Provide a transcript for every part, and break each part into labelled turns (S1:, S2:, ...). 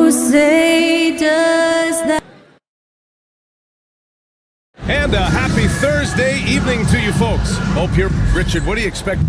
S1: Who say does that?
S2: And a happy Thursday evening to you folks. Hope you're Richard. What do you expect?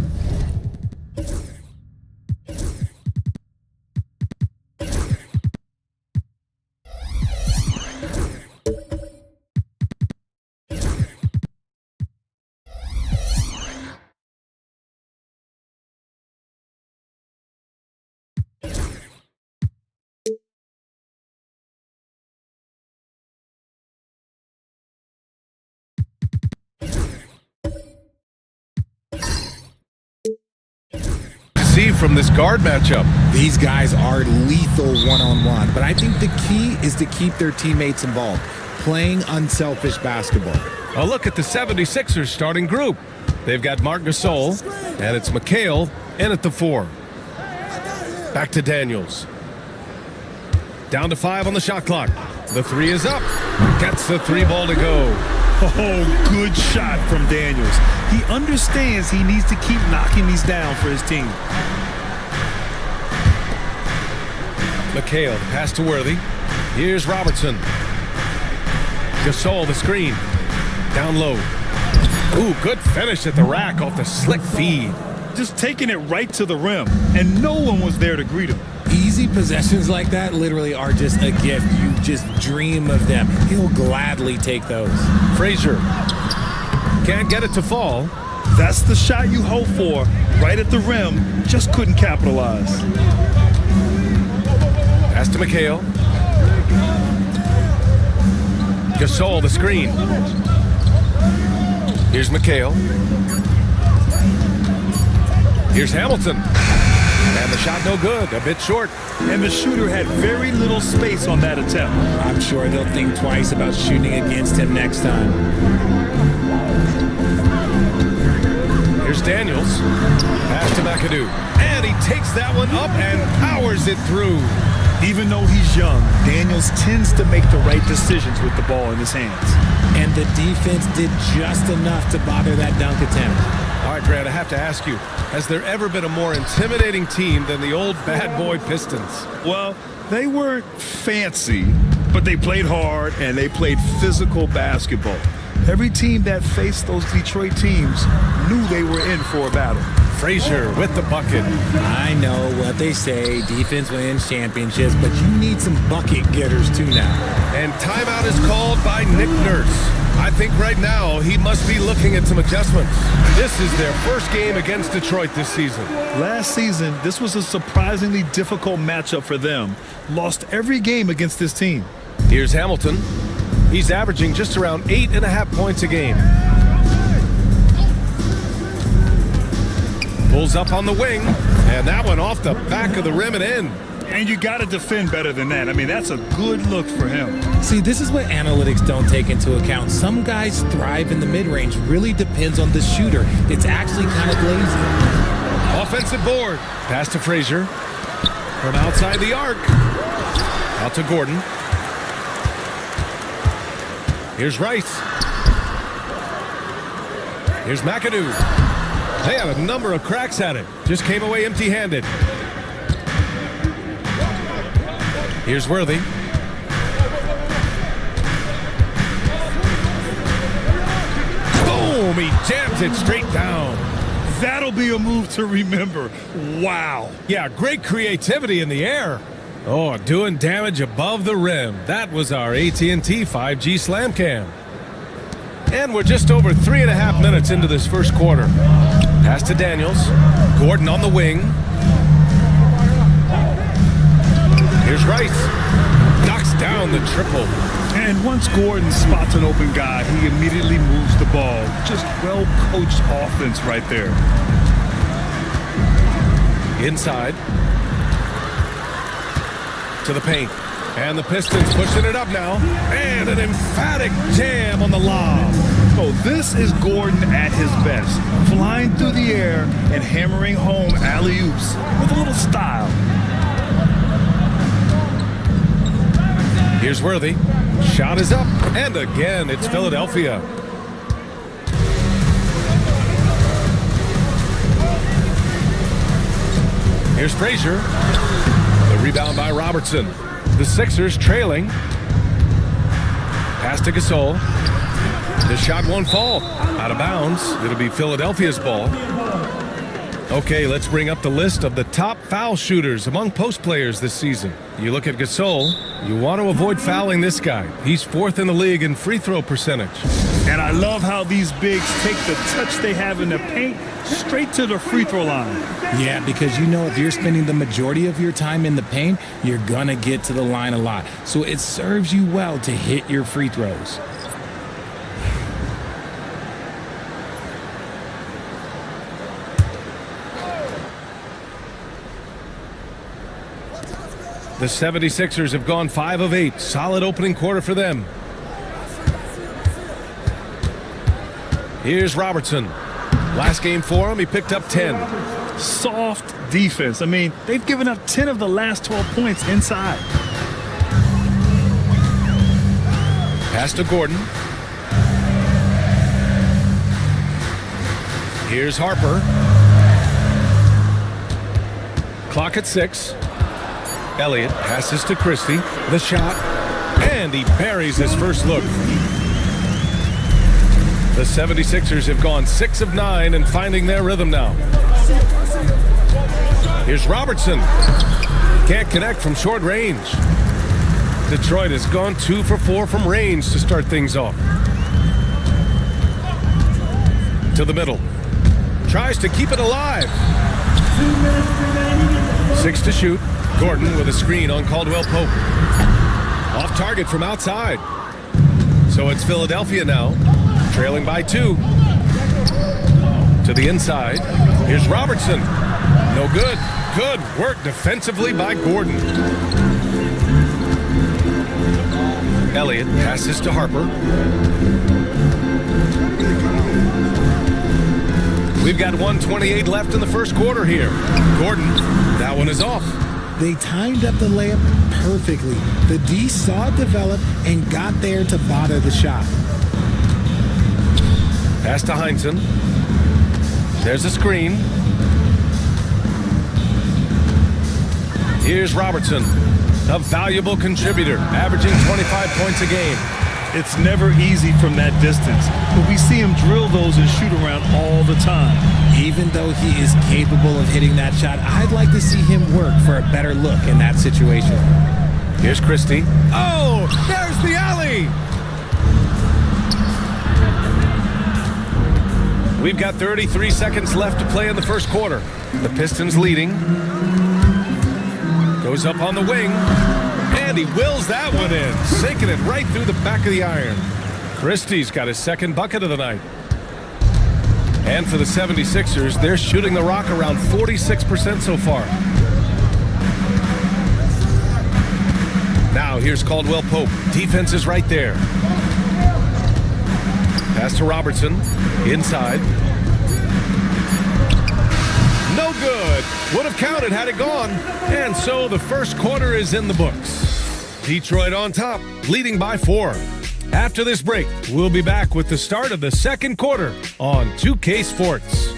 S2: From this guard matchup.
S3: These guys are lethal one-on-one, but I think the key is to keep their teammates involved, playing unselfish basketball.
S2: A look at the 76ers starting group. They've got Marc Gasol, and it's McHale in at the 4. Back to Daniels. Down to 5 on the shot clock. The 3 is up. Gets the 3 ball to go.
S4: Oh, good shot from Daniels. He understands he needs to keep knocking these down for his team.
S2: McHale, pass to Worthy. Here's Robertson. Gasol, the screen. Down low. Ooh, good finish at the rack off the slick feed.
S4: Just taking it right to the rim, and no one was there to greet him.
S3: Easy possessions like that literally are just a gift. You just dream of them. He'll gladly take those.
S2: Frazier. Can't get it to fall.
S4: That's the shot you hope for. Right at the rim, just couldn't capitalize.
S2: Pass to McHale. Gasol, the screen. Here's McHale. Here's Hamilton. And the shot no good, a bit short.
S4: And the shooter had very little space on that attempt.
S3: I'm sure they'll think twice about shooting against him next time.
S2: Here's Daniels. Pass to McAdoo. And he takes that one up and powers it through.
S4: Even though he's young, Daniels tends to make the right decisions with the ball in his hands.
S3: And the defense did just enough to bother that dunk attempt.
S2: All right, Grant, I have to ask you, has there ever been a more intimidating team than the old bad boy Pistons?
S4: Well, they weren't fancy, but they played hard and they played physical basketball. Every team that faced those Detroit teams knew they were in for a battle.
S2: Frazier with the bucket.
S3: I know what they say, defense wins championships, but you need some bucket getters too now.
S2: And timeout is called by Nick Nurse. I think right now he must be looking at some adjustments. This is their first game against Detroit this season.
S4: Last season, this was a surprisingly difficult matchup for them. Lost every game against this team.
S2: Here's Hamilton. He's averaging just around 8.5 points a game. Pulls up on the wing, and that one off the back of the rim and in.
S4: And you got to defend better than that. I mean, that's a good look for him.
S3: See, this is what analytics don't take into account. Some guys thrive in the mid-range. Really depends on the shooter. It's actually kind of lazy.
S2: Offensive board. Pass to Frazier. From outside the arc. Out to Gordon. Here's Rice. Here's McAdoo. They had a number of cracks at it. Just came away empty-handed. Here's Worthy. Boom! He jams it straight down.
S4: That'll be a move to remember. Wow.
S2: Yeah, great creativity in the air. Oh, doing damage above the rim. That was our AT&T 5G Slam Cam. And we're just over 3.5 minutes into this first quarter. Pass to Daniels. Gordon on the wing. Here's Rice. Knocks down the triple.
S4: And once Gordon spots an open guy, he immediately moves the ball. Just well-coached offense right there.
S2: Inside. To the paint. And the Pistons pushing it up now. And an emphatic jam on the lob.
S4: Oh, this is Gordon at his best. Flying through the air and hammering home alley-oops with a little style.
S2: Here's Worthy. Shot is up. And again, it's Philadelphia. Here's Frazier. The rebound by Robertson. The Sixers trailing. Pass to Gasol. The shot won't fall. Out of bounds. It'll be Philadelphia's ball. Okay, let's bring up the list of the top foul shooters among post players this season. You look at Gasol, you want to avoid fouling this guy. He's 4th in the league in free throw percentage.
S4: And I love how these bigs take the touch they have in the paint straight to the free throw line.
S3: Yeah, because you know if you're spending the majority of your time in the paint, you're going to get to the line a lot. So it serves you well to hit your free throws.
S2: The 76ers have gone 5 of 8. Solid opening quarter for them. Here's Robertson. Last game for him, he picked up 10.
S4: Soft defense. I mean, they've given up 10 of the last 12 points inside.
S2: Pass to Gordon. Here's Harper. Clock at 6. Elliott passes to Christie. The shot. And he buries his first look. The 76ers have gone 6 of 9 and finding their rhythm now. Here's Robertson. Can't connect from short range. Detroit has gone 2 for 4 from range to start things off. To the middle. Tries to keep it alive. 6 to shoot. Gordon with a screen on Caldwell Pope. Off target from outside. So it's Philadelphia now, trailing by 2. To the inside. Here's Robertson. No good. Good work defensively by Gordon. Elliott passes to Harper. We've got 1:28 left in the first quarter here. Gordon, that one is off.
S3: They timed up the layup perfectly. The D saw it develop and got there to bother the shot.
S2: Pass to Heinsohn. There's a screen. Here's Robertson, a valuable contributor, averaging 25 points a game.
S4: It's never easy from that distance, but we see him drill those and shoot around all the time.
S3: Even though he is capable of hitting that shot, I'd like to see him work for a better look in that situation.
S2: Here's Christie. Oh, there's the alley! We've got 33 seconds left to play in the first quarter. The Pistons leading. Goes up on the wing. And he wills that one in, sinking it right through the back of the iron. Christie's got his second bucket of the night. And for the 76ers, they're shooting the rock around 46% so far. Now here's Caldwell Pope. Defense is right there. Pass to Robertson. Inside. No good. Would have counted had it gone. And so the first quarter is in the books. Detroit on top, leading by 4. After this break, we'll be back with the start of the second quarter on 2K Sports.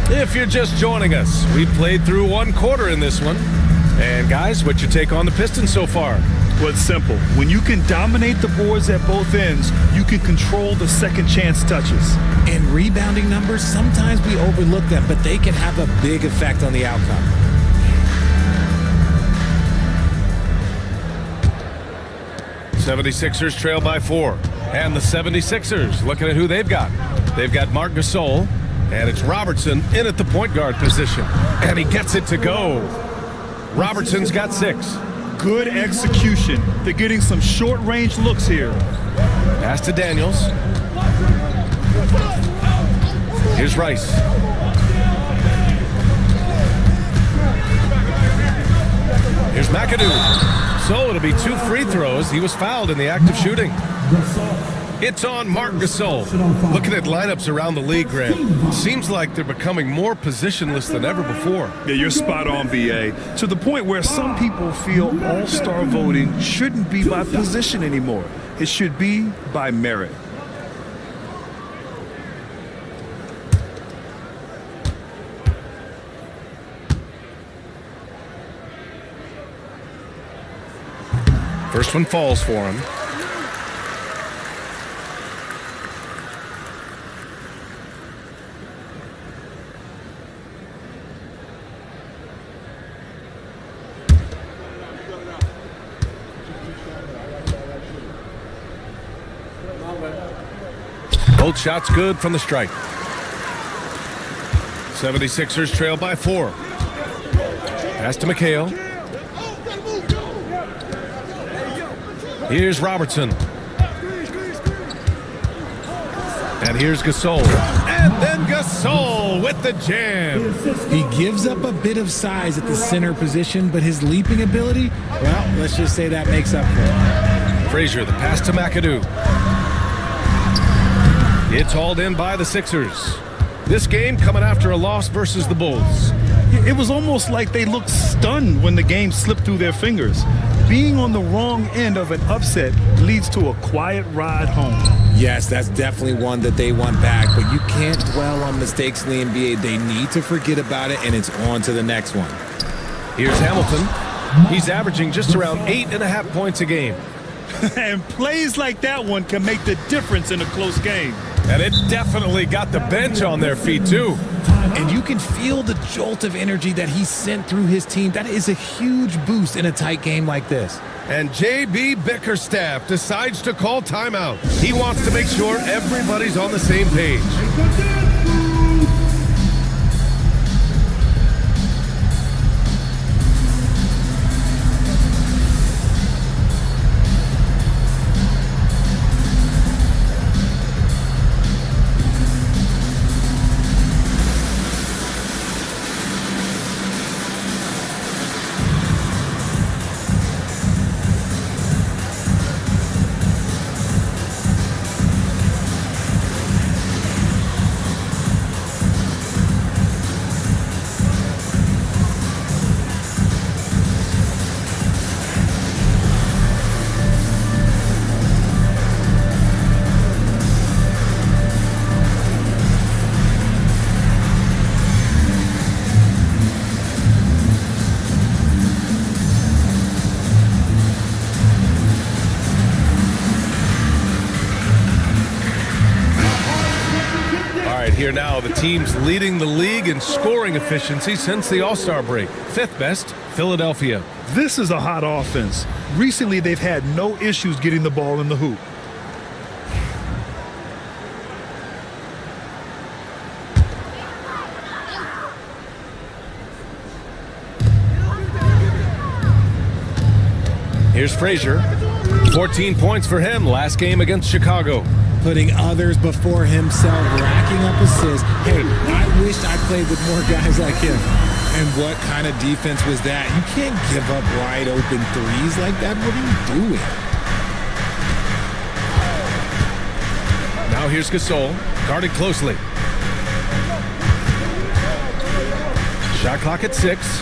S2: If you're just joining us, we played through one quarter in this one. And guys, what's your take on the Pistons so far?
S4: Well, it's simple. When you can dominate the boards at both ends, you can control the second chance touches.
S3: And rebounding numbers, sometimes we overlook them, but they can have a big effect on the outcome.
S2: '76ers trail by 4. And the 76ers, looking at who they've got. They've got Marc Gasol, and it's Robertson in at the point guard position. And he gets it to go. Robertson's got 6.
S4: Good execution. They're getting some short-range looks here.
S2: Pass to Daniels. Here's Rice. Here's McAdoo. So it'll be 2 free throws. He was fouled in the act of shooting. It's on Marc Gasol. Looking at lineups around the league, Grant, seems like they're becoming more positionless than ever before.
S4: Yeah, you're spot on, BA. To the point where some people feel all-star voting shouldn't be by position anymore. It should be by merit.
S2: First one falls for him. Both shots good from the strike. 76ers trail by 4. Pass to McHale. Here's Robertson. And here's Gasol. And then Gasol with the jam.
S3: He gives up a bit of size at the center position, but his leaping ability, well, let's just say that makes up for it.
S2: Frazier, the pass to McAdoo. It's hauled in by the Sixers. This game coming after a loss versus the Bulls.
S4: It was almost like they looked stunned when the game slipped through their fingers. Being on the wrong end of an upset leads to a quiet ride home.
S3: Yes, that's definitely one that they want back, but you can't dwell on mistakes in the NBA. They need to forget about it, and it's on to the next one.
S2: Here's Hamilton. He's averaging just around 8.5 points a game.
S4: And plays like that one can make the difference in a close game.
S2: And it definitely got the bench on their feet, too.
S3: And you can feel the jolt of energy that he sent through his team. That is a huge boost in a tight game like this.
S2: And J.B. Bickerstaff decides to call timeout. He wants to make sure everybody's on the same page. Here now, the team's leading the league in scoring efficiency since the All-Star break. 5th best, Philadelphia.
S4: This is a hot offense. Recently, they've had no issues getting the ball in the hoop.
S2: Here's Frazier. 14 points for him last game against Chicago.
S3: Putting others before himself, racking up assists. Hey, I wish I played with more guys like him. And what kind of defense was that? You can't give up wide open threes like that. What are you doing?
S2: Now here's Gasol, guarded closely. Shot clock at 6.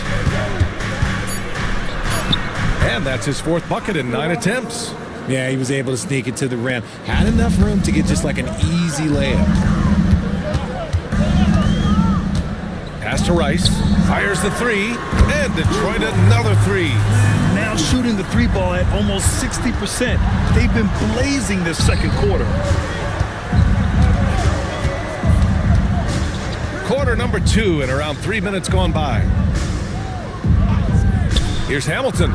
S2: And that's his 4th bucket in 9 attempts.
S3: Yeah, he was able to sneak it to the rim. Had enough room to get just like an easy layup.
S2: Pass to Rice. Fires the 3. And Detroit another 3.
S4: Now shooting the 3 ball at almost 60%. They've been blazing this second quarter.
S2: Quarter number 2 and around 3 minutes gone by. Here's Hamilton.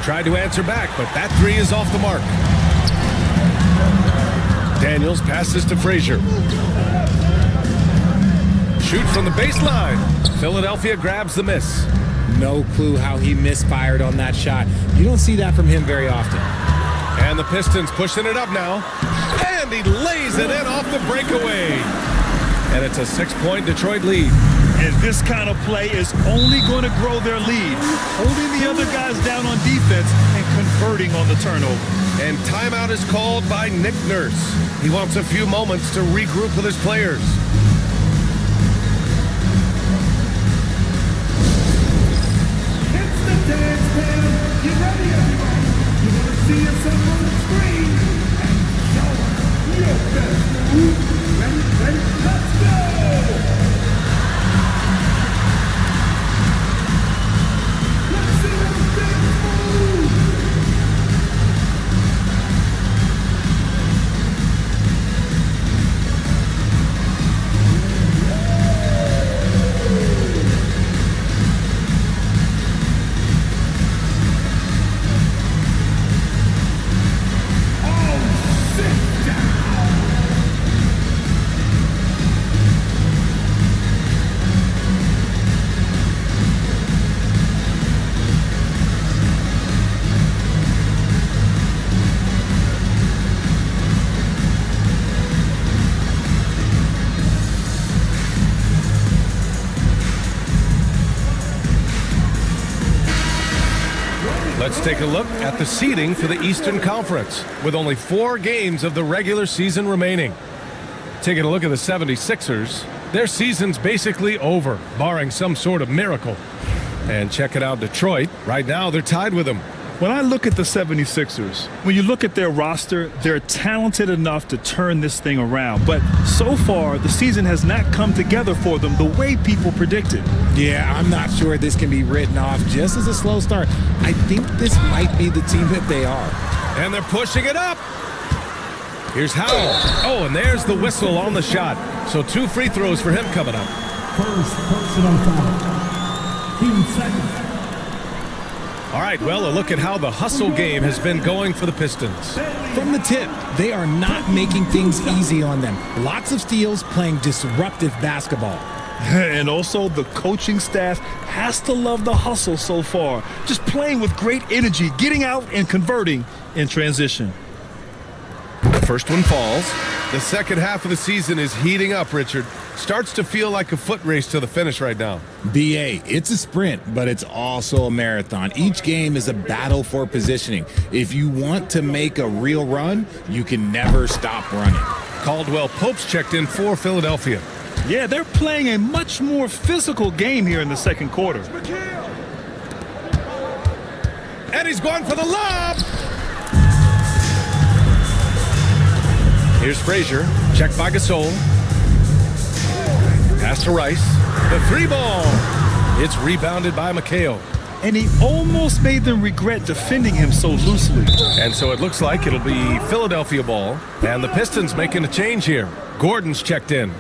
S2: Tried to answer back, but that 3 is off the mark. Daniels passes to Frazier. Shoot from the baseline. Philadelphia grabs the miss.
S3: No clue how he misfired on that shot. You don't see that from him very often.
S2: And the Pistons pushing it up now. And he lays it in off the breakaway. And it's a 6-point Detroit lead.
S4: And this kind of play is only going to grow their lead. Holding the other guys down on defense and converting on the turnover.
S2: And timeout is called by Nick Nurse. He wants a few moments to regroup with his players.
S5: It's the dance band. Get ready, everyone. You want to see yourself on the screen and show your best move. Ready, let's go! Let's see those dance moves.
S2: Let's take a look at the seeding for the Eastern Conference, with only 4 games of the regular season remaining. Taking a look at the 76ers, their season's basically over, barring some sort of miracle. And checking out Detroit, right now they're tied with them.
S4: When I look at the 76ers, when you look at their roster, they're talented enough to turn this thing around. But so far, the season has not come together for them the way people predicted.
S3: Yeah, I'm not sure this can be written off just as a slow start. I think this might be the team that they are.
S2: And they're pushing it up. Here's Howell. Oh, and there's the whistle on the shot. So 2 free throws for him coming up.
S5: First personal foul. Team second.
S2: All right, well, a look at how the hustle game has been going for the Pistons.
S3: From the tip, they are not making things easy on them. Lots of steals, playing disruptive basketball.
S4: And also, the coaching staff has to love the hustle so far. Just playing with great energy, getting out and converting in transition.
S2: The first one falls. The second half of the season is heating up, Richard. Starts to feel like a foot race to the finish right now.
S3: BA, it's a sprint, but it's also a marathon. Each game is a battle for positioning. If you want to make a real run, you can never stop running.
S2: Caldwell Pope's checked in for Philadelphia.
S4: Yeah, they're playing a much more physical game here in the second quarter.
S2: And he's going for the lob. Here's Frazier, checked by Gasol. Pass to Rice. The 3-ball. It's rebounded by McHale.
S4: And he almost made them regret defending him so loosely.
S2: And so it looks like it'll be Philadelphia ball. And the Pistons making a change here. Gordon's checked in.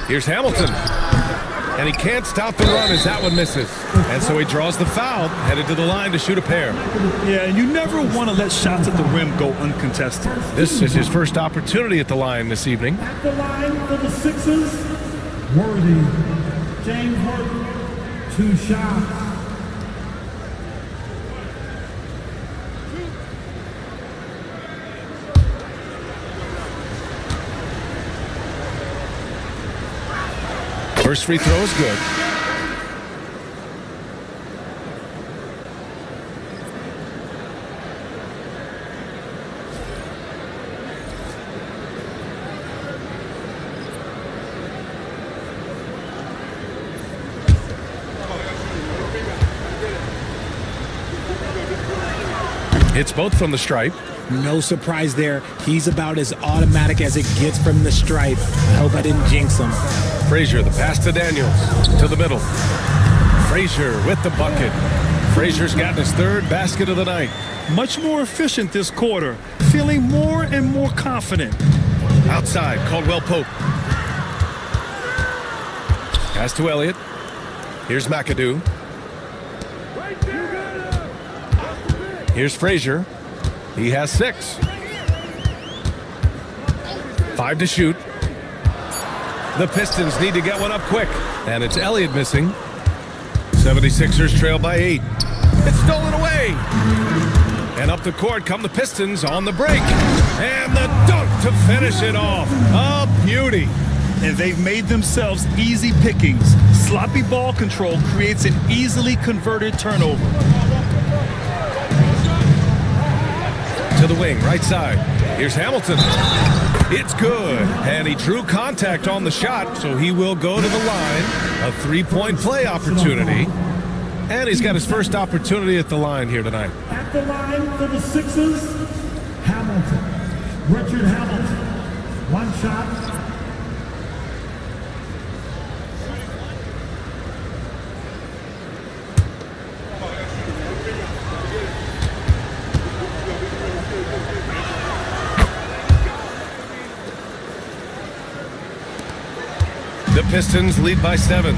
S2: Here's Hamilton. And he can't stop the run as that one misses. And so he draws the foul, headed to the line to shoot a pair.
S4: Yeah, and you never want to let shots at the rim go uncontested.
S2: This is his first opportunity at the line this evening.
S5: At the line for the Sixers, Worthy. James Worthy, 2 shots.
S2: First free throw is good. Hits both from the stripe.
S3: No surprise there. He's about as automatic as it gets from the stripe. I hope I didn't jinx him.
S2: Frazier, the pass to Daniels. To the middle. Frazier with the bucket. Frazier's gotten his 3rd basket of the night.
S4: Much more efficient this quarter. Feeling more and more confident.
S2: Outside, Caldwell Pope. Pass to Elliott. Here's McAdoo. Here's Frazier. He has 6. 5 to shoot. The Pistons need to get one up quick. And it's Elliott missing. 76ers trail by 8. It's stolen away. And up the court come the Pistons on the break. And the dunk to finish it off. A beauty.
S4: and they've made themselves easy pickings. Sloppy ball control creates an easily converted turnover.
S2: To the wing, right side. Here's Hamilton. It's good. And he drew contact on the shot, so he will go to the line. A three-point play opportunity. And he's got his first opportunity at the line here tonight.
S5: At the line for the Sixers, Hamilton. Richard Hamilton. One shot.
S2: The Pistons lead by 7.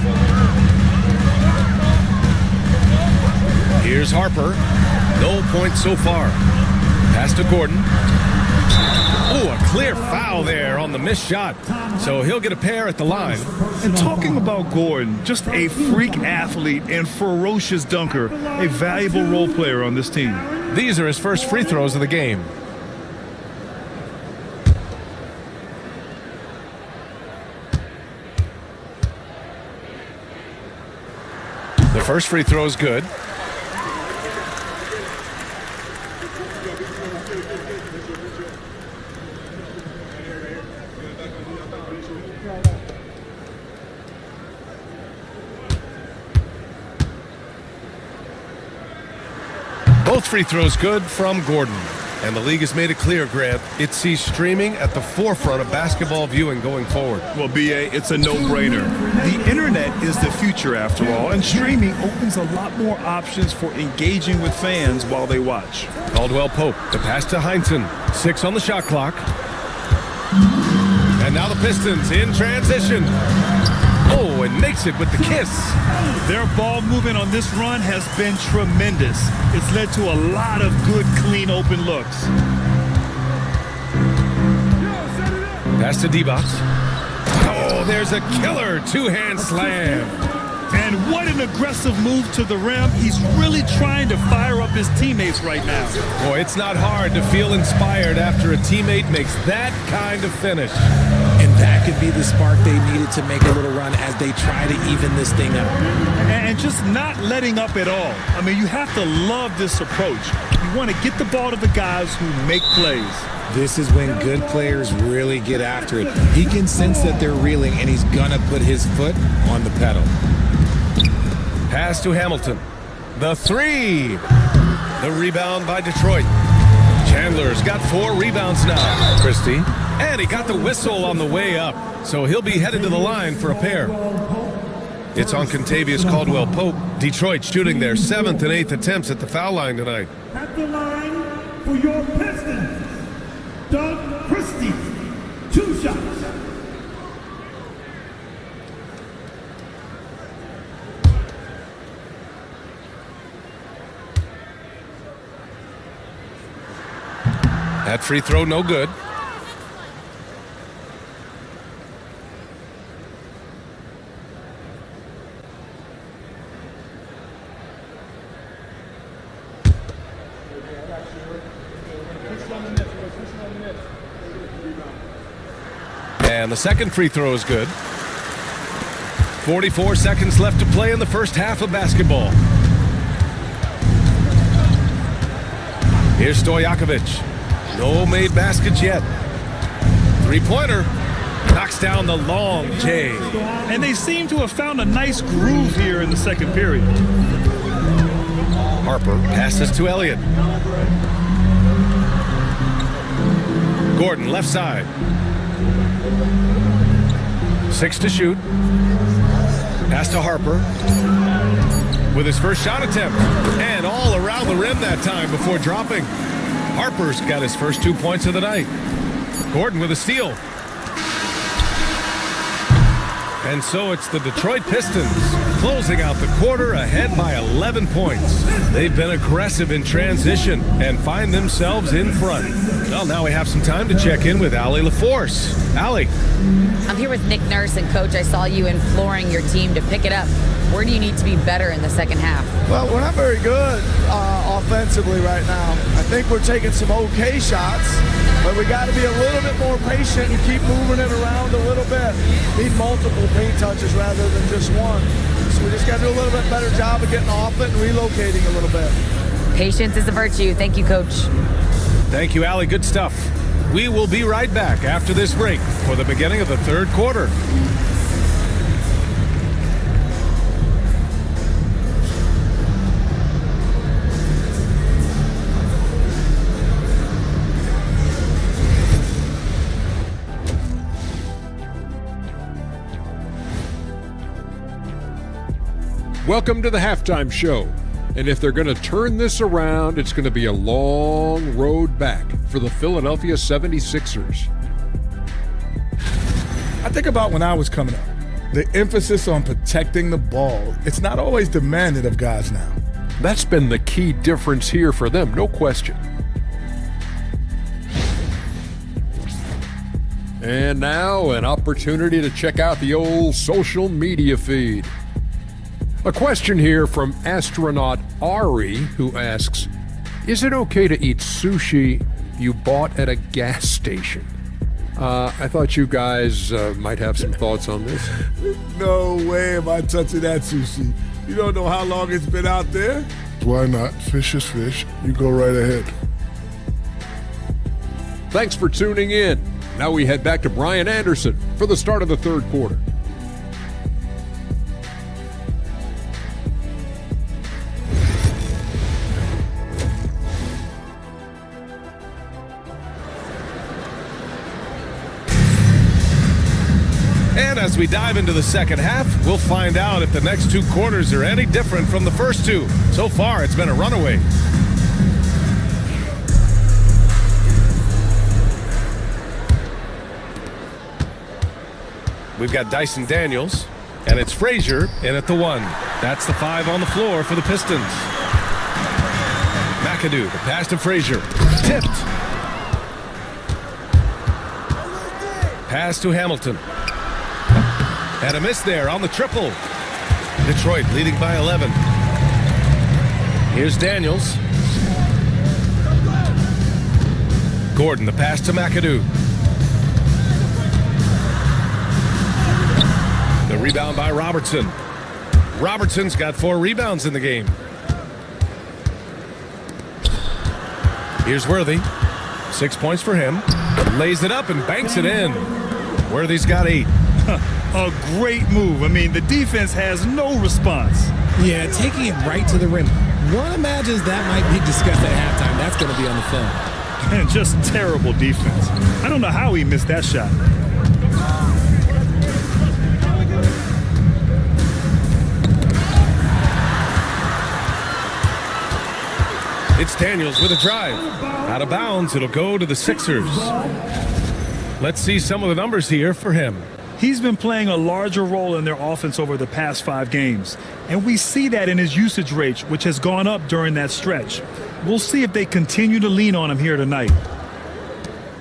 S2: Here's Harper. No points so far. Pass to Gordon. Oh, a clear foul there on the missed shot. So he'll get a pair at the line.
S4: And talking about Gordon, just a freak athlete and ferocious dunker, a valuable role player on this team.
S2: These are his first free throws of the game. The first free throw is good. Both free throws good from Gordon. And the league has made it clear, Grant, it sees streaming at the forefront of basketball viewing going forward.
S4: Well, B.A., it's a no-brainer. The internet is the future, after all, and streaming opens a lot more options for engaging with fans while they watch.
S2: Caldwell Pope, the pass to Heinsohn. 6 on the shot clock. And now the Pistons in transition. Oh, and makes it with the kiss.
S4: Their ball movement on this run has been tremendous. It's led to a lot of good, clean, open looks.
S2: Pass to D-Box. Oh, there's a killer two-hand slam.
S4: And what an aggressive move to the rim. He's really trying to fire up his teammates right now.
S2: Boy, it's not hard to feel inspired after a teammate makes that kind of finish.
S3: And that could be the spark they needed to make a little run as they try to even this thing up.
S4: And just not letting up at all. I mean, you have to love this approach. You want to get the ball to the guys who make plays.
S3: This is when good players really get after it. He can sense that they're reeling, and he's going to put his foot on the pedal.
S2: Pass to Hamilton. The three. The rebound by Detroit. Chandler's got 4 rebounds now. Christie. And he got the whistle on the way up. So he'll be headed to the line for a pair. It's on Contavious Caldwell Pope. Detroit shooting their 7th and 8th attempts at the foul line tonight.
S5: At the line for your Pistons, Doug Christie. 2 shots.
S2: That free throw no good. And the second free throw is good. 44 seconds left to play in the first half of basketball. Here's Stojakovic. No made baskets yet. Three-pointer. Knocks down the long J.
S4: And they seem to have found a nice groove here in the second period.
S2: Harper passes to Elliott. Gordon, left side. 6 to shoot. Pass to Harper. With his first shot attempt. And all around the rim that time before dropping. Harper's got his first 2 points of the night. Gordon with a steal. And so it's the Detroit Pistons closing out the quarter ahead by 11 points. They've been aggressive in transition and find themselves in front. Well, now we have some time to check in with Allie LaForce. Allie.
S6: I'm here with Nick Nurse, and Coach, I saw you imploring your team to pick it up Where do you need to be better in the second half?
S7: Well, we're not very good offensively right now. I think we're taking some okay shots, but we got to be a little bit more patient and keep moving it around a little bit. Need multiple paint touches rather than just one. So we just got to do a little bit better job of getting off it and relocating a little bit.
S6: Patience is a virtue. Thank you, Coach.
S2: Thank you, Allie. Good stuff. We will be right back after this break for the beginning of the third quarter.
S8: Welcome to the halftime show. And if they're going to turn this around, it's going to be a long road back for the Philadelphia 76ers.
S9: I think about when I was coming up, the emphasis on protecting the ball. It's not always demanded of guys now.
S8: That's been the key difference here for them, no question. And now an opportunity to check out the old social media feed. A question here from astronaut Ari, who asks, is it okay to eat sushi you bought at a gas station? I thought you guys might have some thoughts on this.
S9: No way am I touching that sushi. You don't know how long it's been out there.
S10: Why not? Fish is fish. You go right ahead.
S8: Thanks for tuning in. Now we head back to Brian Anderson for the start of the third quarter.
S2: And as we dive into the second half, we'll find out if the next two quarters are any different from the first two. So far, it's been a runaway. We've got Dyson Daniels, and it's Frazier in at the 1. That's the 5 on the floor for the Pistons. McAdoo, the pass to Frazier. Tipped. Pass to Hamilton. And a miss there on the triple. Detroit leading by 11. Here's Daniels. Gordon, the pass to McAdoo. The rebound by Robertson. Robertson's got 4 rebounds in the game. Here's Worthy. 6 points for him. Lays it up and banks it in. Worthy's got 8.
S4: A great move. I mean, the defense has no response.
S3: Yeah, taking it right to the rim. One imagines that might be discussed at halftime. That's going to be on the film.
S4: And just terrible defense. I don't know how he missed that shot.
S2: It's Daniels with a drive. Out of bounds, it'll go to the Sixers. Let's see some of the numbers here for him.
S4: He's been playing a larger role in their offense over the past 5 games. And we see that in his usage rate, which has gone up during that stretch. We'll see if they continue to lean on him here tonight.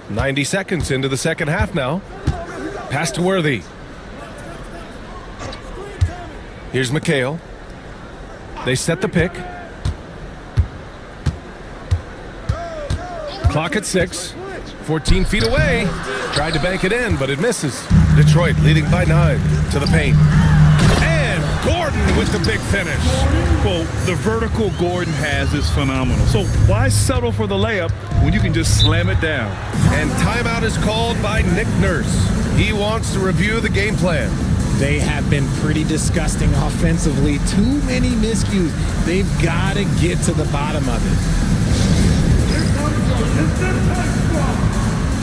S2: 90 seconds into the second half now. Pass to Worthy. Here's McHale. They set the pick. Clock at 6. 14 feet away. Tried to bank it in, but it misses. Detroit leading by 9 to the paint. And Gordon with the big finish.
S4: Well, the vertical Gordon has is phenomenal. So why settle for the layup when you can just slam it down?
S2: And timeout is called by Nick Nurse. He wants to review the game plan.
S3: They have been pretty disgusting offensively. Too many miscues. They've got to get to the bottom of it.
S5: It's the touchdown.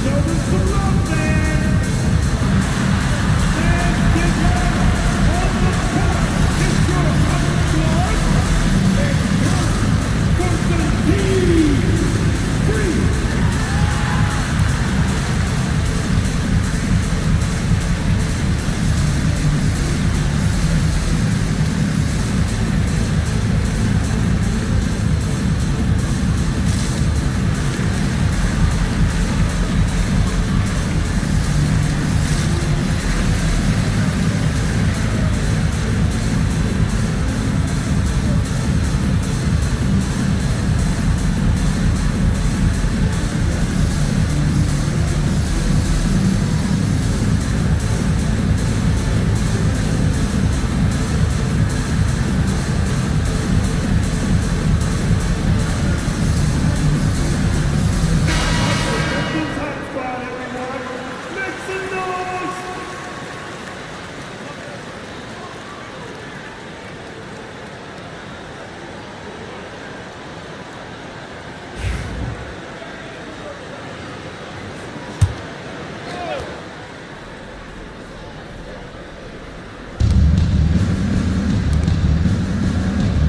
S5: Show them some love, man. And get down on the top. Get your applause. And come for the D3.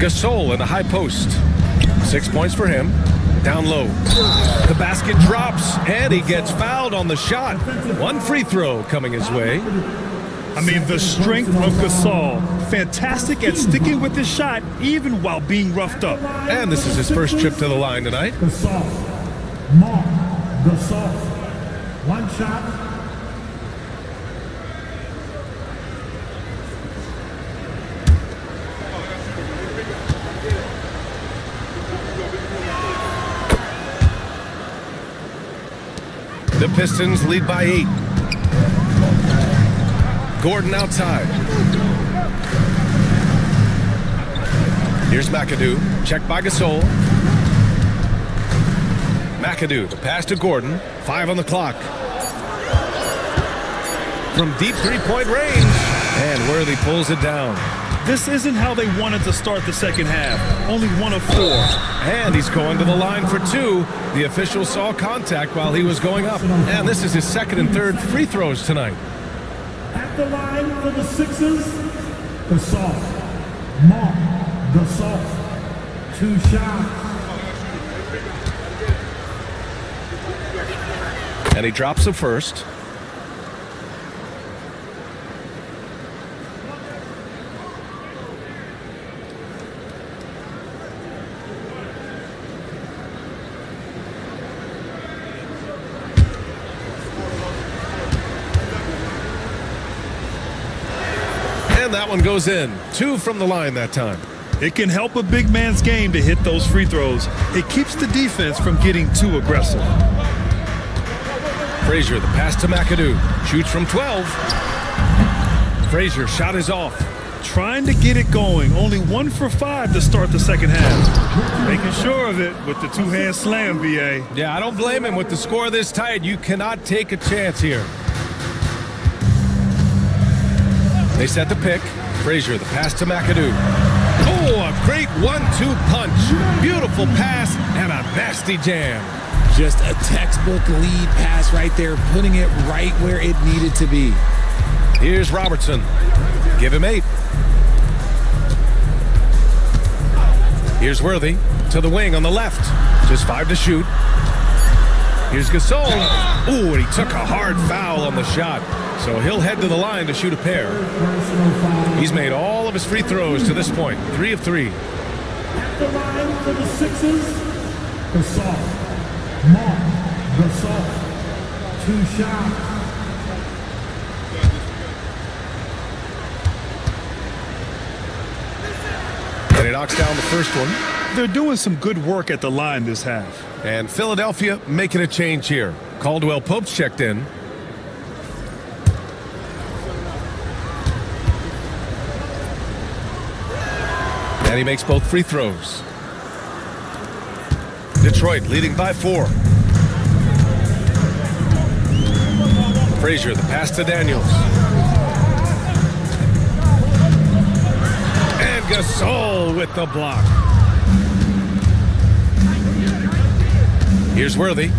S2: Gasol in the high post. 6 points for him. Down low. The basket drops, and he gets fouled on the shot. One free throw coming his way.
S4: I mean, the strength of Gasol. Fantastic at sticking with his shot, even while being roughed up.
S2: And this is his first trip to the line tonight.
S5: Gasol. Mark Gasol. One shot.
S2: The Pistons lead by 8. Gordon outside. Here's McAdoo. Checked by Gasol. McAdoo, the pass to Gordon. 5 on the clock. From deep three-point range. And Worthy pulls it down.
S4: This isn't how they wanted to start the second half. Only 1 of 4.
S2: And he's going to the line for 2. The official saw contact while he was going up. And this is his second and third free throws tonight.
S5: At the line for the Sixers, Gasol. Mark Gasol. 2 shots.
S2: And he drops the first. And that one goes in. 2 from the line that time.
S4: It can help a big man's game to hit those free throws. It keeps the defense from getting too aggressive.
S2: Frazier, the pass to McAdoo. Shoots from 12. Frazier, shot is off.
S4: Trying to get it going. Only 1 for 5 to start the second half. Making sure of it with the two-hand slam, BA.
S2: Yeah, I don't blame him. With the score this tight, you cannot take a chance here. They set the pick. Frazier, the pass to McAdoo. Oh, a great 1-2 punch. Beautiful pass and a nasty jam.
S3: Just a textbook lead pass right there, putting it right where it needed to be.
S2: Here's Robertson. Give him 8. Here's Worthy to the wing on the left. Just 5 to shoot. Here's Gasol. Ooh, and he took a hard foul on the shot. So he'll head to the line to shoot a pair. He's made all of his free throws to this point. 3 of 3.
S5: At the line for the Sixers, Gasol. Mark Gasol. 2 shots.
S2: And he knocks down the first one.
S4: They're doing some good work at the line this half.
S2: And Philadelphia making a change here. Caldwell Pope's checked in. And he makes both free throws. Detroit leading by 4. Frazier, the pass to Daniels. And Gasol with the block. Here's Worthy.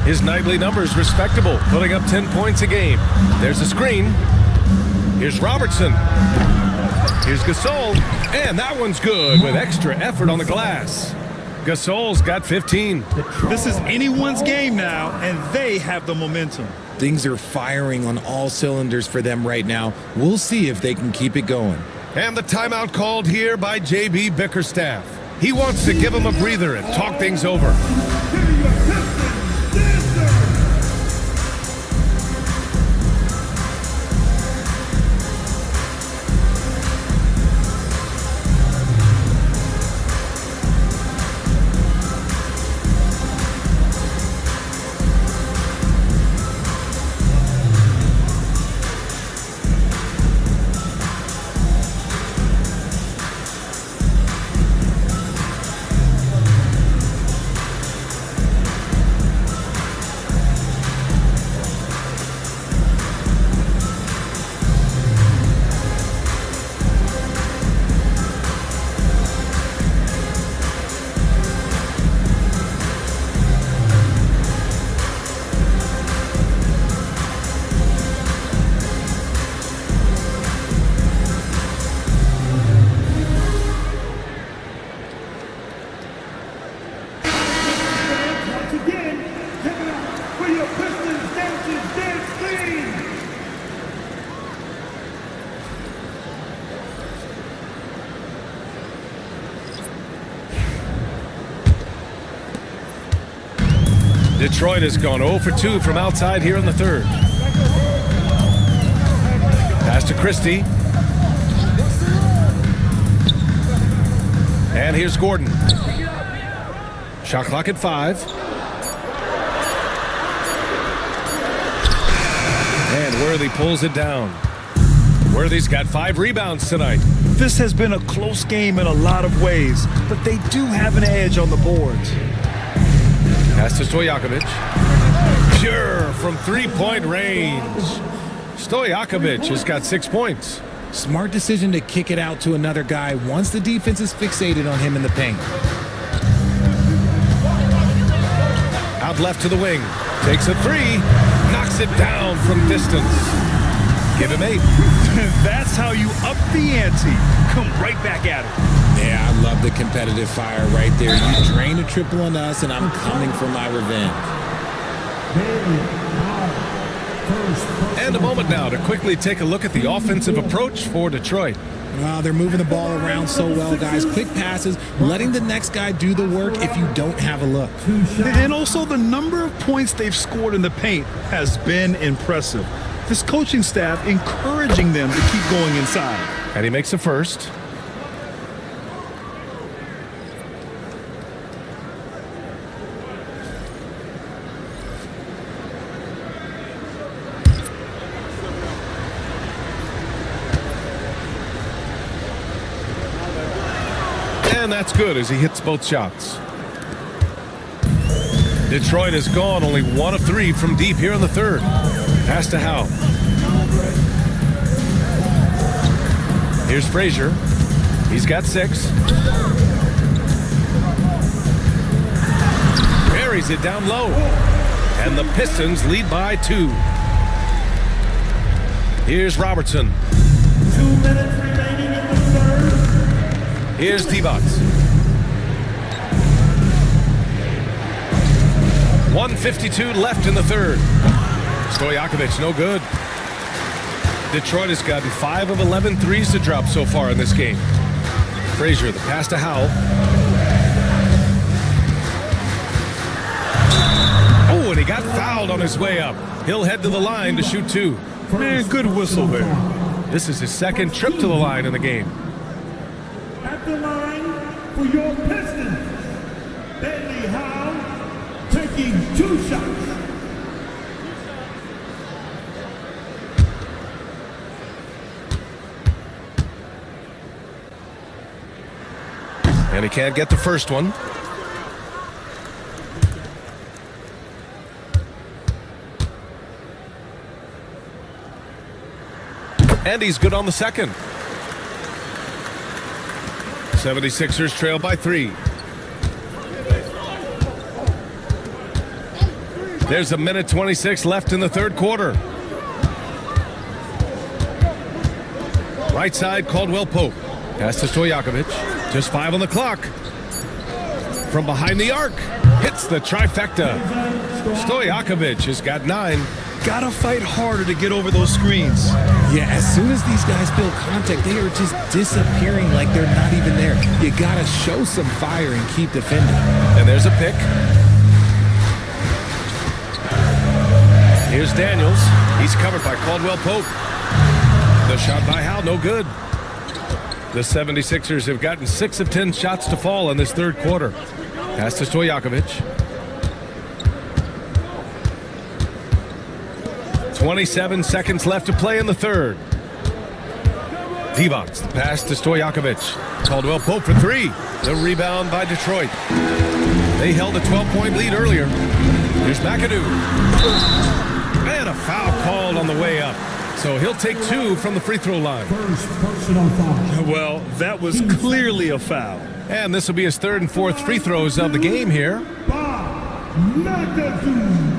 S2: His nightly numbers respectable, putting up 10 points a game. There's a screen. Here's Robertson. Here's Gasol. And that one's good with extra effort on the glass. Gasol's got 15.
S4: This is anyone's game now, and they have the momentum.
S3: Things are firing on all cylinders for them right now. We'll see if they can keep it going.
S2: And the timeout called here by J.B. Bickerstaff. He wants to give him a breather and talk things over. Detroit has gone 0 for 2 from outside here in the third. Pass to Christie. And here's Gordon. Shot clock at 5. And Worthy pulls it down. Worthy's got 5 rebounds tonight.
S4: This has been a close game in a lot of ways, but they do have an edge on the boards.
S2: Pass to Stojakovic. Pure from three-point range. Stojakovic has got 6 points.
S3: Smart decision to kick it out to another guy once the defense is fixated on him in the paint.
S2: Out left to the wing. Takes a 3. Knocks it down from distance. Give him 8.
S4: That's how you up the ante. Come right back at it.
S3: Yeah, I love the competitive fire right there. You drain a triple on us, and I'm coming for my revenge.
S2: And a moment now to quickly take a look at the offensive approach for Detroit.
S3: Wow, they're moving the ball around so well, guys. Quick passes, letting the next guy do the work if you don't have a look.
S4: And also the number of points they've scored in the paint has been impressive. This coaching staff encouraging them to keep going inside.
S2: And he makes a first. And that's good as he hits both shots. Detroit has gone only 1 of 3 from deep here in the third. Pass to Howe. Here's Frazier. He's got 6. Buries it down low. And the Pistons lead by 2. Here's Robertson.
S5: 2 minutes remaining in the third.
S2: Here's Divac. 1:52 left in the third. Stojakovic, no good. Detroit has gotten 5 of 11 threes to drop so far in this game. Frazier, the pass to Howe. Oh, and he got fouled on his way up. He'll head to the line to shoot 2.
S4: Man, good whistle there.
S2: This is his second trip to the line in the game.
S5: At the line for your Pistons, Bentley Howe taking 2 shots.
S2: And he can't get the first one. And he's good on the second. 76ers trail by 3. There's a minute 26 left in the third quarter. Right side, Caldwell Pope. Pass to Stojakovic. Just 5 on the clock. From behind the arc. Hits the trifecta. Stojakovic has got 9.
S4: Gotta fight harder to get over those screens.
S3: Yeah, as soon as these guys feel contact, they are just disappearing like they're not even there. You gotta show some fire and keep defending.
S2: And there's a pick. Here's Daniels. He's covered by Caldwell Pope. The shot by Howe, no good. The 76ers have gotten 6 of 10 shots to fall in this third quarter. Pass to Stojakovic. 27 seconds left to play in the third. Divac, the pass to Stojakovic. Caldwell Pope for 3. The rebound by Detroit. They held a 12-point lead earlier. Here's McAdoo. And a foul called on the way up. So he'll take 2 from the free throw line.
S5: First personal foul.
S4: Well, that was clearly a foul.
S2: And this will be his 3rd and 4th free throws of the game here.
S5: Bob McAdoo.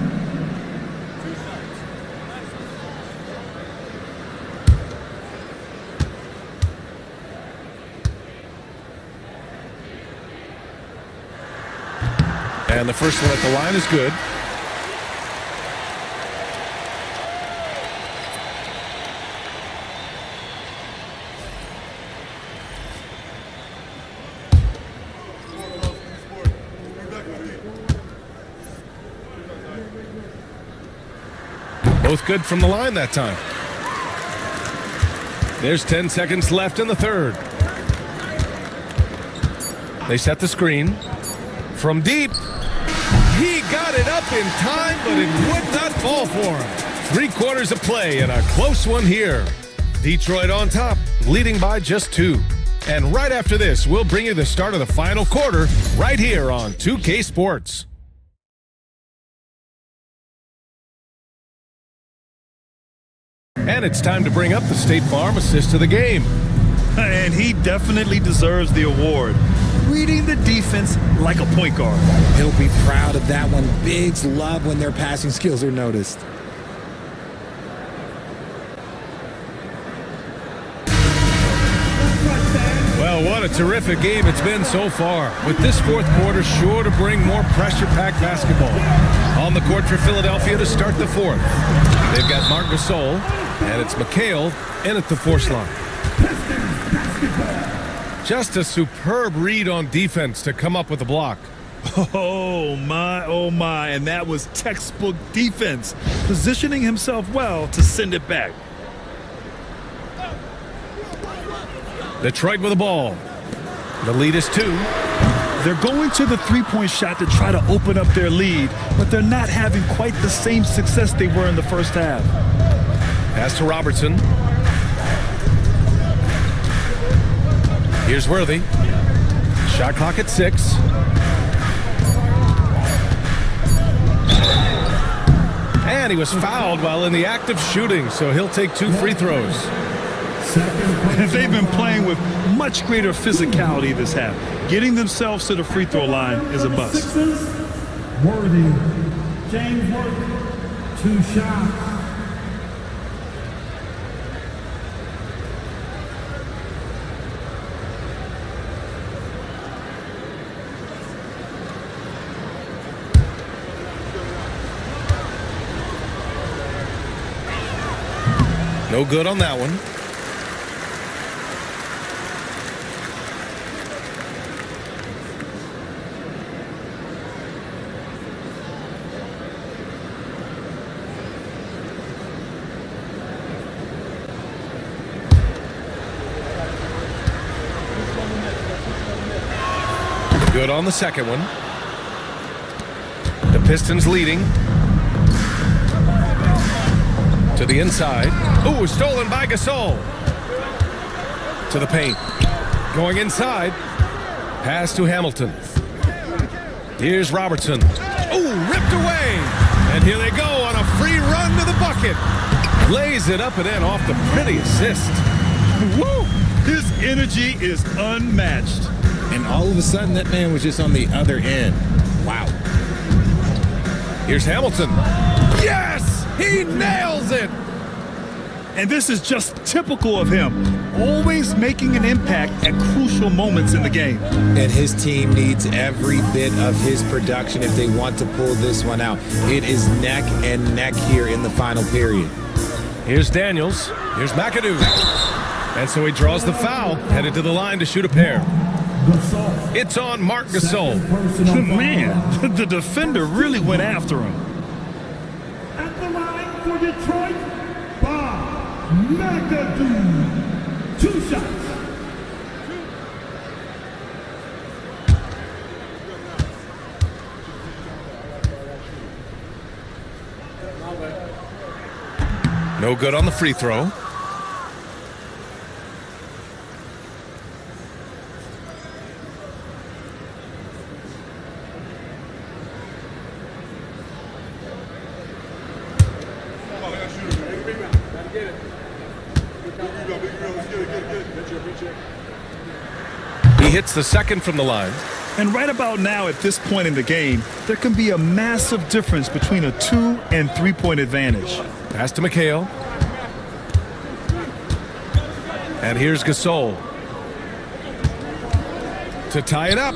S2: And the first one at the line is good. Both good from the line that time. There's 10 seconds left in the third. They set the screen. From deep. He got it up in time, but it would not fall for him. 3/4 of play and a close one here. Detroit on top, leading by just 2. And right after this, we'll bring you the start of the final quarter right here on 2K Sports. And it's time to bring up the State Farm assist of the game.
S4: And he definitely deserves the award. Reading the defense like a point guard.
S3: He'll be proud of that one. Bigs love when their passing skills are noticed.
S2: Well, what a terrific game it's been so far, with this fourth quarter sure to bring more pressure-packed basketball. On the court for Philadelphia to start the fourth. They've got Marc Gasol, and it's McHale in at the force line. Just a superb read on defense to come up with a block.
S4: Oh my, and that was textbook defense, positioning himself well to send it back.
S2: Detroit with the ball. The lead is 2.
S4: They're going to the three-point shot to try to open up their lead, but they're not having quite the same success they were in the first half.
S2: Pass to Robertson. Here's Worthy. Shot clock at 6. And he was fouled while in the act of shooting, so he'll take 2 free throws.
S4: They've been playing with much greater physicality this half. Getting themselves to the free throw line is a must.
S5: Worthy. James Worthy. 2 shots.
S2: No good on that one. Good on the second one. The Pistons leading. To the inside. Ooh, stolen by Gasol. To the paint. Going inside. Pass to Hamilton. Here's Robertson. Ooh, ripped away. And here they go on a free run to the bucket. Lays it up and in off the pretty assist.
S4: Woo! His energy is unmatched.
S3: And all of a sudden, that man was just on the other end. Wow.
S2: Here's Hamilton. Yes! He nails it!
S4: And this is just typical of him. Always making an impact at crucial moments in the game.
S3: And his team needs every bit of his production if they want to pull this one out. It is neck and neck here in the final period.
S2: Here's Daniels. Here's McAdoo. And so he draws the foul, headed to the line to shoot a pair. It's on Marc Gasol.
S4: Man, the defender really went after him.
S5: At the line for Detroit, Bob McAdoo. 2 shots.
S2: No good on the free throw. He hits the second from the line.
S4: And right about now at this point in the game, there can be a massive difference between a 2- and 3-point advantage.
S2: Pass to McHale. And here's Gasol. To tie it up.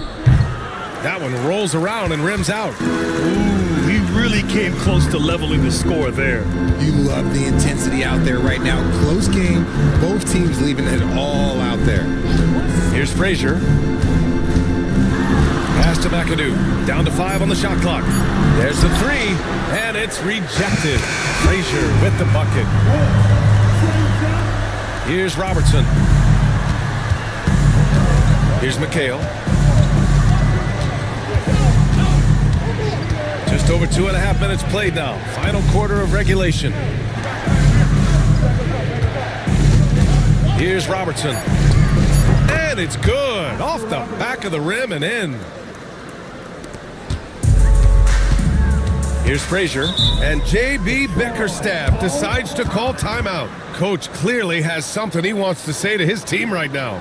S2: That one rolls around and rims out.
S4: Ooh, he really came close to leveling the score there.
S3: You love the intensity out there right now. Close game. Both teams leaving it all out there.
S2: Here's Frazier. Pass Pass to McAdoo. Down to 5 on the shot clock. There's the 3, and it's rejected. Frazier with the bucket. Here's Robertson. Here's McHale. Just over 2.5 minutes played now. Final quarter of regulation. Here's Robertson. And it's good. Off the back of the rim and in. Here's Frazier. And J.B. Bickerstaff decides to call timeout. Coach clearly has something he wants to say to his team right now.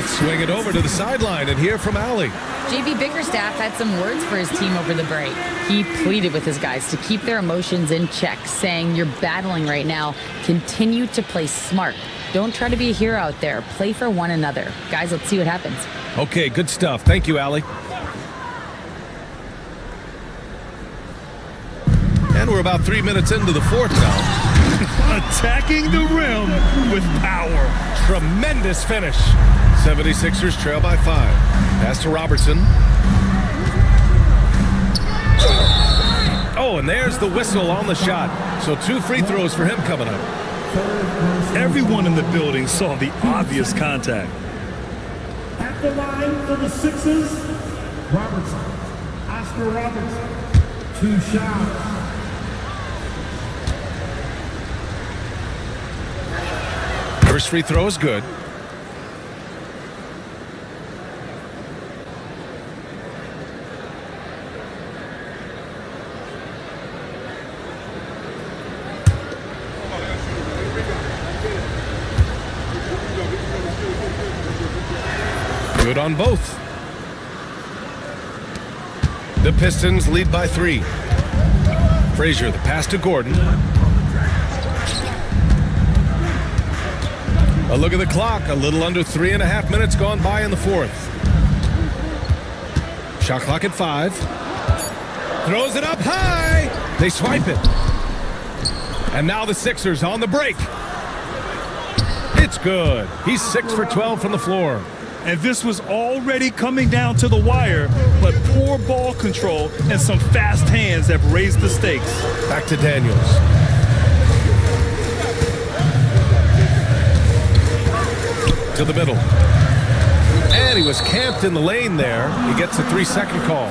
S2: Swing it over to the sideline and hear from Allie.
S6: J.B. Bickerstaff had some words for his team over the break. He pleaded with his guys to keep their emotions in check, saying, "You're battling right now. Continue to play smart. Don't try to be a hero out there. Play for one another." Guys, let's see what happens.
S2: Okay, good stuff. Thank you, Allie. And we're about 3 minutes into the fourth now.
S4: Attacking the rim with power.
S2: Tremendous finish. 76ers trail by 5. Pass to Robertson. Oh, and there's the whistle on the shot. So 2 free throws for him coming up.
S4: Everyone in the building saw the obvious contact.
S5: At the line for the Sixers, Robertson. Oscar Robertson. 2 shots.
S2: First free throw is good. Good on both. The Pistons lead by 3. Frazier, the pass to Gordon. A look at the clock. A little under 3.5 minutes gone by in the fourth. Shot clock at 5. Throws it up high. They swipe it. And now the Sixers on the break. It's good. He's 6 for 12 from the floor.
S4: And this was already coming down to the wire, but poor ball control and some fast hands have raised the stakes.
S2: Back to Daniels. To the middle. And he was camped in the lane there. He gets a 3-second call.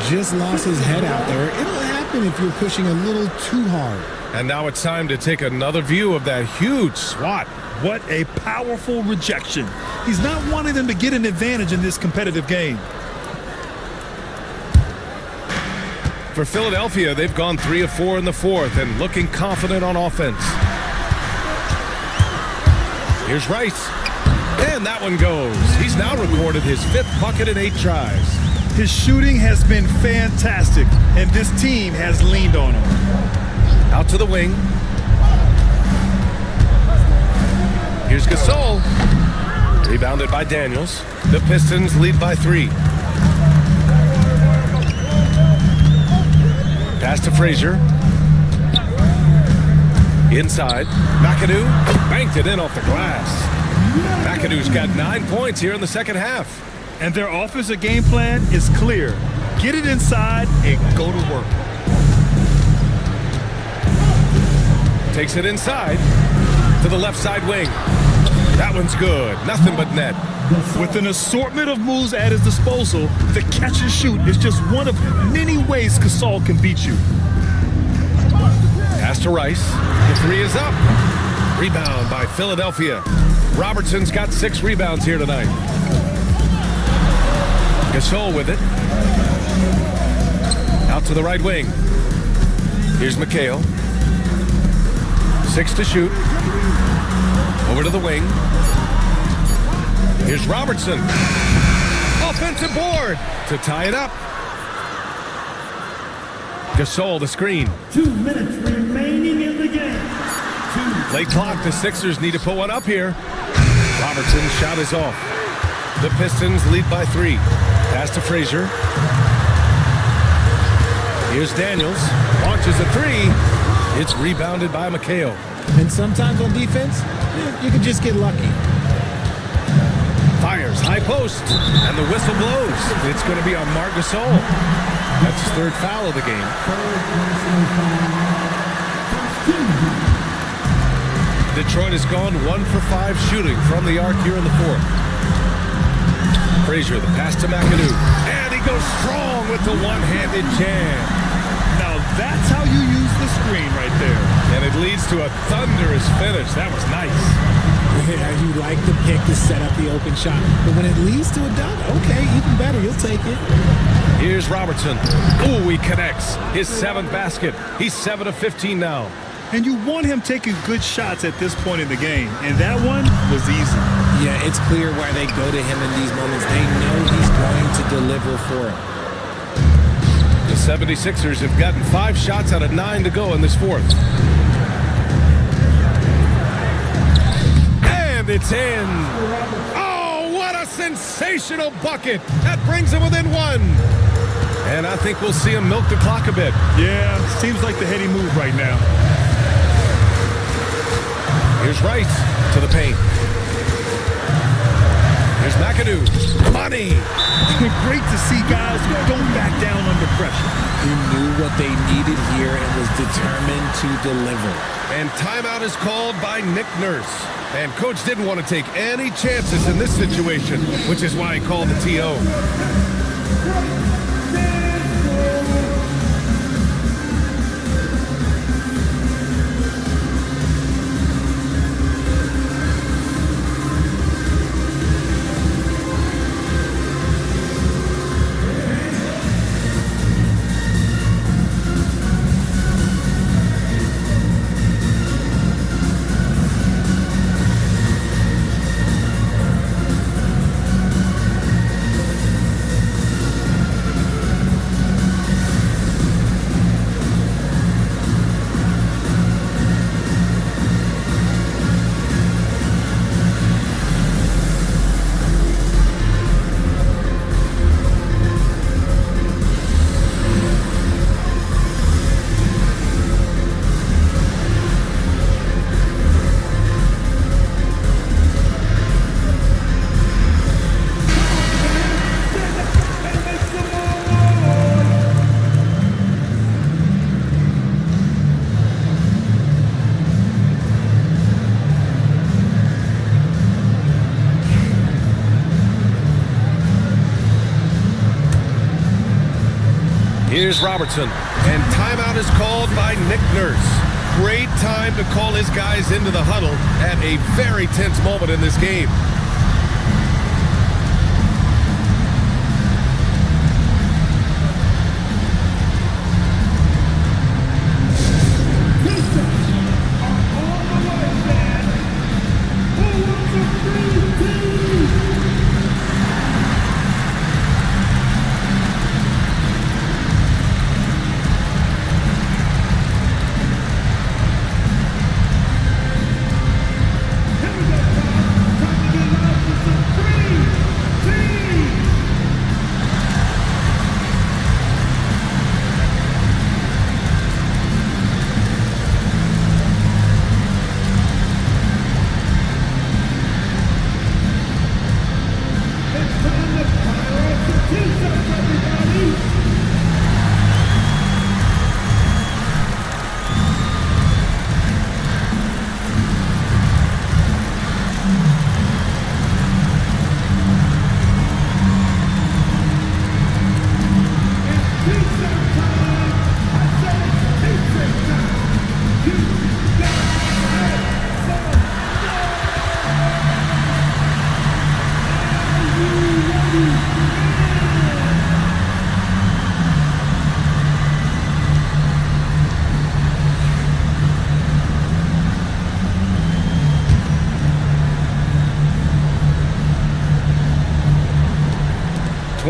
S3: Just lost his head out there. It'll happen if you're pushing a little too hard.
S2: And now it's time to take another view of that huge swat.
S4: What a powerful rejection. He's not wanting them to get an advantage in this competitive game.
S2: For Philadelphia, they've gone 3 of 4 in the fourth and looking confident on offense. Here's Rice. And that one goes. He's now recorded his 5th bucket in 8 tries.
S4: His shooting has been fantastic, and this team has leaned on him.
S2: Out to the wing. Here's Gasol. Rebounded by Daniels. The Pistons lead by 3. Pass to Frazier. Inside. McAdoo banked it in off the glass. McAdoo's got 9 points here in the second half.
S4: And their offensive game plan is clear. Get it inside and go to work.
S2: Takes it inside to the left side wing. That one's good. Nothing but net.
S4: With an assortment of moves at his disposal, the catch and shoot is just one of many ways Gasol can beat you.
S2: Pass to Rice. The three is up. Rebound by Philadelphia. Robertson's got 6 rebounds here tonight. Gasol with it. Out to the right wing. Here's McHale. 6 to shoot. Over to the wing. Here's Robertson. Offensive board to tie it up. Gasol, the screen.
S5: 2 minutes remaining in the game.
S2: Late clock. The Sixers need to put one up here. Robertson's shot is off. The Pistons lead by 3. Pass to Frazier. Here's Daniels. Launches a 3. It's rebounded by McHale.
S3: And sometimes on defense, you can just get lucky.
S2: Fires high post, and the whistle blows. It's going to be on Marc Gasol. That's his 3rd foul of the game. Detroit has gone 1 for 5 shooting from the arc here in the 4th. Frazier, the pass to McAdoo. And he goes strong with the one-handed jam.
S4: Now that's how you use the screen right there.
S2: And it leads to a thunderous finish. That was nice.
S3: Yeah, you like the pick to set up the open shot. But when it leads to a dunk, okay, even better. You'll take it.
S2: Here's Robertson. Ooh, he connects. His 7th basket. He's 7 of 15 now.
S4: And you want him taking good shots at this point in the game. And that one was easy.
S3: Yeah, it's clear why they go to him in these moments. They know he's going to deliver for them.
S2: The 76ers have gotten 5 shots out of 9 to go in this 4th. And it's in. Oh, what a sensational bucket. That brings them within 1. And I think we'll see him milk the clock a bit.
S4: Yeah, seems like the heady move right now.
S2: Here's Rice to the paint. Here's McAdoo. Money.
S4: Great to see guys who don't back down under pressure.
S3: He knew what they needed here and was determined to deliver.
S2: And timeout is called by Nick Nurse. And coach didn't want to take any chances in this situation, which is why he called the TO. Here's Robertson, and timeout is called by Nick Nurse. Great time to call his guys into the huddle at a very tense moment in this game.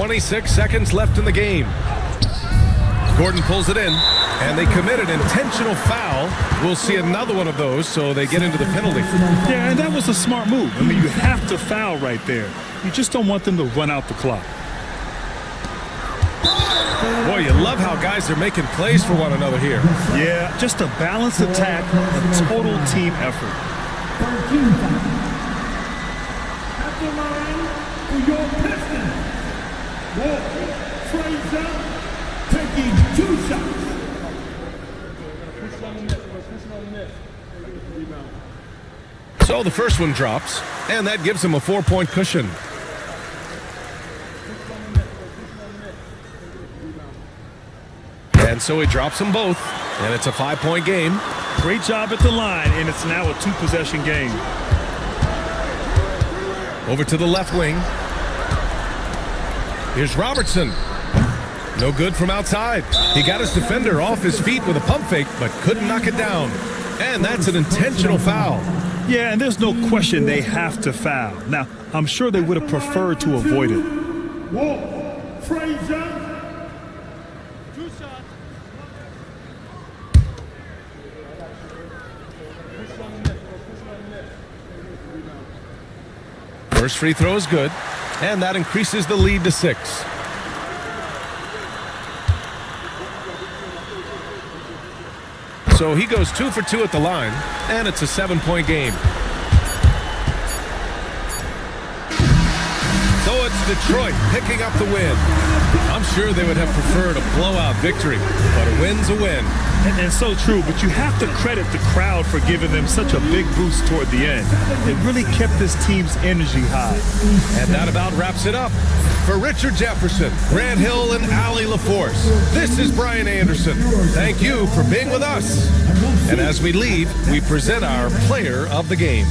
S2: 26 seconds left in the game. Gordon pulls it in, and they commit an intentional foul. We'll see another one of those, so they get into the penalty.
S4: Yeah, and that was a smart move. I mean, you have to foul right there. You just don't want them to run out the clock.
S2: Boy, you love how guys are making plays for one another here.
S4: Yeah, just a balanced attack, a total team effort.
S5: At the line for your Pistons, Walt Frazier taking 2 shots.
S2: So the first one drops, and that gives him a 4-point cushion. And so he drops them both, and it's a 5-point game.
S4: Great job at the line, and it's now a 2-possession game.
S2: Over to the left wing. Here's Robertson. No good from outside. He got his defender off his feet with a pump fake, but couldn't knock it down. And that's an intentional foul.
S4: Yeah, and there's no question they have to foul. Now, I'm sure they would have preferred to avoid it.
S5: Walt Frazier. 2 shots.
S2: First free throw is good, and that increases the lead to 6. So he goes 2 for 2 at the line, and it's a 7-point game. So it's Detroit picking up the win. I'm sure they would have preferred a blowout victory, but a win's a win.
S4: And so true, but you have to credit the crowd for giving them such a big boost toward the end. It really kept this team's energy high.
S2: And that about wraps it up. For Richard Jefferson, Grant Hill, and Allie LaForce, this is Brian Anderson. Thank you for being with us. And as we leave, we present our player of the game.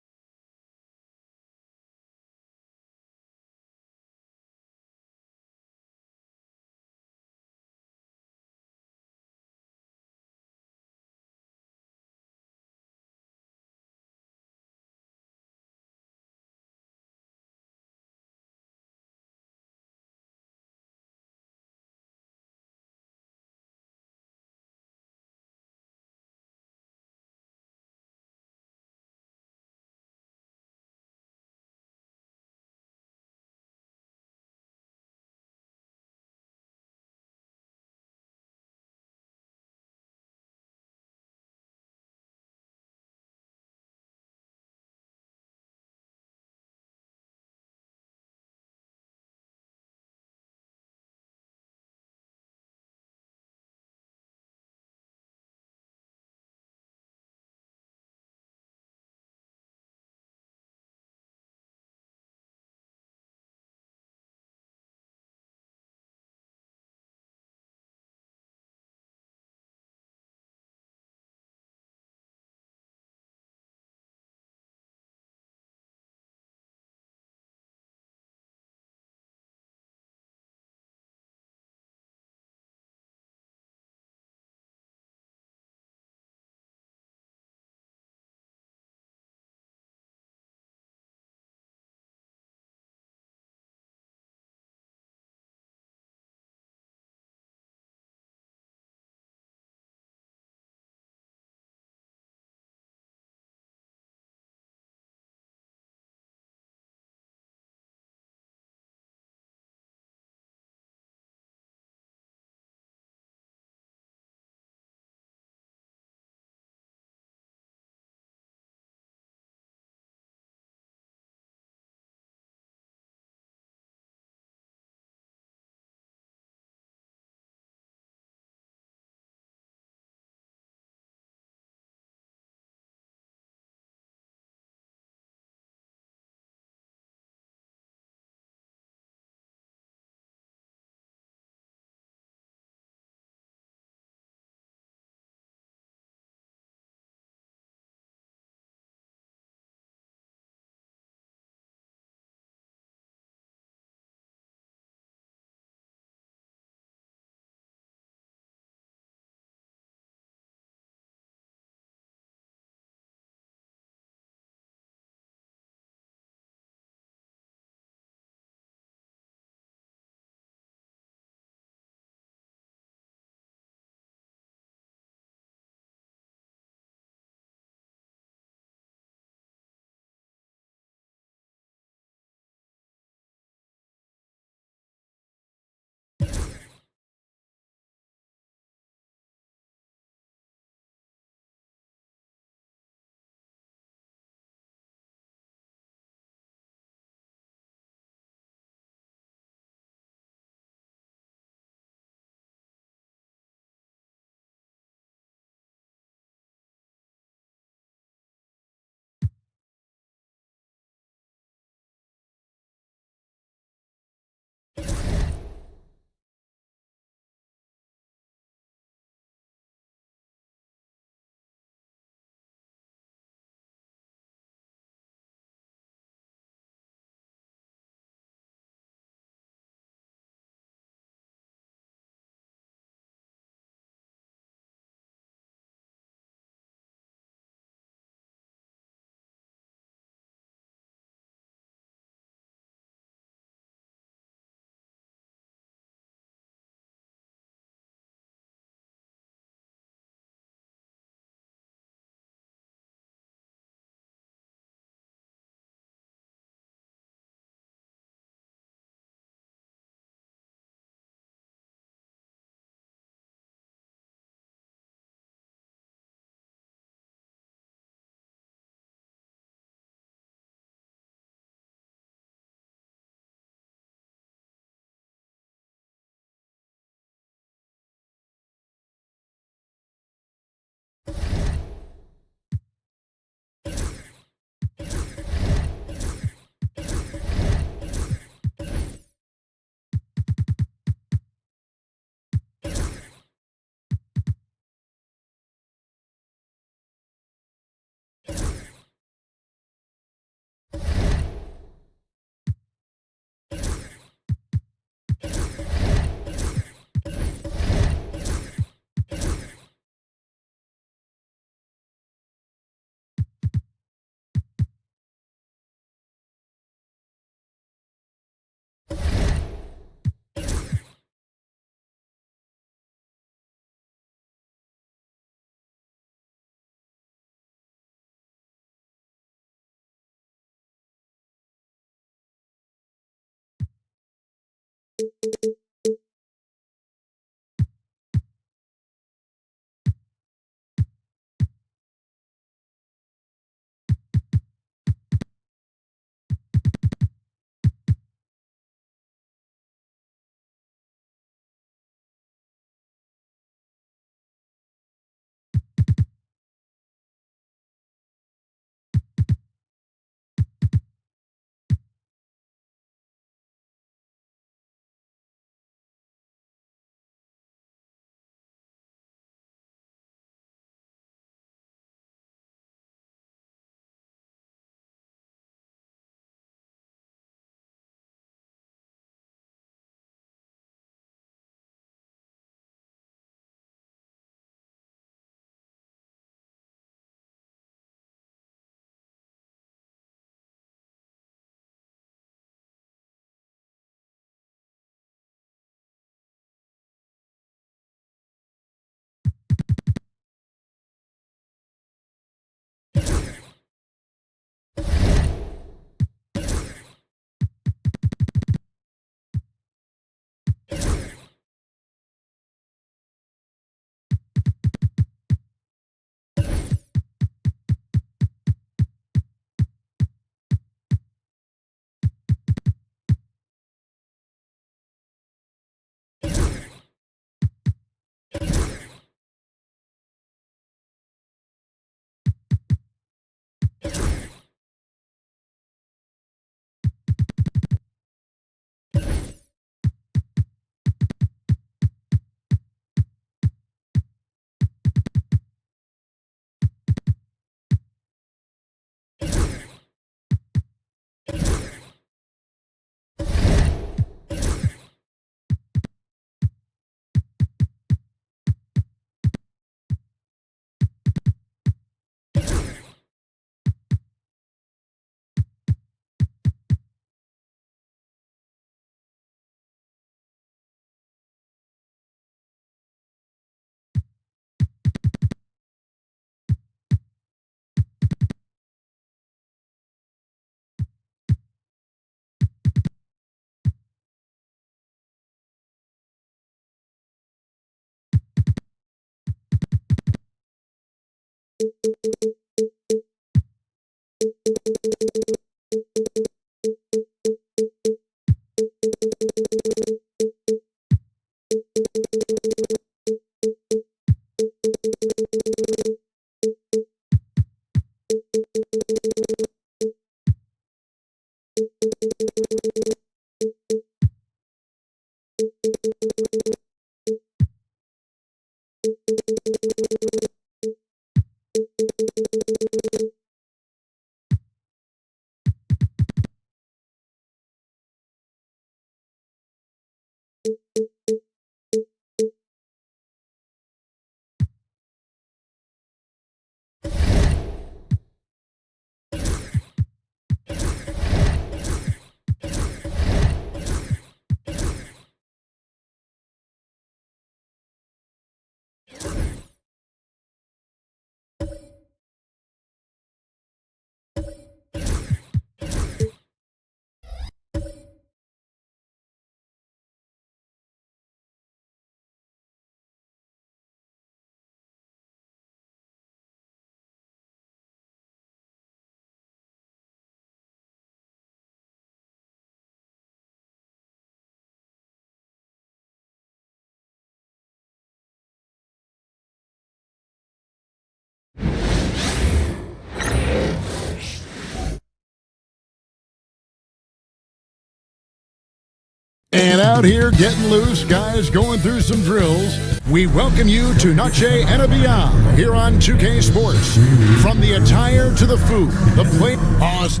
S11: And out here getting loose, guys going through some drills. We welcome you to Noche and Beyond here on 2K Sports. From the attire to the food, the plate. Pause.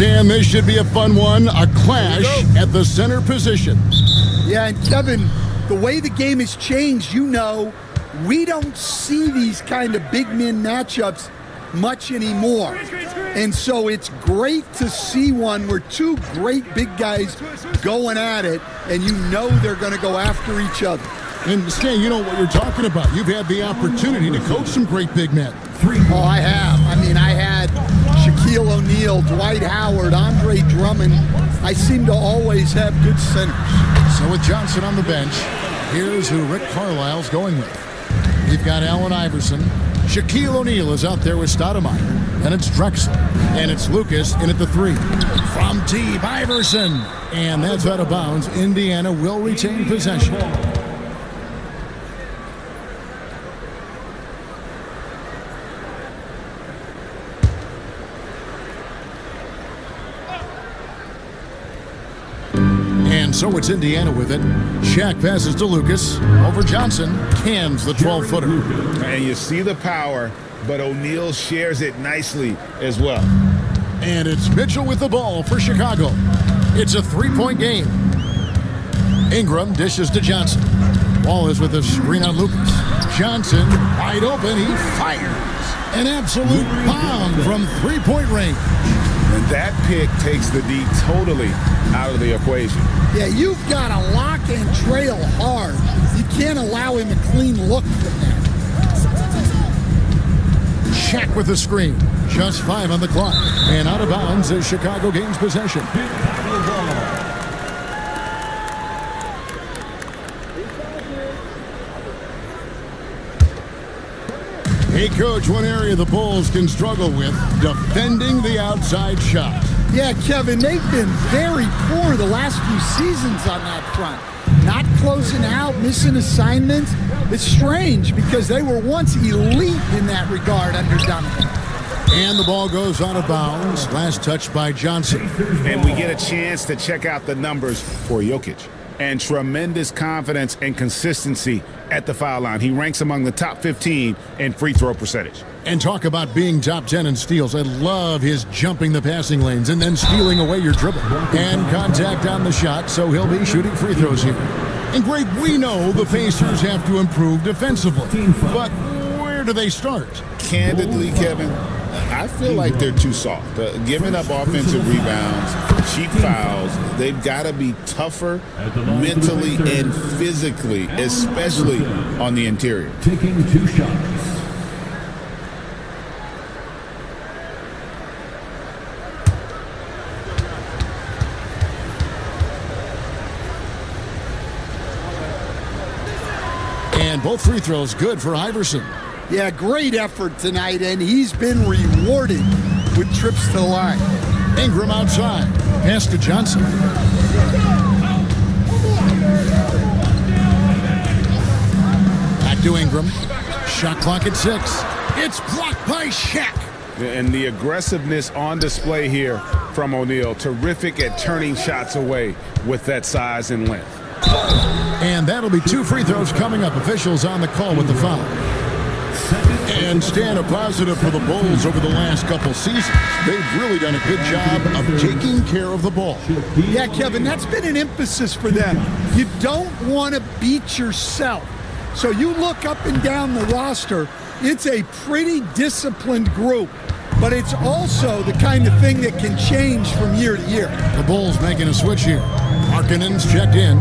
S11: Stan, this should be a fun one. A clash at the center position.
S12: Yeah, and Kevin, the way the game has changed, we don't see these kind of big men matchups much anymore. And so it's great to see one where two great big guys going at it, and they're going to go after each other.
S11: And Stan, you know what you're talking about. You've had the opportunity to coach some great big men.
S12: Oh, I have. I had Shaquille O'Neal, Dwight Howard, Andre Drummond. I seem to always have good centers.
S11: So with Johnson on the bench, here's who Rick Carlisle's going with. We've got Allen Iverson. Shaquille O'Neal is out there with Stoudemire. And it's Drexler. And it's Lucas in at the 3. From deep, Iverson. And that's out of bounds. Indiana will retain possession. And so it's Indiana with it. Shaq passes to Lucas. Over Johnson. Cans the 12-footer.
S4: And you see the power, but O'Neal shares it nicely as well.
S11: And it's Mitchell with the ball for Chicago. It's a 3-point game. Ingram dishes to Johnson. Ball is with a screen on Lucas. Johnson, wide open. He fires. An absolute bomb from 3-point range.
S4: And that pick takes the D totally out of the equation.
S12: Yeah, you've got to lock and trail hard. You can't allow him a clean look from that.
S11: Shaq with the screen. Just 5 on the clock. And out of bounds as Chicago gains possession. Hey, Coach, one area the Bulls can struggle with, defending the outside shot.
S12: Yeah, Kevin, they've been very poor the last few seasons on that front. Not closing out, missing assignments. It's strange because they were once elite in that regard under Donovan.
S11: And the ball goes out of bounds. Last touch by Johnson.
S4: And we get a chance to check out the numbers for Jokic. And tremendous confidence and consistency at the foul line. He ranks among the top 15 in free throw percentage.
S11: And talk about being top 10 in steals. I love his jumping the passing lanes and then stealing away your dribble. And contact on the shot, so he'll be shooting free throws here. And Greg, we know the Pacers have to improve defensively. But where do they start?
S4: Candidly, Kevin, I feel like they're too soft. Giving up offensive rebounds, cheap fouls, they've got to be tougher mentally and physically, especially on the interior.
S5: Taking 2 shots.
S11: And both free throws good for Iverson.
S12: Yeah, great effort tonight, and he's been rewarded with trips to the line.
S11: Ingram outside. Pass to Johnson. Back to Ingram. Shot clock at 6. It's blocked by Shaq.
S4: And the aggressiveness on display here from O'Neal. Terrific at turning shots away with that size and length.
S11: And that'll be 2 free throws coming up. Officials on the call with the foul. And Stan, a positive for the Bulls over the last couple seasons. They've really done a good job of taking care of the ball.
S12: Yeah, Kevin, that's been an emphasis for them. You don't want to beat yourself. So you look up and down the roster, it's a pretty disciplined group. But it's also the kind of thing that can change from year to year.
S11: The Bulls making a switch here. Markkanen's checked in.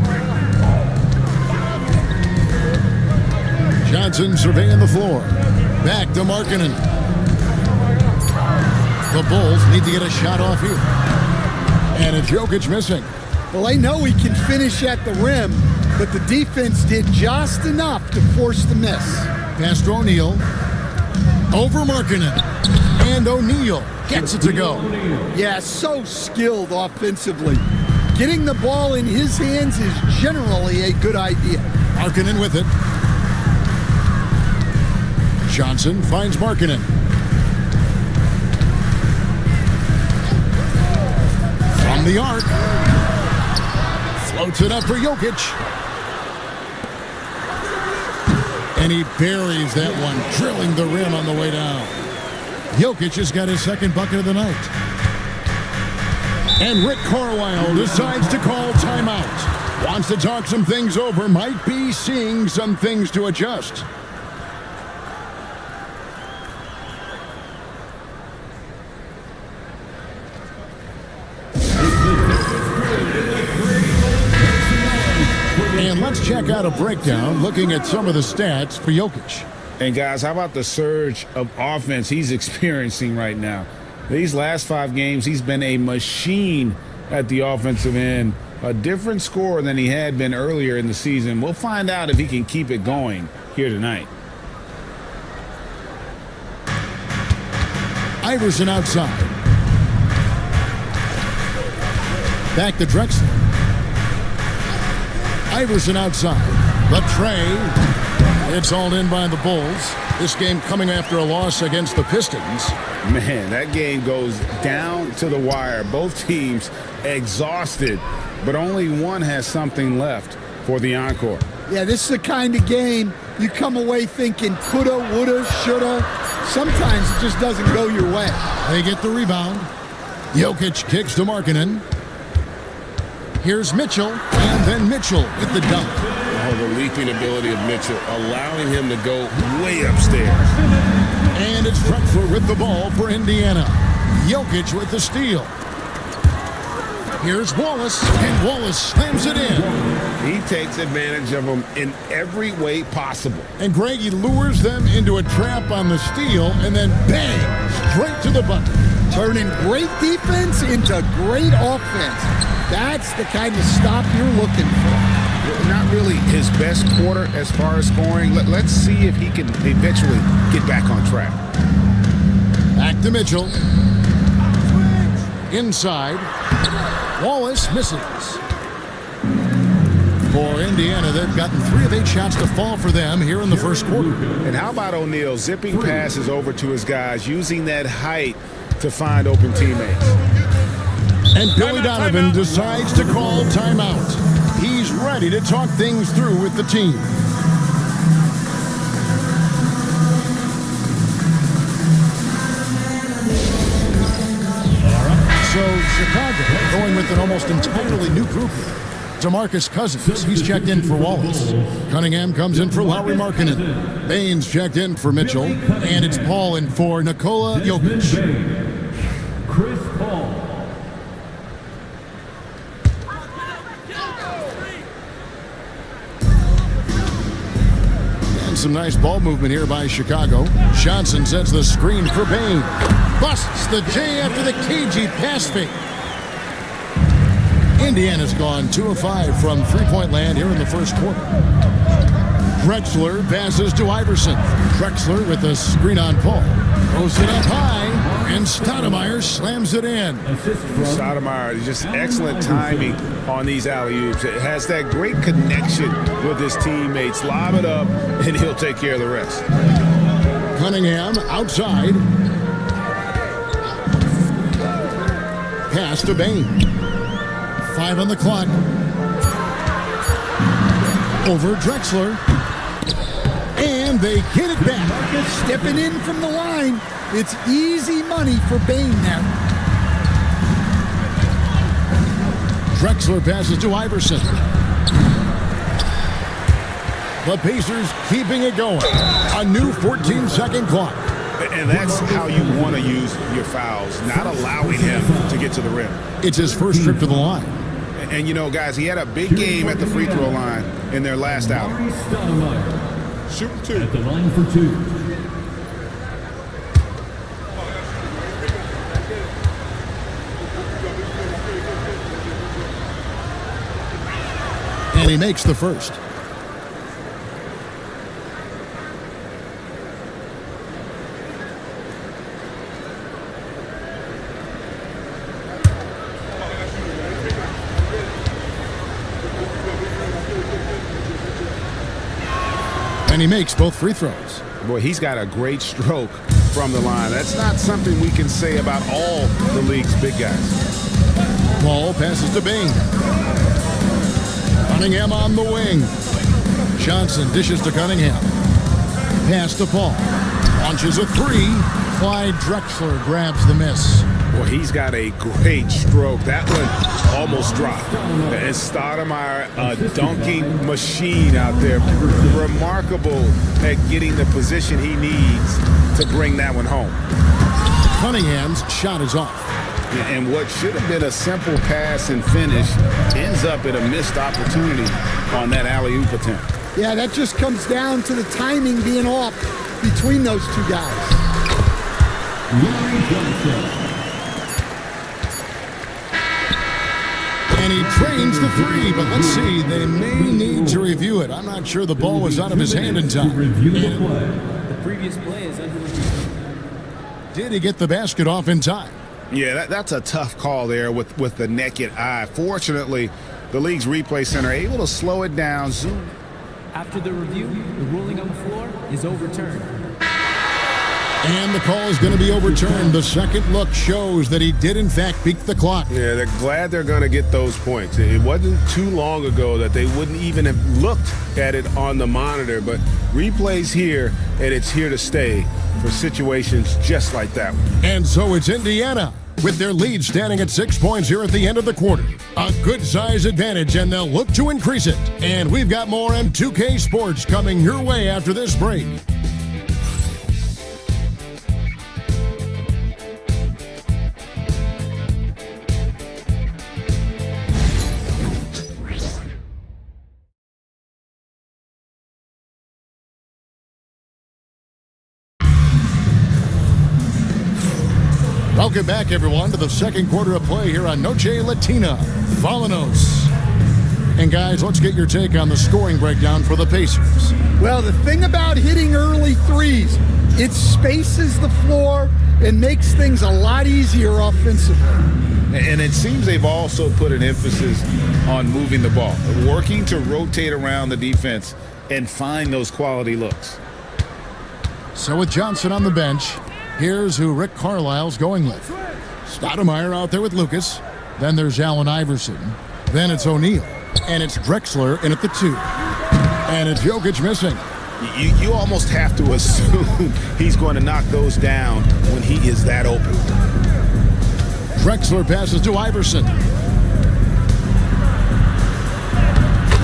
S11: Johnson surveying the floor. Back to Markkanen. The Bulls need to get a shot off here. And it's Jokic missing.
S12: Well, they know he can finish at the rim, but the defense did just enough to force the miss.
S11: Pass to O'Neal. Over Markkanen. And O'Neal gets it to go.
S12: Yeah, so skilled offensively. Getting the ball in his hands is generally a good idea.
S11: Markkanen with it. Johnson finds Markkanen. From the arc. Floats it up for Jokic. And he buries that one, drilling the rim on the way down. Jokic has got his second bucket of the night. And Rick Carlisle decides to call timeout. Wants to talk some things over, might be seeing some things to adjust. And let's check out a breakdown looking at some of the stats for Jokic.
S4: And guys, how about the surge of offense he's experiencing right now? These last 5 games, he's been a machine at the offensive end. A different score than he had been earlier in the season. We'll find out if he can keep it going here tonight.
S11: Iverson outside. Back to Drexler. Iverson outside. The tray. It's hauled in by the Bulls. This game coming after a loss against the Pistons.
S4: Man, that game goes down to the wire. Both teams exhausted, but only one has something left for the encore.
S12: Yeah, this is the kind of game you come away thinking coulda, woulda, shoulda. Sometimes it just doesn't go your way.
S11: They get the rebound. Jokic kicks to Markkanen. Here's Mitchell, and then Mitchell with the dunk.
S2: Oh, the leaping ability of Mitchell, allowing him to go way upstairs.
S11: And it's Drexler with the ball for Indiana. Jokic with the steal. Here's Wallace, and Wallace slams it in.
S4: He takes advantage of them in every way possible.
S11: And Greg, he lures them into a trap on the steal, and then bang, straight to the bucket.
S12: Turning great defense into great offense. That's the kind of stop you're looking for.
S4: Not really his best quarter as far as scoring. Let's see if he can eventually get back on track.
S11: Back to Mitchell. Inside. Wallace misses. For Indiana, they've gotten 3 of 8 shots to fall for them here in the first quarter.
S4: And how about O'Neal zipping passes over to his guys, using that height to find open teammates.
S11: And Billy Donovan decides to call timeout. He's ready to talk things through with the team. So Chicago going with an almost entirely new group here. DeMarcus Cousins, he's checked in for Wallace. Cunningham comes in for Lauri Markkanen. Baines checked in for Mitchell. And it's Paul in for Nikola Jokic.
S5: Chris Paul.
S11: And some nice ball movement here by Chicago. Johnson sets the screen for Bain. Busts the J after the cagey pass fake. Indiana's gone 2 of 5 from three-point land here in the first quarter. Drexler passes to Iverson. Drexler with the screen on Paul. Throws it up high, and Stoudemire slams it in.
S4: Stoudemire, just excellent timing on these alley-oops. It has that great connection with his teammates. Lob it up, and he'll take care of the rest.
S11: Cunningham outside. Pass to Bain. 5 on the clock. Over Drexler. And they get it back.
S12: Stepping in from the line. It's easy money for Bain now.
S11: Drexler passes to Iverson. The Pacers keeping it going. A new 14-second clock.
S4: And that's how you want to use your fouls, not allowing him to get to the rim.
S11: It's his first trip to the line.
S4: And you know, guys, he had a big game at the free throw line in their last outing.
S5: Shoot 2. At the line for 2.
S11: And he makes the first. And he makes both free throws.
S4: Boy, he's got a great stroke from the line. That's not something we can say about all the league's big guys.
S11: Paul passes to Bain. Cunningham on the wing. Johnson dishes to Cunningham. Pass to Paul. Launches a 3. Clyde Drexler grabs the miss.
S4: Well, he's got a great stroke. That one almost dropped. And Stoudemire, a dunking machine out there. Remarkable at getting the position he needs to bring that one home.
S11: Cunningham's shot is off.
S4: And what should have been a simple pass and finish ends up in a missed opportunity on that alley-oop attempt.
S12: Yeah, that just comes down to the timing being off between those two guys.
S11: And he trains the three, but let's see, they may need to review it. I'm not sure the ball was out of his hand in time.
S13: The previous play is under review.
S11: Did he get the basket off in time?
S4: Yeah, that's a tough call there with the naked eye. Fortunately, the league's replay center able to slow it down, zoom.
S13: After the review, the ruling on the floor is overturned.
S11: And the call is going to be overturned. The second look shows that he did, in fact, beat the clock.
S2: Yeah, they're glad they're going to get those points. It wasn't too long ago that they wouldn't even have looked at it on the monitor, but replay's here, and it's here to stay for situations just like that one.
S11: And so it's Indiana with their lead standing at 6 points here at the end of the quarter. A good size advantage, and they'll look to increase it. And we've got more M2K Sports coming your way after this break. Welcome back, everyone, to the second quarter of play here on Noche Latina, Volanos. And guys, let's get your take on the scoring breakdown for the Pacers.
S12: Well, the thing about hitting early threes, it spaces the floor and makes things a lot easier offensively.
S4: And it seems they've also put an emphasis on moving the ball, working to rotate around the defense and find those quality looks.
S11: So with Johnson on the bench, here's who Rick Carlisle's going with. Stoudemire out there with Lucas. Then there's Allen Iverson. Then it's O'Neal. And it's Drexler in at the 2. And it's Jokic missing.
S4: You almost have to assume he's going to knock those down when he is that open.
S11: Drexler passes to Iverson.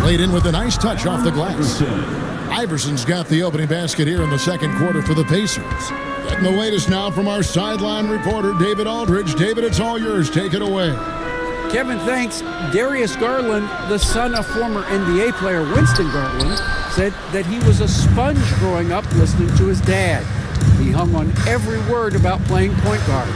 S11: Laid in with a nice touch off the glass. Iverson's got the opening basket here in the second quarter for the Pacers. Getting the latest now from our sideline reporter, David Aldridge. David, it's all yours. Take it away.
S14: Kevin, thanks. Darius Garland, the son of former NBA player Winston Garland, said that he was a sponge growing up listening to his dad. He hung on every word about playing point guard.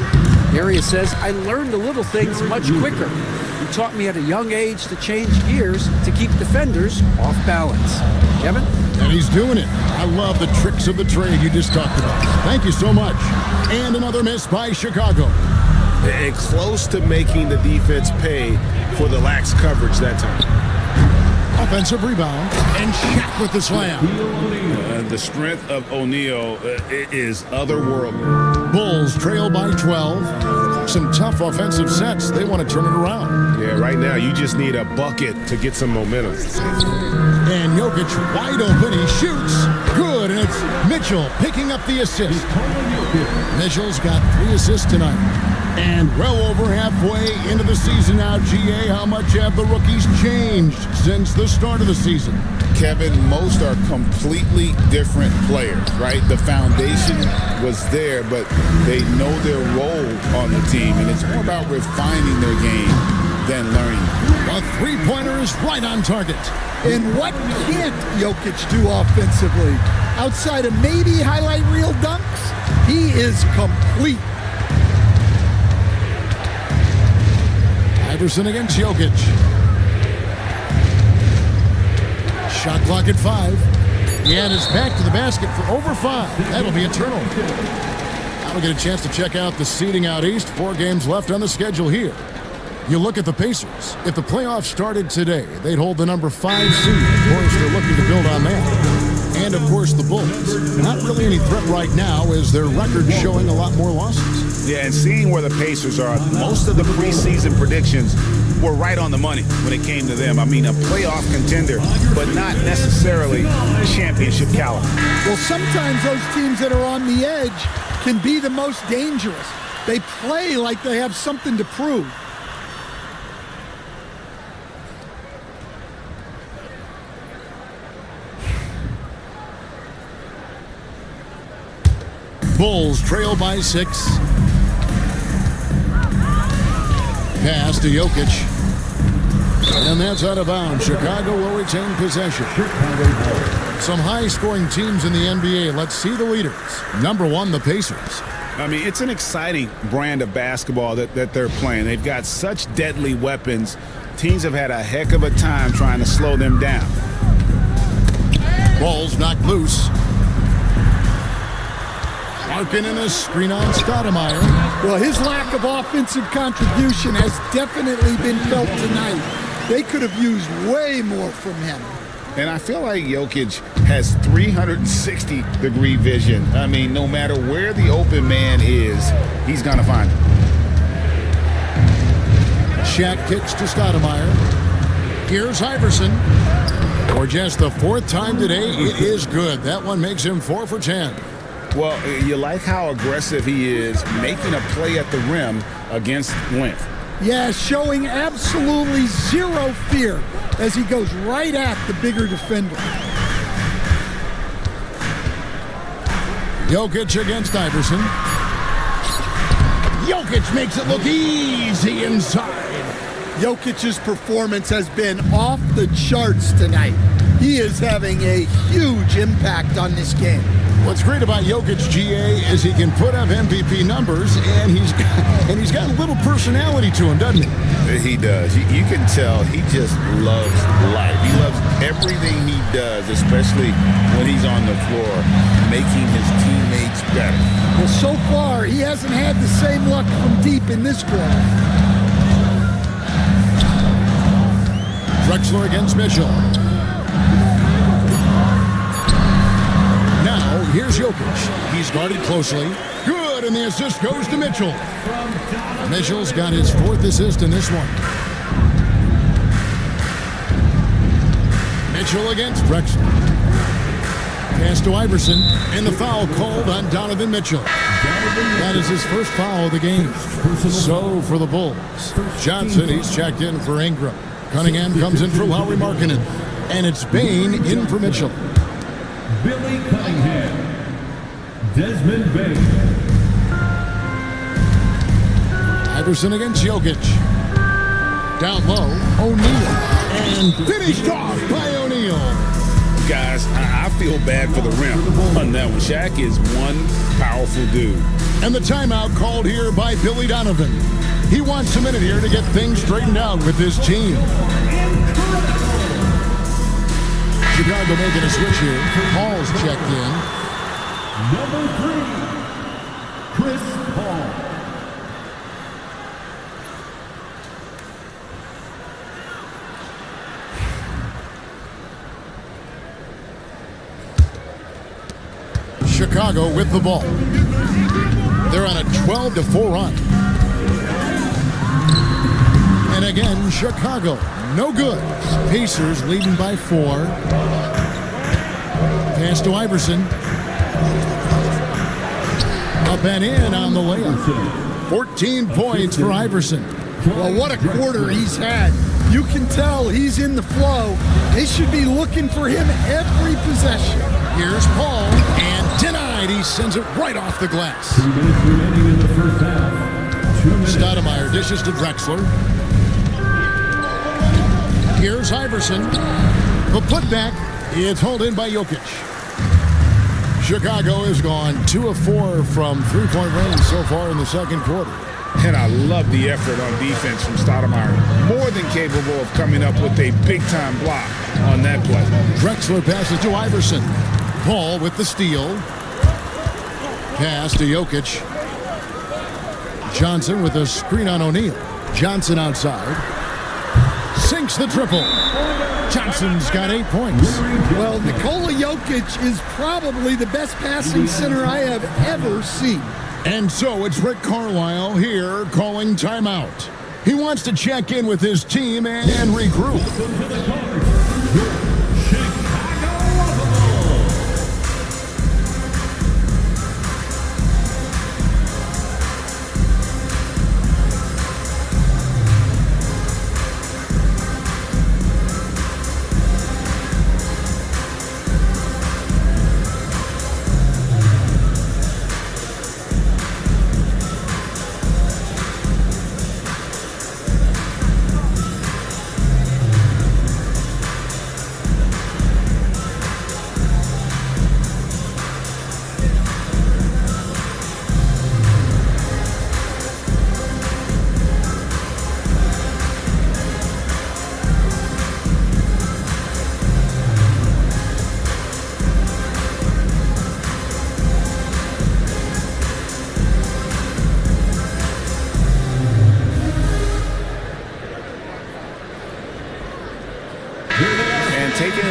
S14: Darius says, I learned the little things much quicker. He taught me at a young age to change gears to keep defenders off balance. Kevin?
S11: And he's doing it. I love the tricks of the trade you just talked about. Thank you so much. And another miss by Chicago.
S2: And close to making the defense pay for the lax coverage that time.
S11: Offensive rebound. And Shaq with the slam.
S4: The strength of O'Neal is otherworldly.
S11: Bulls trail by 12. Some tough offensive sets. They want to turn it around.
S2: Yeah, right now you just need a bucket to get some momentum.
S11: And Jokic wide open. He shoots. Good. And it's Mitchell picking up the assist. Mitchell's got 3 assists tonight. And well over halfway into the season now, GA, how much have the rookies changed since the start of the season?
S4: Kevin, most are completely different players, right? The foundation was there, but they know their role on the team, and it's more about refining their game than learning.
S11: A three-pointer is right on target.
S12: And what can't Jokic do offensively? Outside of maybe highlight reel dunks, he is complete.
S11: Iverson against Jokic. Shot clock at 5. And it's back to the basket for over 5. That'll be a turnover. Now we get a chance to check out the seeding out east. 4 games left on the schedule here. You look at the Pacers. If the playoffs started today, they'd hold the number 5 seed. Of course, they're looking to build on that. And, of course, the Bulls. Not really any threat right now as their record showing a lot more losses.
S4: Yeah, and seeing where the Pacers are, most of the preseason predictions were right on the money when it came to them. I mean, a playoff contender, but not necessarily championship caliber.
S12: Well, sometimes those teams that are on the edge can be the most dangerous. They play like they have something to prove.
S11: Bulls trail by 6. Pass to Jokic. And that's out of bounds. Chicago will retain possession. Some high-scoring teams in the NBA. Let's see the leaders. Number 1, the Pacers.
S4: I mean, it's an exciting brand of basketball that they're playing. They've got such deadly weapons. Teams have had a heck of a time trying to slow them down.
S11: Ball's knocked loose. Larkin in a screen on Stoudemire.
S12: Well, his lack of offensive contribution has definitely been felt tonight. They could have used way more from him.
S4: And I feel like Jokic has 360-degree vision. I mean, no matter where the open man is, he's going to find him.
S11: Shaq kicks to Stoudemire. Here's Iverson. For just the 4th time today, it is good. That one makes him 4 for 10.
S4: Well, you like how aggressive he is making a play at the rim against length.
S12: Yeah, showing absolutely zero fear as he goes right at the bigger defender.
S11: Jokic against Iverson. Jokic makes it look easy inside.
S12: Jokic's performance has been off the charts tonight. He is having a huge impact on this game.
S11: What's great about Jokic, GA, is he can put up MVP numbers, and he's got a little personality to him, doesn't he?
S4: He does. You can tell he just loves life. He loves everything he does, especially when he's on the floor, making his teammates better.
S12: Well, so far, he hasn't had the same luck from deep in this quarter.
S11: Drexler against Mitchell. Here's Jokic. He's guarded closely. Good, and the assist goes to Mitchell. Mitchell's got his 4th assist in this one. Mitchell against Drexler. Pass to Iverson, and the foul called on Donovan Mitchell. That is his first foul of the game. So for the Bulls. Johnson, he's checked in for Ingram. Cunningham comes in for Lauri Markkanen. And it's Bane in for Mitchell.
S5: Billy Cunningham, Desmond Bain.
S11: Iverson against Jokic. Down low, O'Neal. And finished off by O'Neal.
S4: Guys, I feel bad for the rim on that one. Shaq is one powerful dude.
S11: And the timeout called here by Billy Donovan. He wants a minute here to get things straightened out with his team. Chicago making a switch here. Paul's checked in.
S5: Number 3, Chris Paul.
S11: Chicago with the ball. They're on a 12-4 run. And again, Chicago, no good. Pacers leading by 4. Pass to Iverson. Up and in on the layup. 14 points for Iverson.
S12: Well, what a quarter he's had. You can tell he's in the flow. They should be looking for him every possession.
S11: Here's Paul, and denied. He sends it right off the glass.
S5: 2 minutes remaining in the first half. 2 minutes.
S11: Stoudemire dishes to Drexler. Here's Iverson. The putback. It's hauled in by Jokic. Chicago has gone 2 of 4 from three-point range so far in the second quarter.
S4: And I love the effort on defense from Stoudemire. More than capable of coming up with a big-time block on that play.
S11: Drexler passes to Iverson. Paul with the steal. Pass to Jokic. Johnson with a screen on O'Neal. Johnson outside. Sinks the triple. Johnson's got 8 points.
S12: Well, Nikola Jokic is probably the best passing center I have ever seen.
S11: And so it's Rick Carlisle here calling timeout. He wants to check in with his team and regroup.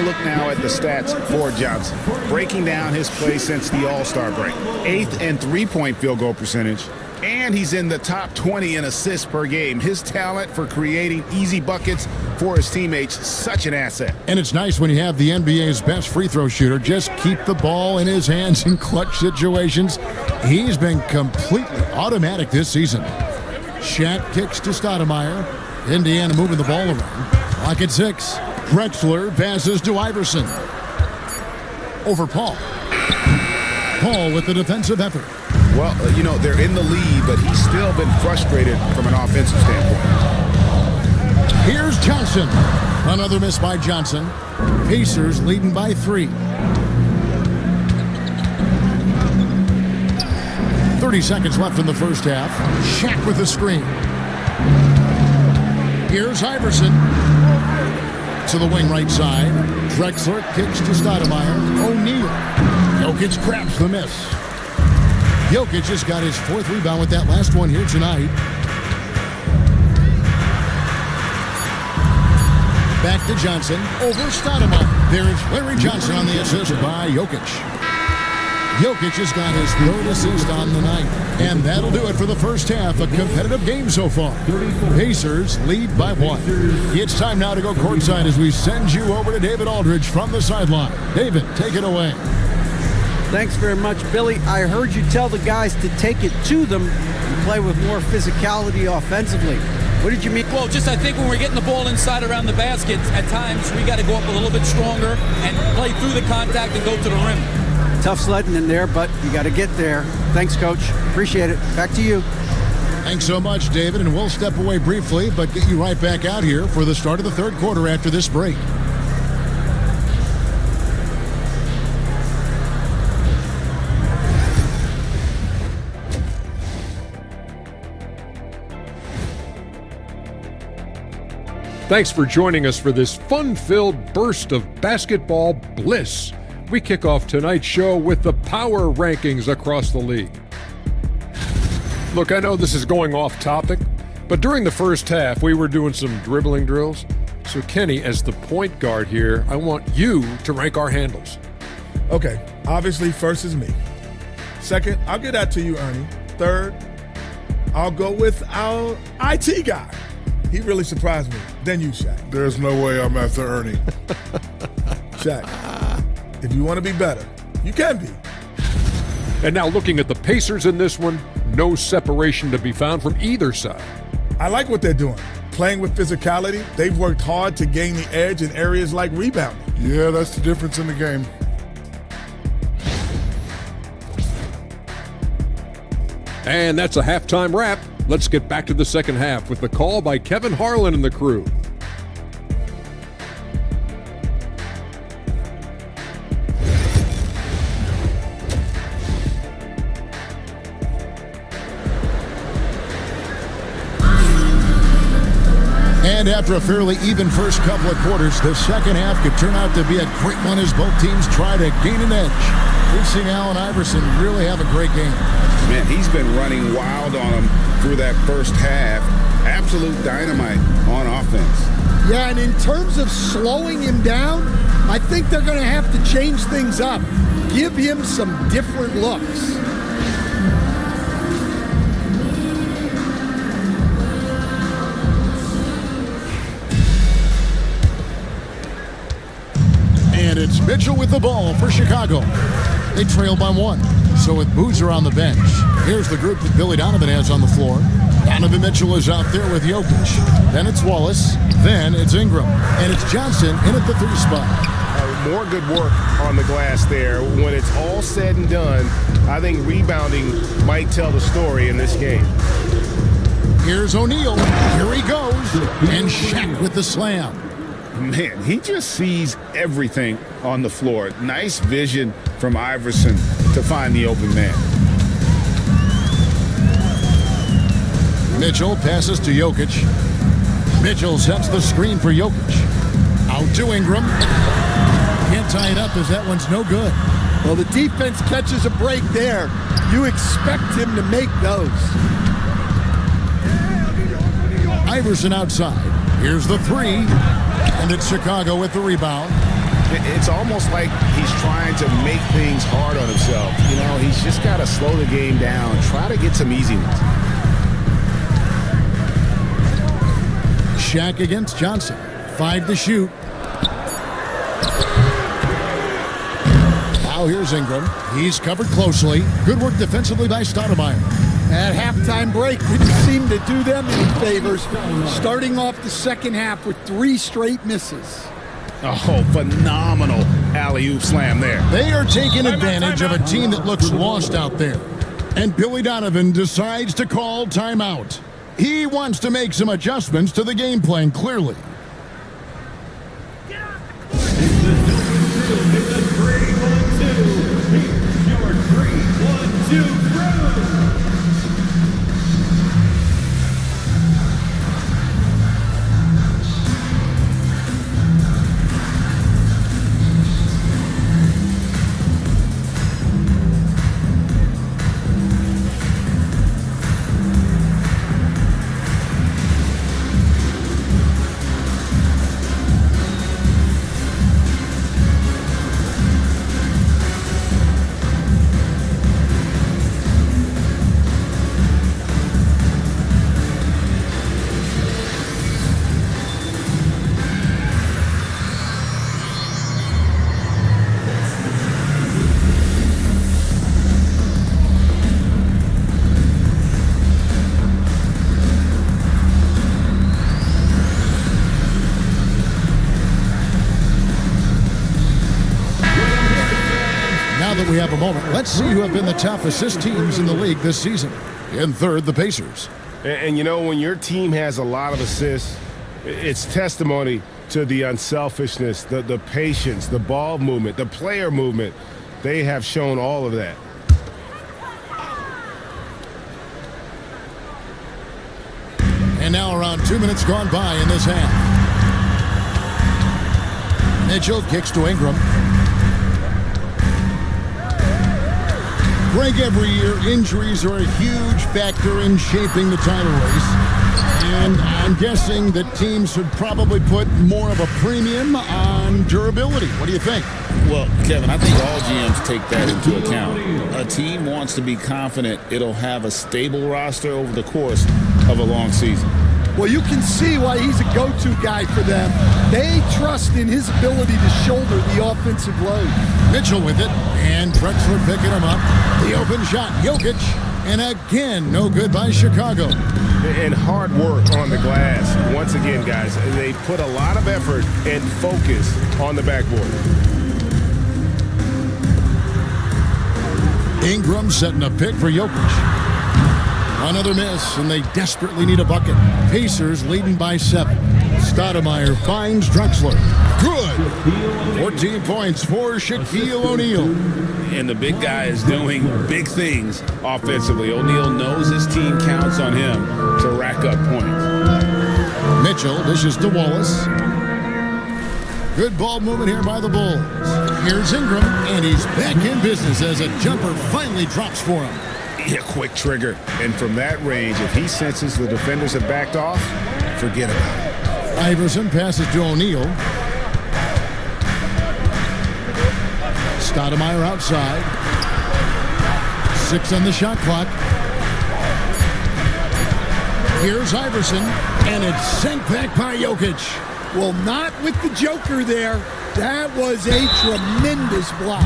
S4: a look now at the stats for Johnson. Breaking down his play since the All-Star break. 8th and three-point field goal percentage. And he's in the top 20 in assists per game. His talent for creating easy buckets for his teammates, such an asset.
S11: And it's nice when you have the NBA's best free throw shooter just keep the ball in his hands in clutch situations. He's been completely automatic this season. Shaq kicks to Stoudemire. Indiana moving the ball around. Clock at 6. Drexler passes to Iverson. Over Paul. Paul with the defensive effort.
S4: Well, you know, they're in the lead, but he's still been frustrated from an offensive standpoint.
S11: Here's Johnson. Another miss by Johnson. Pacers leading by 3. 30 seconds left in the first half. Shaq with the screen. Here's Iverson. To the wing right side. Drexler kicks to Stoudemire. O'Neal. Jokic grabs the miss. Jokic just got his 4th rebound with that last one here tonight. Back to Johnson. Over Stoudemire. There's Larry Johnson on the assist by Jokic. Jokic has got his 3rd assist on the night. And that'll do it for the first half. A competitive game so far. Pacers lead by 1. It's time now to go courtside as we send you over to David Aldridge from the sideline. David, take it away.
S14: Thanks very much, Billy. I heard you tell the guys to take it to them and play with more physicality offensively. What did you mean?
S15: Well, just I think when we're getting the ball inside around the basket, at times we got to go up a little bit stronger and play through the contact and go to the rim.
S14: Tough sledding in there, but you got to get there. Thanks, Coach. Appreciate it. Back to you.
S11: Thanks so much, David, and we'll step away briefly, but get you right back out here for the start of the 3rd quarter after this break.
S8: Thanks for joining us for this fun-filled burst of basketball bliss. We kick off tonight's show with the power rankings across the league. Look, I know this is going off topic, but during the first half, we were doing some dribbling drills. So, Kenny, as the point guard here, I want you to rank our handles.
S9: Okay, obviously first is me. Second, I'll get that to you, Ernie. Third, I'll go with our IT guy. He really surprised me. Then you, Shaq.
S10: There's no way I'm after Ernie.
S9: Shaq, if you want to be better, you can be.
S8: And now looking at the Pacers in this one, no separation to be found from either side.
S9: I like what they're doing. Playing with physicality, they've worked hard to gain the edge in areas like rebounding.
S10: Yeah, that's the difference in the game.
S8: And that's a halftime wrap. Let's get back to the second half with the call by Kevin Harlan and the crew.
S11: And after a fairly even first couple of quarters, the second half could turn out to be a great one as both teams try to gain an edge. We've seen Allen Iverson really have a great game.
S4: Man, he's been running wild on him through that first half. Absolute dynamite on offense.
S12: Yeah, and in terms of slowing him down, I think they're going to have to change things up. Give him some different looks.
S11: And it's Mitchell with the ball for Chicago. They trail by 1. So with Boozer on the bench, here's the group that Billy Donovan has on the floor. Donovan Mitchell is out there with Jokic. Then it's Wallace. Then it's Ingram. And it's Johnson in at the 3 spot.
S2: More good work on the glass there. When it's all said and done, I think rebounding might tell the story in this game.
S11: Here's O'Neal. Here he goes. And Shaq with the slam.
S4: Man, he just sees everything on the floor. Nice vision from Iverson to find the open man.
S11: Mitchell passes to Jokic. Mitchell sets the screen for Jokic. Out to Ingram. Can't tie it up as that one's no good.
S12: Well, the defense catches a break there. You expect him to make those.
S11: Iverson outside. Here's the 3. And it's Chicago with the rebound.
S4: It's almost like he's trying to make things hard on himself. You know, he's just got to slow the game down, try to get some easy ones.
S11: Shaq against Johnson. 5 to shoot. Now here's Ingram. He's covered closely. Good work defensively by Stoudemire.
S12: That halftime break didn't seem to do them any favors, starting off the second half with 3 straight misses.
S4: Oh, phenomenal alley-oop slam there.
S11: They are taking advantage of a team that looks lost out there. And Billy Donovan decides to call timeout. He wants to make some adjustments to the game plan, clearly. We have a moment. Let's see who have been the top assist teams in the league this season. In third, the Pacers.
S2: And you know, when your team has a lot of assists, it's testimony to the unselfishness, the patience, the ball movement, the player movement. They have shown all of that.
S11: And now around 2 minutes gone by in this half. Mitchell kicks to Ingram. Greg, every year, injuries are a huge factor in shaping the title race. And I'm guessing that teams should probably put more of a premium on durability. What do you think?
S4: Well, Kevin, I think all GMs take that into account. A team wants to be confident it'll have a stable roster over the course of a long season.
S12: Well, you can see why he's a go-to guy for them. They trust in his ability to shoulder the offensive load.
S11: Mitchell with it, and Drexler picking him up. The open shot, Jokic, and again, no good by Chicago.
S2: And hard work on the glass. Once again, guys, they put a lot of effort and focus on the backboard.
S11: Ingram setting a pick for Jokic. Another miss, and they desperately need a bucket. Pacers leading by 7. Stoudemire finds Drexler. Good. 14 points for Shaquille O'Neal.
S4: And the big guy is doing big things offensively. O'Neal knows his team counts on him to rack up points.
S11: Mitchell dishes to Wallace. Good ball movement here by the Bulls. Here's Ingram, and he's back in business as a jumper finally drops for him.
S4: Yeah, quick trigger. And from that range, if he senses the defenders have backed off, forget about it.
S11: Iverson passes to O'Neal. Stoudemire outside. 6 on the shot clock. Here's Iverson, and it's sent back by Jokic.
S12: Well, not with the Joker there. That was a tremendous block.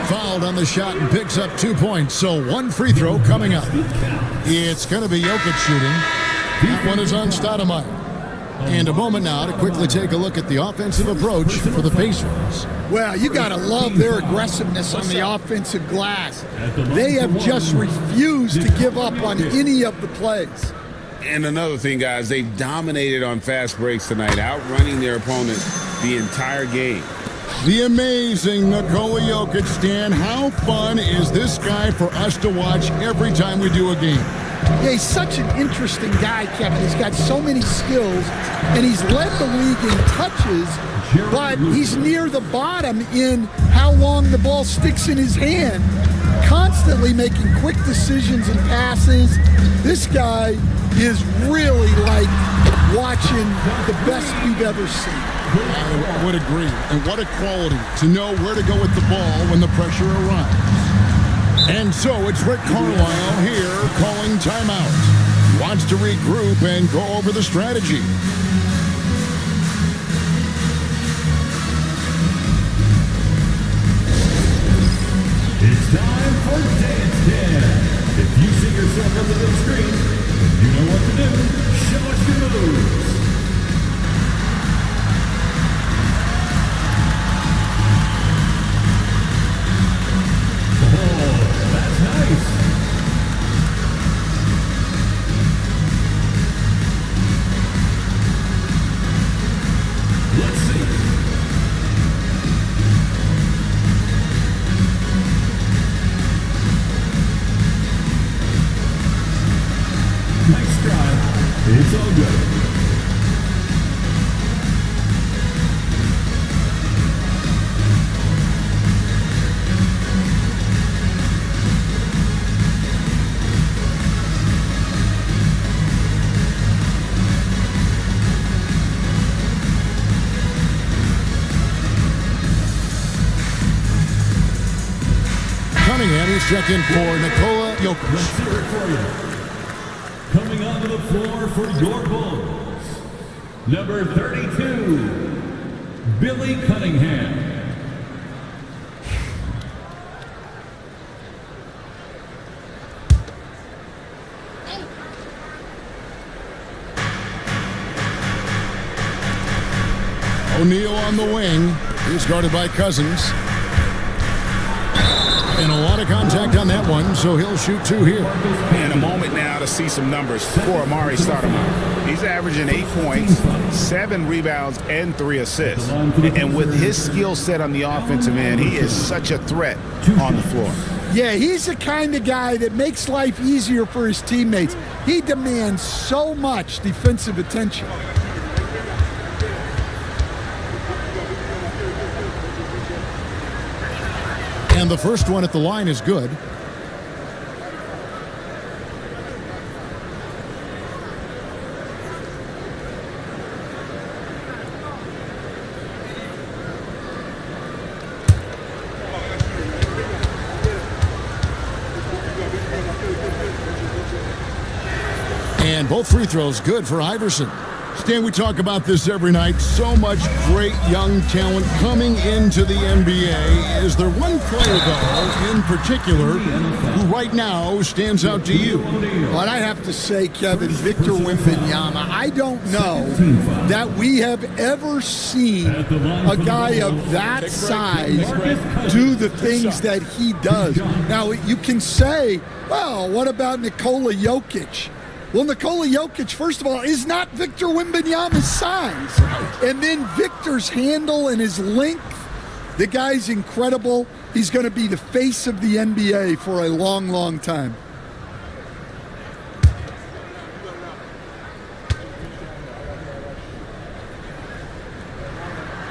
S11: Fouled on the shot and picks up 2 points, so 1 free throw coming up. It's going to be Jokic shooting. That one is on Stoudemire. And a moment now to quickly take a look at the offensive approach for the Pacers.
S12: Well, you got to love their aggressiveness on the offensive glass. They have just refused to give up on any of the plays.
S4: And another thing, guys, they've dominated on fast breaks tonight, outrunning their opponent the entire game.
S11: The amazing Nikola Jokic, Stan. How fun is this guy for us to watch every time we do a game?
S12: Yeah, he's such an interesting guy, Kevin. He's got so many skills, and he's led the league in touches, but he's near the bottom in how long the ball sticks in his hand, constantly making quick decisions and passes. This guy is really like watching the best you've ever seen.
S11: I would agree. And what a quality to know where to go with the ball when the pressure arrives. And so it's Rick Carlisle here calling timeout. Wants to regroup and go over the strategy.
S5: It's time for Dance Dance. If you see yourself on the big screen, you know what to do. Show us your moves. Oh, that's nice. Let's see. Nice try. It's all good.
S11: Cunningham is checked in for Nikola Jokic.
S5: Let's hear it for you. Coming onto the floor for your Bulls, number 32, Billy Cunningham.
S11: O'Neal on the wing. He's guarded by Cousins. And a lot of contact on that one, so he'll shoot two here.
S4: And a moment now to see some numbers for Amari Stoudemire. He's averaging 8 points, 7 rebounds, and 3 assists. And with his skill set on the offensive end, he is such a threat on the floor.
S12: Yeah, he's the kind of guy that makes life easier for his teammates. He demands so much defensive attention.
S11: And the first one at the line is good. And both free throws good for Iverson. Stan, we talk about this every night. So much great young talent coming into the NBA. Is there one player, though, in particular, who right now stands out to you?
S12: Well, I have to say, Kevin, Victor Wembanyama. I don't know that we have ever seen a guy of that size do the things that he does. Now, you can say, well, what about Nikola Jokic? Well, Nikola Jokic, first of all, is not Victor Wembanyama's size. And then Victor's handle and his length, the guy's incredible. He's going to be the face of the NBA for a long, long time.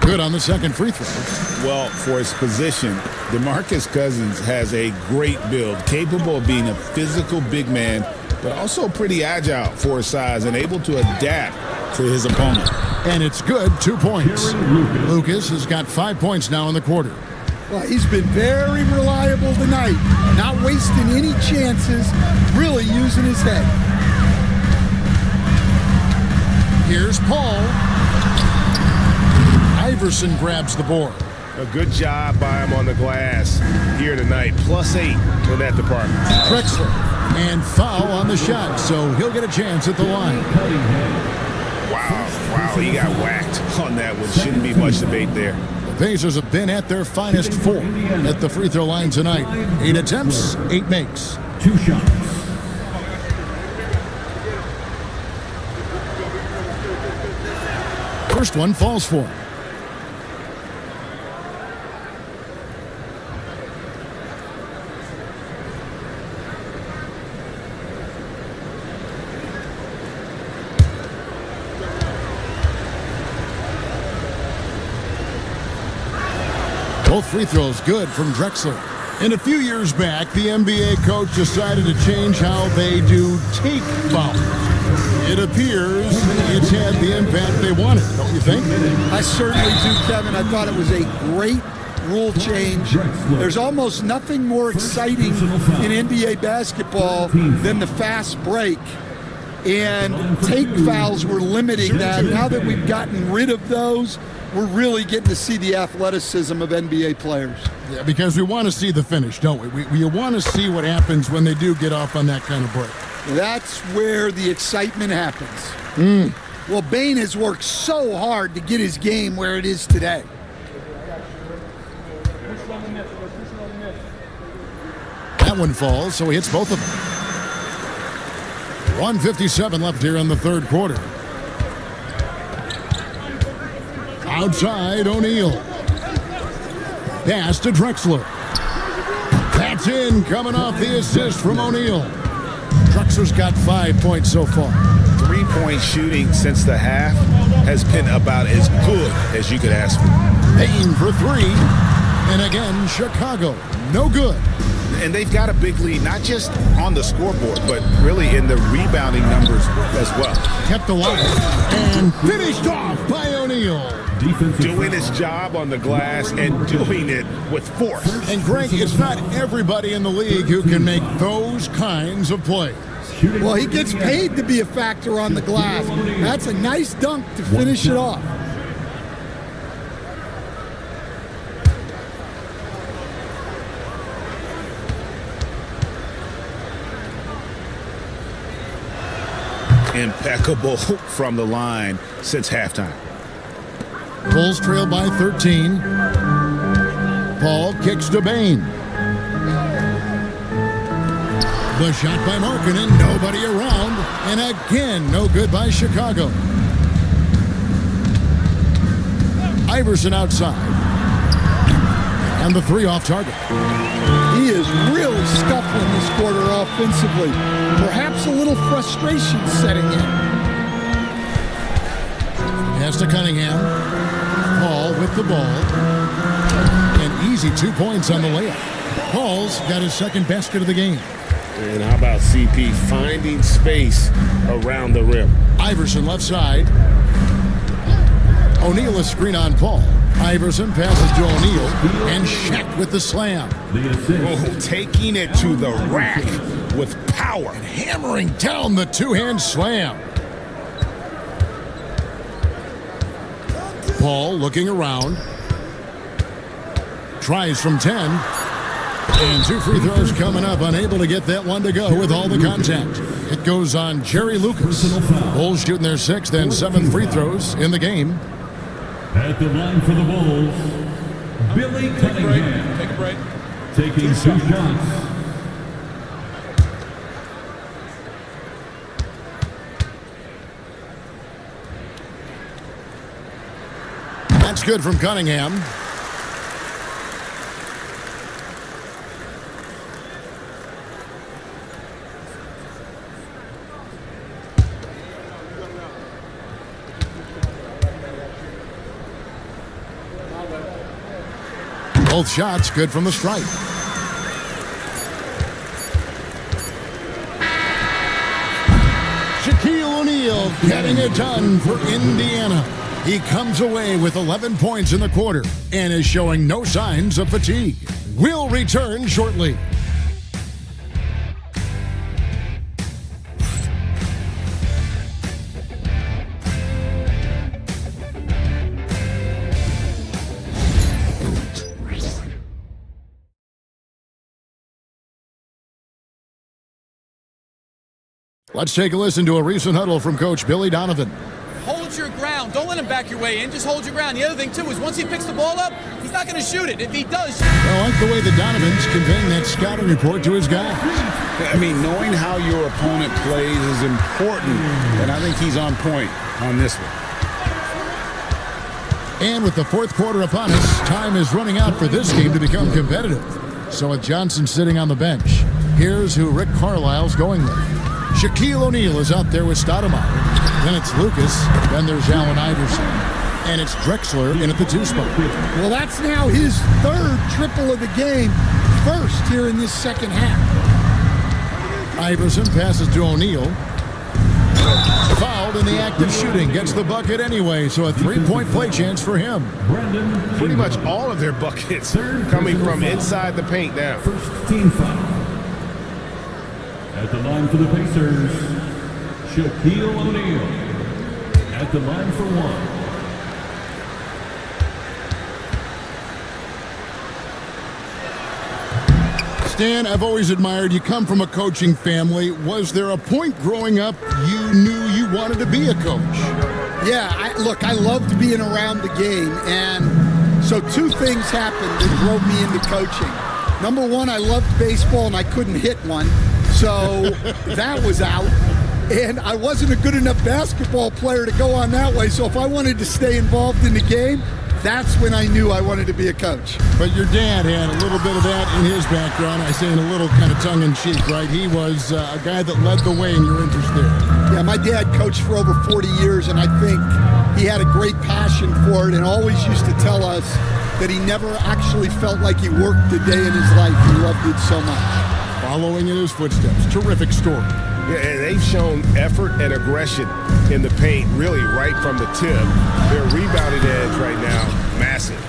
S11: Good on the second free throw.
S4: Well, for his position, DeMarcus Cousins has a great build, capable of being a physical big man, but also pretty agile for his size and able to adapt to his opponent.
S11: And it's good, 2 points. Lucas has got 5 points now in the quarter.
S12: Well, he's been very reliable tonight, not wasting any chances, really using his head.
S11: Here's Paul. Iverson grabs the board.
S2: A good job by him on the glass here tonight. +8 in that department.
S11: Drexler. And foul on the shot, so he'll get a chance at the line.
S4: Wow, he got whacked on that one. Shouldn't be much debate there.
S11: The Pacers have been at their finest 4 at the free throw line tonight. 8 attempts, 8 makes.
S5: 2 shots.
S11: First one falls for him. Both free throws good from Drexler. And a few years back, the NBA coach decided to change how they do take fouls. It appears it's had the impact they wanted, don't you think?
S12: I certainly do, Kevin. I thought it was a great rule change. There's almost nothing more exciting in NBA basketball than the fast break. And take fouls were limiting that. Now that we've gotten rid of those, we're really getting to see the athleticism of NBA players.
S11: Yeah, because we want to see the finish, don't we? We want to see what happens when they do get off on that kind of break.
S12: That's where the excitement happens. Well, Bane has worked so hard to get his game where it is today.
S11: That one falls, so he hits both of them. 1:57 left here in the third quarter. Outside, O'Neal. Pass to Drexler. That's in, coming off the assist from O'Neal. Drexler's got 5 points so far.
S4: 3-point shooting since the half has been about as good as you could ask for.
S11: Payne for three. And again, Chicago. No good.
S4: And they've got a big lead, not just on the scoreboard, but really in the rebounding numbers as well.
S11: Kept alive and finished off by O'Neal.
S4: Doing his job on the glass and doing it with force.
S11: And Greg, it's not everybody in the league who can make those kinds of plays.
S12: Well, he gets paid to be a factor on the glass. That's a nice dunk to finish it off.
S4: Impeccable from the line since halftime.
S11: Bulls trail by 13. Paul kicks to Bane. The shot by Markkanen, nobody around. And again, no good by Chicago. Iverson outside. And the three off target.
S12: He is really scuffling this quarter offensively. Perhaps a little frustration setting in.
S11: Pass to Cunningham. Paul with the ball. An easy 2 points on the layup. Paul's got his second basket of the game.
S4: And how about CP finding space around the rim?
S11: Iverson left side. O'Neal a screen on Paul. Iverson passes to O'Neal, and Shaq with the slam.
S4: Oh, taking it to the rack with power.
S11: And hammering down the two-hand slam. Paul looking around. Tries from 10. And 2 free throws coming up. Unable to get that one to go with all the contact. It goes on Jerry Lucas. Bulls shooting their 6th and 7th free throws in the game.
S5: At the line for the Bulls, Billy Cunningham.
S2: Take a break.
S5: Taking 2 shots.
S11: That's good from Cunningham. Both shots good from the stripe. Shaquille O'Neal getting it done for Indiana. He comes away with 11 points in the quarter and is showing no signs of fatigue. We'll return shortly. Let's take a listen to a recent huddle from Coach Billy Donovan.
S15: Hold your ground. Don't let him back your way in. Just hold your ground. The other thing, too, is once he picks the ball up, he's not going to shoot it. If he does...
S11: I like the way that Donovan's conveying that scouting report to his guys.
S4: I mean, knowing how your opponent plays is important, and I think he's on point on this one.
S11: And with the fourth quarter upon us, time is running out for this game to become competitive. So with Johnson sitting on the bench, here's who Rick Carlisle's going with. Shaquille O'Neal is out there with Stoudemire. Then it's Lucas. Then there's Allen Iverson. And it's Drexler in at the 2 spot.
S12: Well, that's now his 3rd triple of the game. first here in this second half.
S11: Iverson passes to O'Neal. Fouled in the act of shooting. Gets the bucket anyway, so a three-point play chance for him.
S2: Pretty much all of their buckets coming from inside the paint now.
S5: First team foul. At the line for the Pacers, Shaquille O'Neal. At the line for one.
S11: Stan, I've always admired you. Come from a coaching family. Was there a point growing up you knew you wanted to be a coach?
S12: Yeah, I loved being around the game, and so two things happened that drove me into coaching. Number one, I loved baseball, and I couldn't hit one, so that was out. And I wasn't a good enough basketball player to go on that way, so if I wanted to stay involved in the game, that's when I knew I wanted to be a coach.
S11: But your dad had a little bit of that in his background. I say in a little kind of tongue-in-cheek, right? He was a guy that led the way in your interest there.
S12: Yeah, my dad coached for over 40 years, and I think he had a great passion for it and always used to tell us that he never actually felt like he worked a day in his life. He loved it so much.
S11: Following in his footsteps. Terrific story.
S2: Yeah, and they've shown effort and aggression in the paint really right from the tip. Their rebounding edge right now, massive.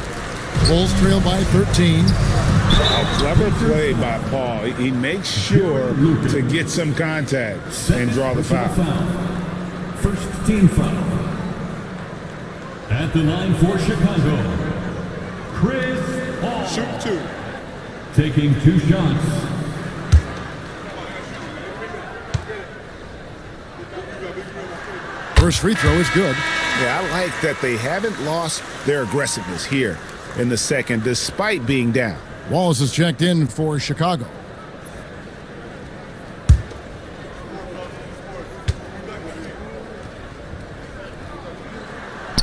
S11: Bulls trail by 13.
S4: A clever play by Paul. He makes sure to get some contact and draw the foul.
S5: First team foul. At the line for Chicago, Chris Paul.
S9: Shoot two.
S5: Taking 2 shots.
S11: First free throw is good.
S4: Yeah, I like that they haven't lost their aggressiveness here in the second, despite being down.
S11: Wallace is checked in for Chicago.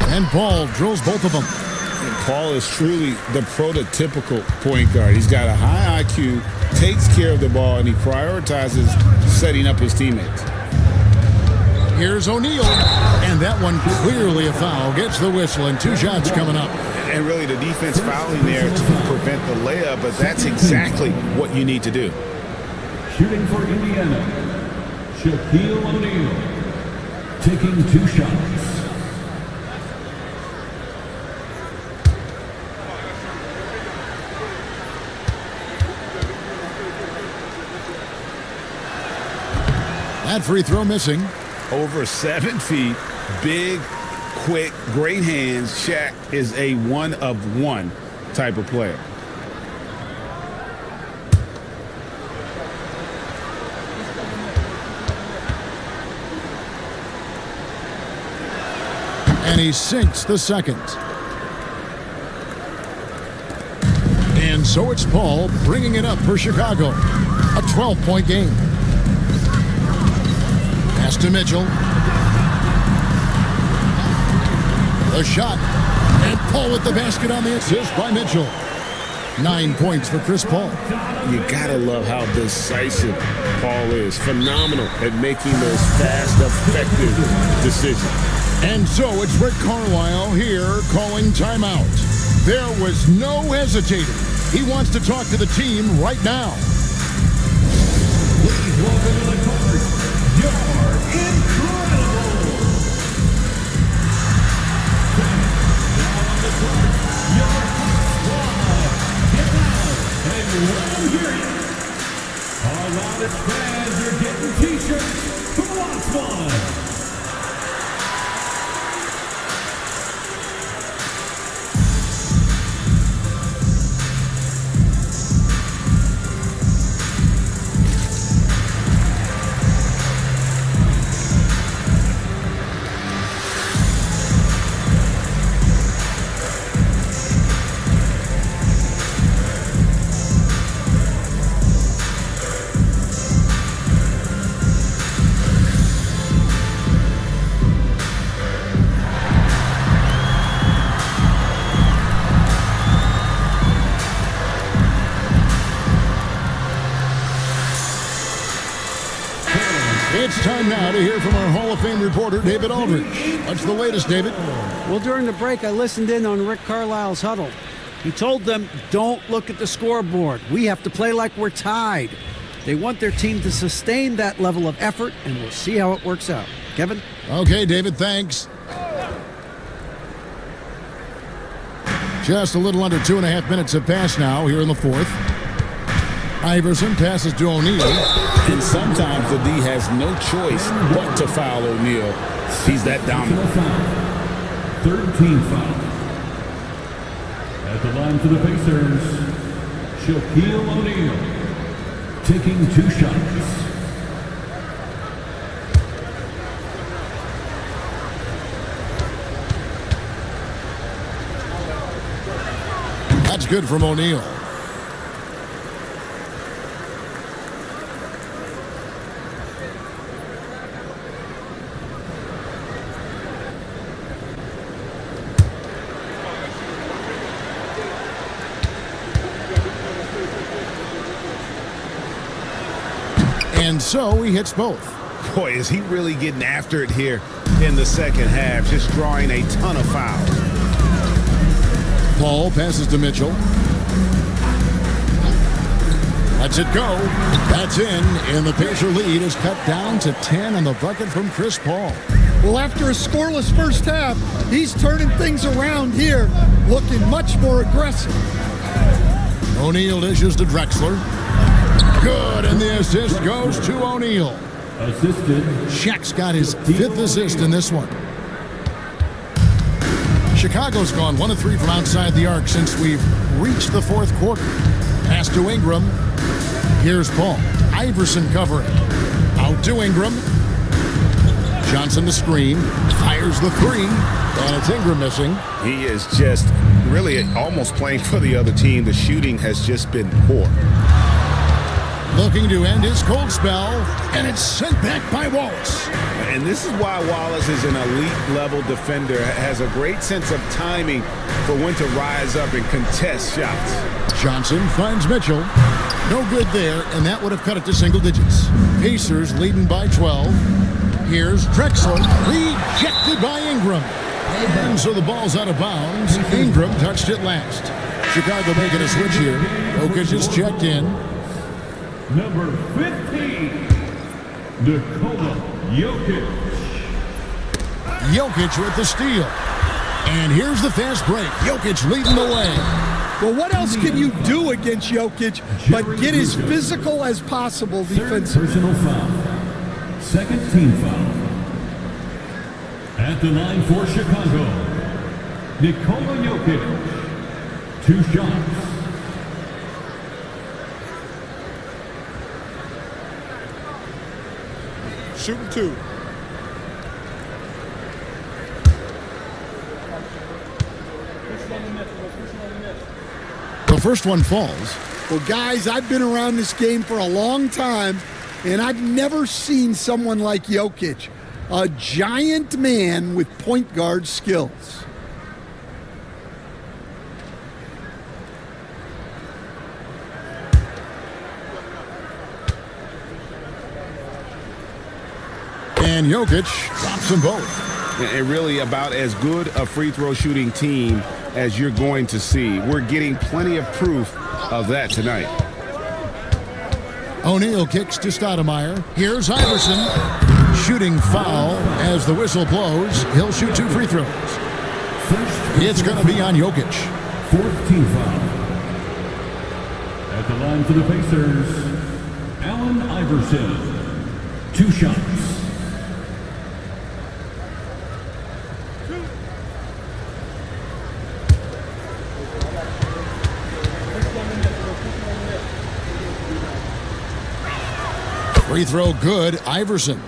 S11: And Paul drills both of them.
S4: And Paul is truly the prototypical point guard. He's got a high IQ, takes care of the ball, and he prioritizes setting up his teammates.
S11: Here's O'Neal, and that one clearly a foul. Gets the whistle, and 2 shots coming up.
S4: And really the defense fouling there to prevent the layup, but that's exactly what you need to do.
S5: Shooting for Indiana, Shaquille O'Neal. Taking 2 shots.
S11: That free throw missing.
S4: Over 7 feet, big, quick, great hands. Shaq is a one-of-one type of player.
S11: And he sinks the second. And so it's Paul bringing it up for Chicago. A 12-point game. Pass to Mitchell. The shot. And Paul with the basket on the assist by Mitchell. 9 points for Chris Paul.
S4: You gotta love how decisive Paul is. Phenomenal at making those fast, effective decisions.
S11: And so it's Rick Carlisle here calling timeout. There was no hesitating. He wants to talk to the team right now.
S5: Please welcome to the court, your incredible. Now on the court, your squad. Get out and let them hear you. Our loudest fans are getting t-shirts from Lost One.
S11: It's time now to hear from our Hall of Fame reporter, David Aldridge. What's the latest, David?
S14: Well, during the break, I listened in on Rick Carlisle's huddle. He told them, don't look at the scoreboard. We have to play like we're tied. They want their team to sustain that level of effort, and we'll see how it works out. Kevin?
S11: Okay, David, thanks. Just a little under 2.5 minutes have passed now here in the fourth. Iverson passes to O'Neal.
S4: And sometimes the D has no choice but to foul O'Neal. He's that dominant.
S5: 13 foul. At the line for the Pacers, Shaquille O'Neal taking 2 shots.
S11: That's good from O'Neal. And so he hits both.
S2: Boy, is he really getting after it here in the second half, just drawing a ton of fouls.
S11: Paul passes to Mitchell. Lets it go. That's in, and the Pacer lead is cut down to 10 on the bucket from Chris Paul.
S12: Well, after a scoreless first half, he's turning things around here, looking much more aggressive.
S11: O'Neal dishes to Drexler. Good, and the assist goes to O'Neal.
S5: Assisted.
S11: Shaq's got his 5th assist in this one. Chicago's gone 1 of 3 from outside the arc since we've reached the fourth quarter. Pass to Ingram. Here's Paul. Iverson covering. Out to Ingram. Johnson the screen. Fires the 3. And it's Ingram missing.
S2: He is just really almost playing for the other team. The shooting has just been poor.
S11: Looking to end his cold spell, and it's sent back by Wallace.
S2: And this is why Wallace is an elite-level defender, has a great sense of timing for when to rise up and contest shots.
S11: Johnson finds Mitchell. No good there, and that would have cut it to single digits. Pacers leading by 12. Here's Drexler, rejected by Ingram. And so the ball's out of bounds. Ingram touched it last. Chicago making a switch here. Jokic is checked in.
S5: Number 15, Nikola Jokic.
S11: Jokic with the steal. And here's the fast break. Jokic leading the way.
S12: Well, what else can you do against Jokic but get as physical as possible defensively?
S5: Personal foul. Second team foul. At the line for Chicago, Nikola Jokic. 2 shots.
S9: Shooting 2.
S11: The first one falls.
S12: Well, guys, I've been around this game for a long time, and I've never seen someone like Jokic, a giant man with point guard skills.
S11: And Jokic drops them both.
S2: And really about as good a free throw shooting team as you're going to see. We're getting plenty of proof of that tonight.
S11: O'Neal kicks to Stoudemire. Here's Iverson. Shooting foul as the whistle blows. He'll shoot 2 free throws. It's going to be on Jokic.
S5: 14 foul. At the line for the Pacers, Allen Iverson. 2 shots.
S11: Free throw good, Iverson.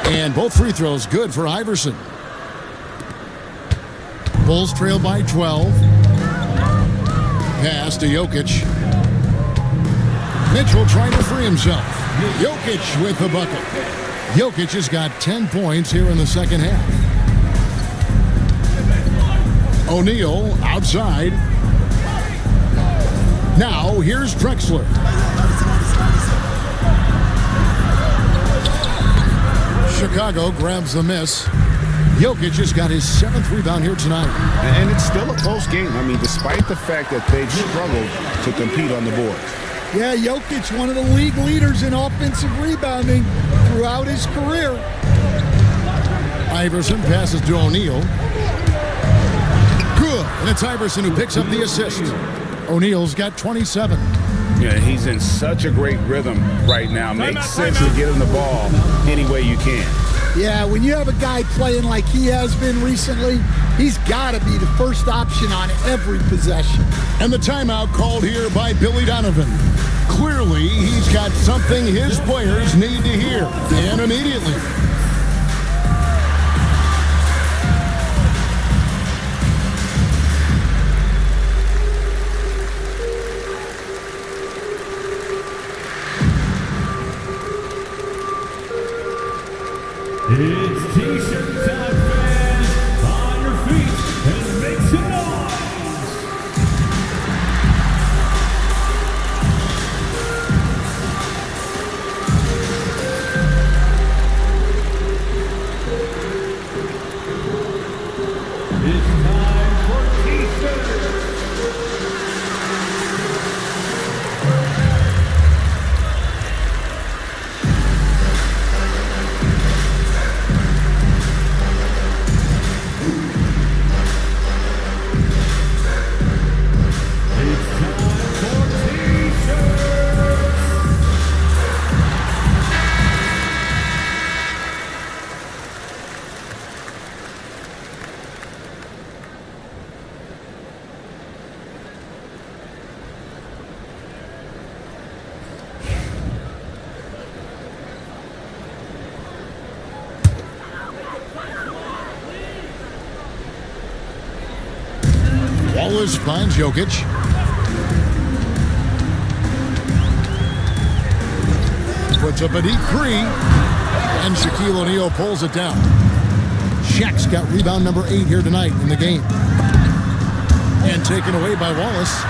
S11: And both free throws good for Iverson. Bulls trail by 12. Pass to Jokic. Mitchell trying to free himself. Jokic with the bucket. Jokic has got 10 points here in the second half. O'Neal outside. Now here's Drexler. Chicago grabs the miss. Jokic has got his 7th rebound here tonight.
S4: And it's still a close game. I mean, despite the fact that they've struggled to compete on the board.
S12: Yeah, Jokic, one of the league leaders in offensive rebounding throughout his career.
S11: Iverson passes to O'Neal. Good. And it's Iverson who picks up the assist. O'Neal's got 27.
S4: Yeah, he's in such a great rhythm right now. Makes sense to get him the ball any way you can.
S12: Yeah, when you have a guy playing like he has been recently, he's got to be the first option on every possession.
S11: And the timeout called here by Billy Donovan. Clearly, he's got something his players need to hear, and immediately.
S5: It's T-shirt time, fans. On your feet and make some noise. It's time for T-shirts.
S11: Wallace finds Jokic. Puts up a deep 3. And Shaquille O'Neal pulls it down. Shaq's got rebound number 8 here tonight in the game. And taken away by Wallace.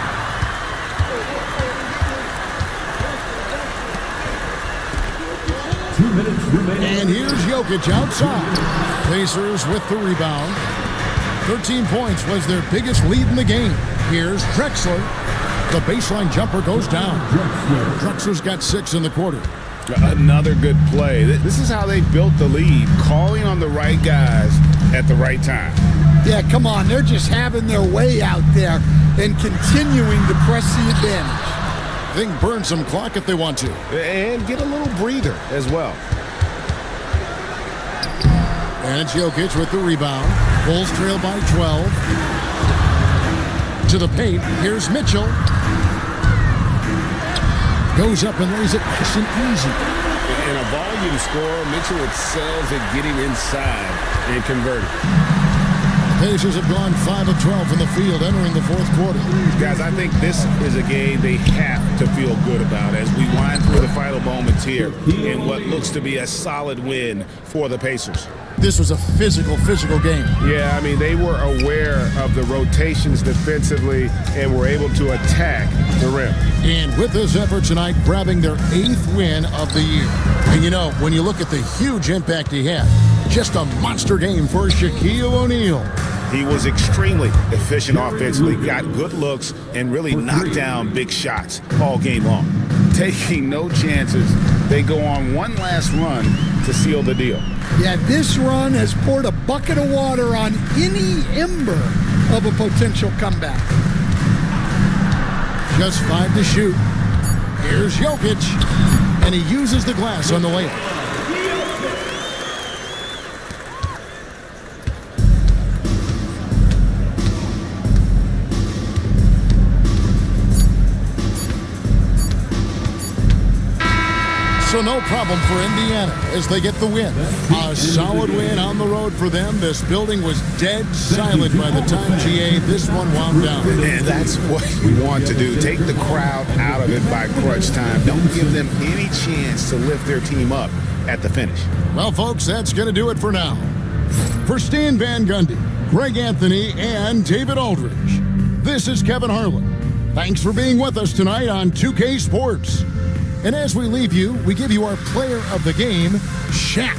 S11: And here's Jokic outside. Pacers with the rebound. 13 points was their biggest lead in the game. Here's Drexler. The baseline jumper goes down. Drexler's got 6 in the quarter.
S4: Another good play. This is how they built the lead, calling on the right guys at the right time.
S12: Yeah, come on. They're just having their way out there and continuing to press the advantage.
S11: They can burn some clock if they want to.
S4: And get a little breather as well.
S11: And it's Jokic with the rebound. Bulls trail by 12. To the paint. Here's Mitchell. Goes up and lays it nice and easy.
S4: In a volume score, Mitchell excels at getting inside and converting.
S11: Pacers have gone 5 of 12 from the field entering the fourth quarter.
S4: Guys, I think this is a game they have to feel good about as we wind through the final moments here in what looks to be a solid win for the Pacers.
S11: This was a physical game.
S4: Yeah, I mean, they were aware of the rotations defensively and were able to attack the rim.
S11: And with this effort tonight, grabbing their 8th win of the year. And you know, when you look at the huge impact he had, just a monster game for Shaquille O'Neal.
S4: He was extremely efficient offensively, got good looks, and really knocked down big shots all game long. Taking no chances, they go on one last run to seal the deal.
S12: Yeah, this run has poured a bucket of water on any ember of a potential comeback.
S11: Just 5 to shoot. Here's Jokic, and he uses the glass on the layup. So no problem for Indiana as they get the win. A solid win on the road for them. This building was dead silent by the time this one wound down.
S4: And that's what we want to do. Take the crowd out of it by crunch time. Don't give them any chance to lift their team up at the finish.
S11: Well, folks, that's going to do it for now. For Stan Van Gundy, Greg Anthony, and David Aldridge. This is Kevin Harlan. Thanks for being with us tonight on 2K Sports. And as we leave you, we give you our player of the game, Shaq.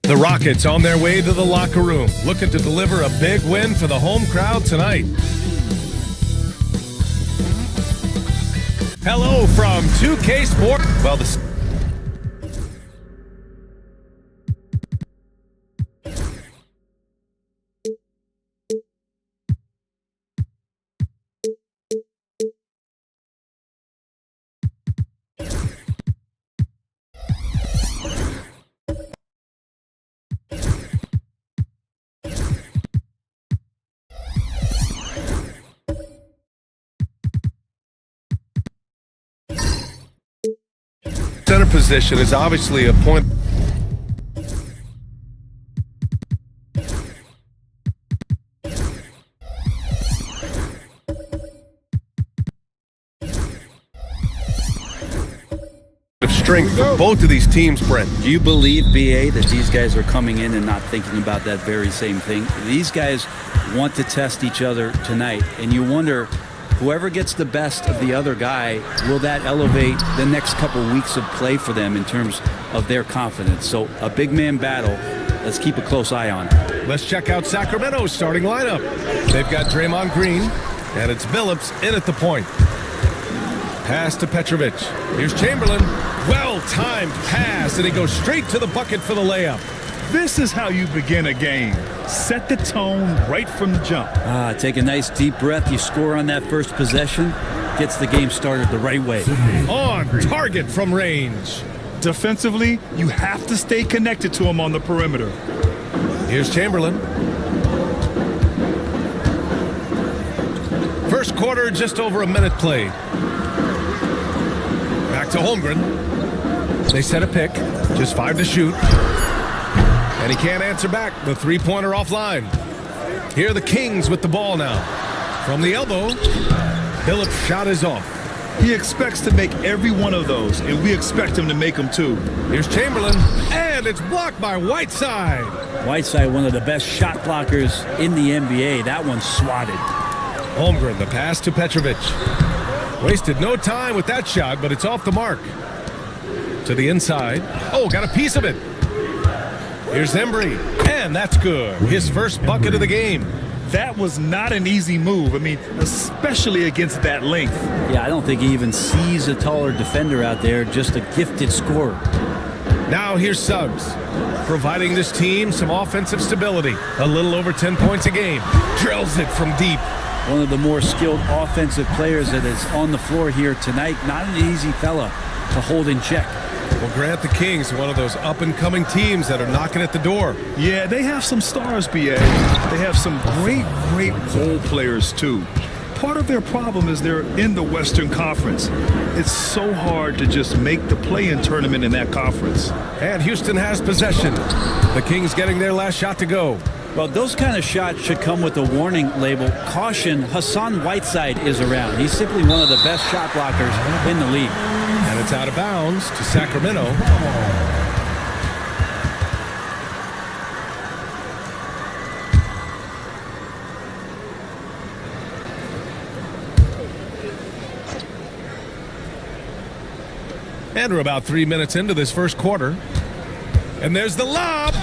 S2: The Rockets on their way to the locker room, looking to deliver a big win for the home crowd tonight. Hello from 2K Sport. Well, the center position is obviously a point. Of strength for both of these teams, Brent.
S16: Do you believe, BA, that these guys are coming in and not thinking about that very same thing? These guys want to test each other tonight, and you wonder, whoever gets the best of the other guy, will that elevate the next couple weeks of play for them in terms of their confidence? So a big man battle. Let's keep a close eye on it.
S2: Let's check out Sacramento's starting lineup. They've got Draymond Green, and it's Billups in at the point. Pass to Petrovic. Here's Chamberlain. Well-timed pass, and he goes straight to the bucket for the layup.
S17: This is how you begin a game. Set the tone right from the jump.
S16: Take a nice deep breath. You score on that first possession. Gets the game started the right way.
S2: On target from range.
S17: Defensively, you have to stay connected to him on the perimeter.
S2: Here's Chamberlain. First quarter, just over a minute played. Back to Holmgren. They set a pick. Just 5 to shoot. And he can't answer back. The three-pointer offline. Here are the Kings with the ball now. From the elbow, Billups' shot is off.
S17: He expects to make every one of those, and we expect him to make them too.
S2: Here's Chamberlain, and it's blocked by Whiteside.
S16: Whiteside, one of the best shot blockers in the NBA. That one's swatted.
S2: Holmgren, the pass to Petrovic. Wasted no time with that shot, but it's off the mark. To the inside. Oh, got a piece of it. Here's Embry, and that's good. His first bucket of the game.
S17: That was not an easy move. I mean, especially against that length.
S16: Yeah, I don't think he even sees a taller defender out there, just a gifted scorer.
S2: Now here's Suggs, providing this team some offensive stability. A little over 10 points a game. Drills it from deep.
S16: One of the more skilled offensive players that is on the floor here tonight. Not an easy fella to hold in check.
S2: Well, Grant, the Kings are one of those up-and-coming teams that are knocking at the door.
S17: Yeah, they have some stars, BA. They have some great role players, too. Part of their problem is they're in the Western Conference. It's so hard to just make the play-in tournament in that conference.
S2: And Houston has possession. The Kings getting their last shot to go.
S16: Well, those kind of shots should come with a warning label. Caution, Hassan Whiteside is around. He's simply one of the best shot blockers in the league.
S2: And it's out of bounds to Sacramento. And we're about 3 minutes into this first quarter. And there's the lob.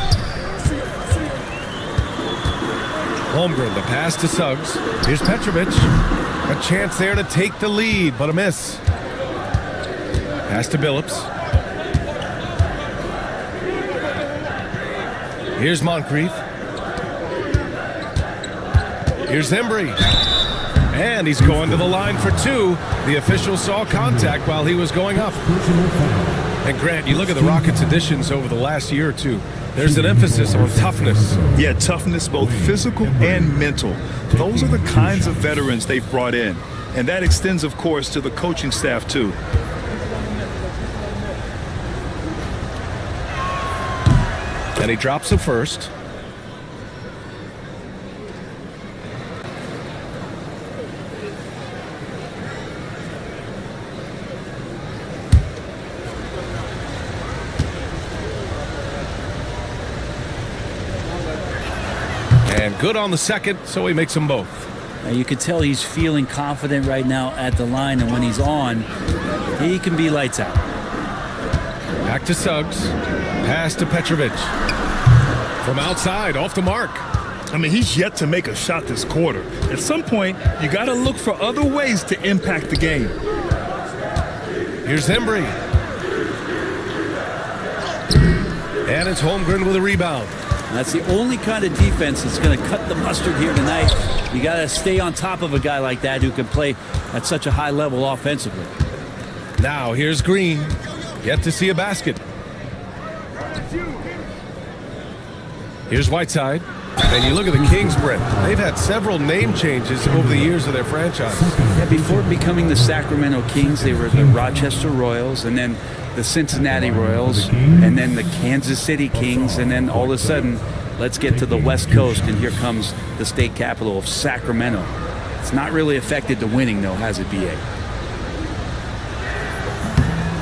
S2: Holmgren, the pass to Suggs. Here's Petrovic. A chance there to take the lead, but a miss. Pass to Billups. Here's Moncrief. Here's Embry. And he's going to the line for two. The official saw contact while he was going up. And Grant, you look at the Rockets' additions over the last year or two. There's an emphasis on toughness.
S17: Yeah, toughness, both physical and mental. Those are the kinds of veterans they've brought in. And that extends, of course, to the coaching staff, too.
S2: And he drops the first. And good on the second, so he makes them both.
S16: Now you can tell he's feeling confident right now at the line, and when he's on, he can be lights out.
S2: Back to Suggs. Pass to Petrovic. From outside, off the mark.
S17: I mean, he's yet to make a shot this quarter. At some point, you got to look for other ways to impact the game.
S2: Here's Embry. And it's Holmgren with a rebound.
S16: That's the only kind of defense that's going to cut the mustard here tonight. You got to stay on top of a guy like that who can play at such a high level offensively.
S2: Now here's Green. Yet to see a basket. Here's Whiteside. And you look at the Kings, Brent. They've had several name changes over the years of their franchise.
S16: Yeah, before becoming the Sacramento Kings, they were the Rochester Royals, and then the Cincinnati Royals, and then the Kansas City Kings, and then all of a sudden, let's get to the West Coast, and here comes the state capital of Sacramento. It's not really affected the winning, though, has it, B.A.?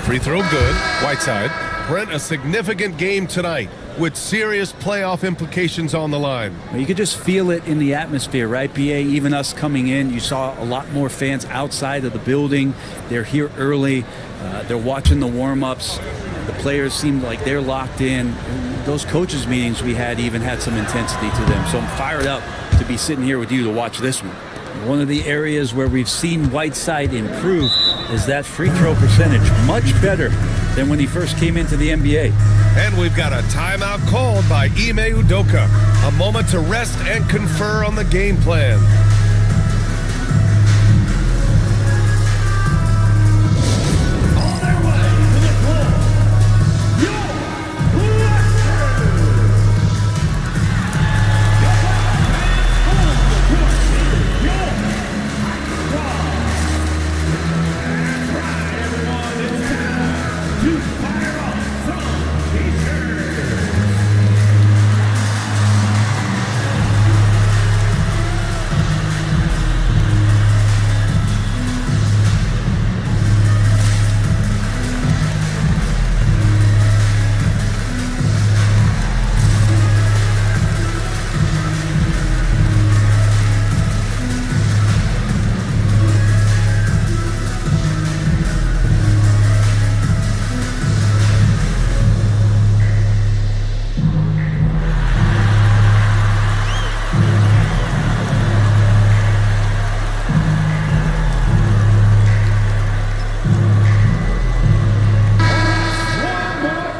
S2: Free throw good. Whiteside. Brent, a significant game tonight with serious playoff implications on the line.
S16: Well, you could just feel it in the atmosphere, right, B.A.? Even us coming in, you saw a lot more fans outside of the building. They're here early. They're watching the warm-ups. The players seem like they're locked in. Those coaches' meetings we had even had some intensity to them. So I'm fired up to be sitting here with you to watch this one. One of the areas where we've seen Whiteside improve is that free throw percentage. Much better than when he first came into the NBA.
S2: And we've got a timeout called by Ime Udoka. A moment to rest and confer on the game plan.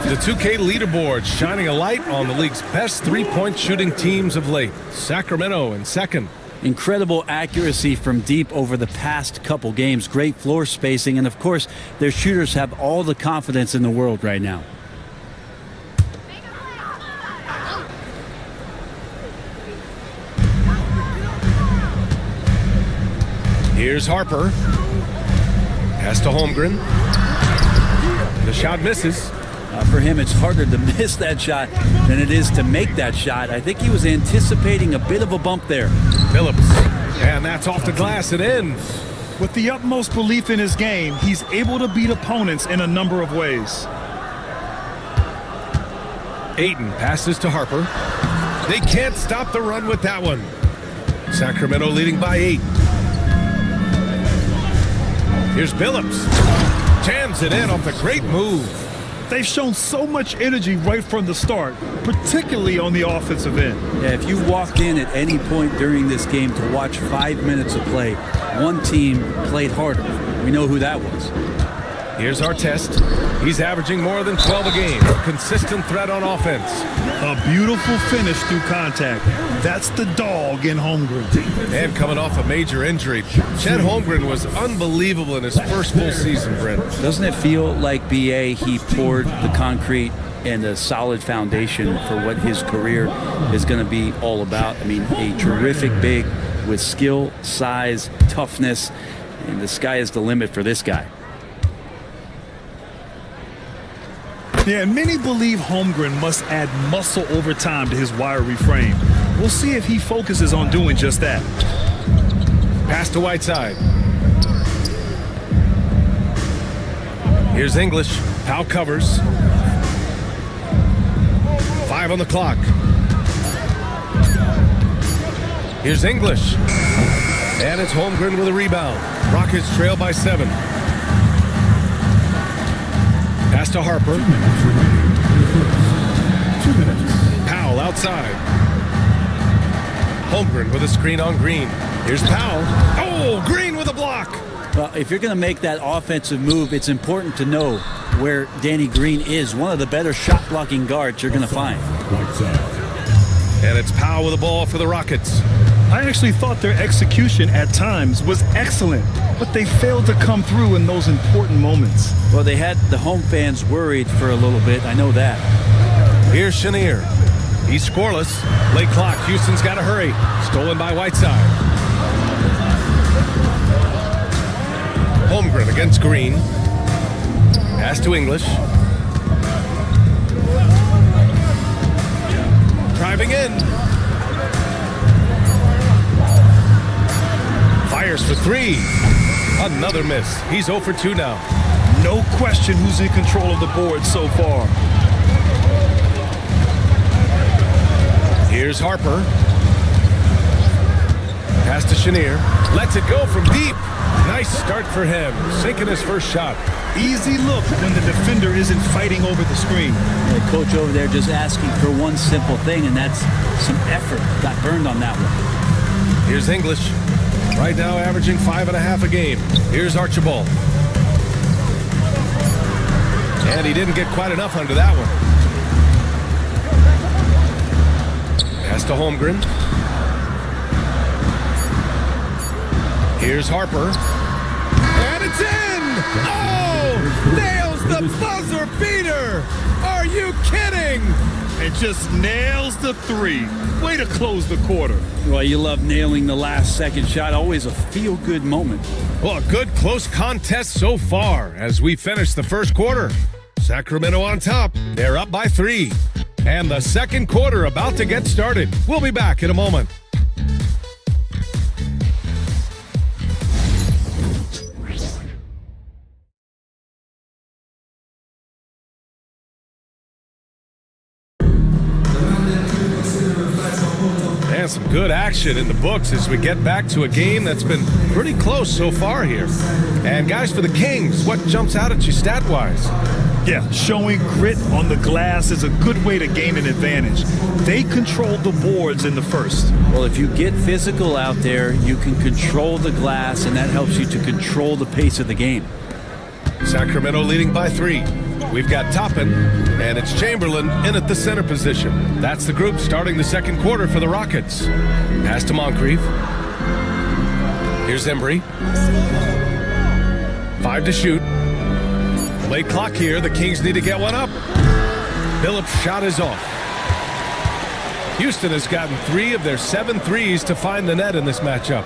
S2: The 2K leaderboard shining a light on the league's best three-point shooting teams of late. Sacramento in second.
S16: Incredible accuracy from deep over the past couple games. Great floor spacing, and of course, their shooters have all the confidence in the world right now.
S2: Here's Harper. Pass to Holmgren. The shot misses.
S16: For him, it's harder to miss that shot than it is to make that shot. I think he was anticipating a bit of a bump there.
S2: Phillips. And that's off the glass. It ends.
S17: With the utmost belief in his game, he's able to beat opponents in a number of ways.
S2: Ayton passes to Harper. They can't stop the run with that one. Sacramento leading by 8. Here's Phillips. Jams it in off the great move.
S17: They've shown so much energy right from the start, particularly on the offensive end.
S16: Yeah, if you walked in at any point during this game to watch 5 minutes of play, one team played harder. We know who that was.
S2: Here's our test. He's averaging more than 12 a game. Consistent threat on offense.
S17: A beautiful finish through contact. That's the dog in Holmgren.
S2: And coming off a major injury, Chet Holmgren was unbelievable in his first full season, Brent.
S16: Doesn't it feel like B.A. he poured the concrete and a solid foundation for what his career is going to be all about? I mean, a terrific big with skill, size, toughness, and the sky is the limit for this guy.
S17: Yeah, and many believe Holmgren must add muscle over time to his wiry frame. We'll see if he focuses on doing just that.
S2: Pass to Whiteside. Here's English. Powell covers. 5 on the clock. Here's English. And it's Holmgren with a rebound. Rockets trail by 7. Pass to Harper. Powell outside. side. Holmgren with a screen on Green. Here's Powell. Oh, Green with a block.
S16: Well, if you're going to make that offensive move, it's important to know where Danny Green is. One of the better shot-blocking guards you're going to find.
S2: And it's Powell with the ball for the Rockets.
S17: I actually thought their execution at times was excellent, but they failed to come through in those important moments.
S16: Well, they had the home fans worried for a little bit. I know that.
S2: Here's Chenier. He's scoreless. Late clock. Houston's got to hurry. Stolen by Whiteside. Holmgren against Green. Pass to English. Driving in. Fires for three. Another miss. He's 0 for 2 now.
S17: No question who's in control of the board so far.
S2: Here's Harper. Pass to Chenier. Lets it go from deep. Nice start for him. Sinking his first shot.
S17: Easy look when the defender isn't fighting over the screen.
S16: The coach over there just asking for one simple thing, and that's some effort. Got burned on that one.
S2: Here's English. Right now averaging 5.5 a game. Here's Archibald. And he didn't get quite enough under that one. Pass to Holmgren. Here's Harper. And it's in! Oh! Nails the buzzer beater! Are you kidding?
S17: And just nails the three. Way to close the quarter.
S16: Well, you love nailing the last second shot. Always a feel-good moment.
S2: Well, a good close contest so far as we finish the first quarter. Sacramento on top. They're up by 3. And the second quarter about to get started. We'll be back in a moment. And some good action in the books as we get back to a game that's been pretty close so far here. And guys, for the Kings, what jumps out at you stat-wise?
S17: Yeah, showing grit on the glass is a good way to gain an advantage. They controlled the boards in the first.
S16: Well, if you get physical out there, you can control the glass, and that helps you to control the pace of the game.
S2: Sacramento leading by 3. We've got Toppin, and it's Chamberlain in at the center position. That's the group starting the second quarter for the Rockets. Pass to Moncrief. Here's Embry. 5 to shoot. Late clock here. The Kings need to get one up. Phillips' shot is off. Houston has gotten 3 of their 7 threes to find the net in this matchup.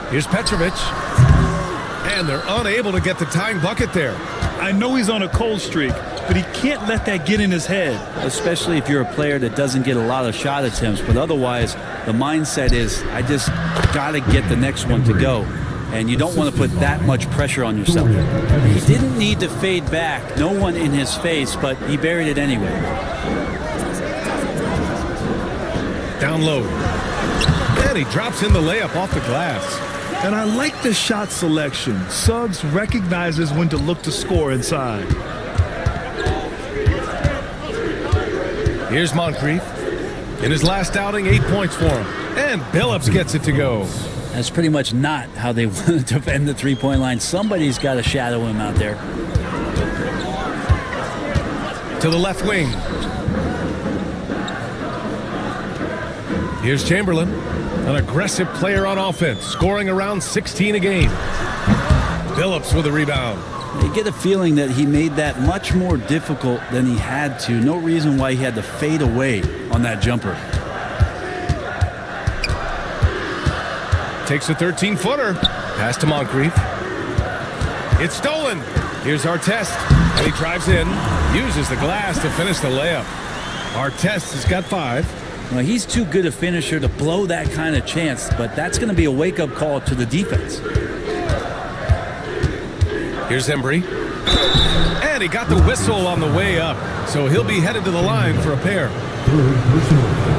S2: Here's Petrovic. And they're unable to get the tying bucket there.
S17: I know he's on a cold streak, but he can't let that get in his head.
S16: Especially if you're a player that doesn't get a lot of shot attempts. But otherwise, the mindset is, I just got to get the next one to go. And you don't want to put that much pressure on yourself. He didn't need to fade back. No one in his face, but he buried it anyway.
S2: Down low. And he drops in the layup off the glass.
S17: And I like the shot selection. Suggs recognizes when to look to score inside.
S2: Here's Moncrief. In his last outing, 8 points for him. And Billups gets it to go.
S16: That's pretty much not how they want to defend the three-point line. Somebody's got to shadow him out there.
S2: To the left wing. Here's Chamberlain, an aggressive player on offense, scoring around 16 a game. Billups with a rebound.
S16: You get a feeling that he made that much more difficult than he had to. No reason why he had to fade away on that jumper.
S2: Takes a 13-footer. Pass to Moncrief. It's stolen. Here's Artest. And he drives in. Uses the glass to finish the layup. Artest has got 5.
S16: Well, he's too good a finisher to blow that kind of chance, but that's going to be a wake-up call to the defense.
S2: Here's Embry. And he got the whistle on the way up. So he'll be headed to the line for a pair.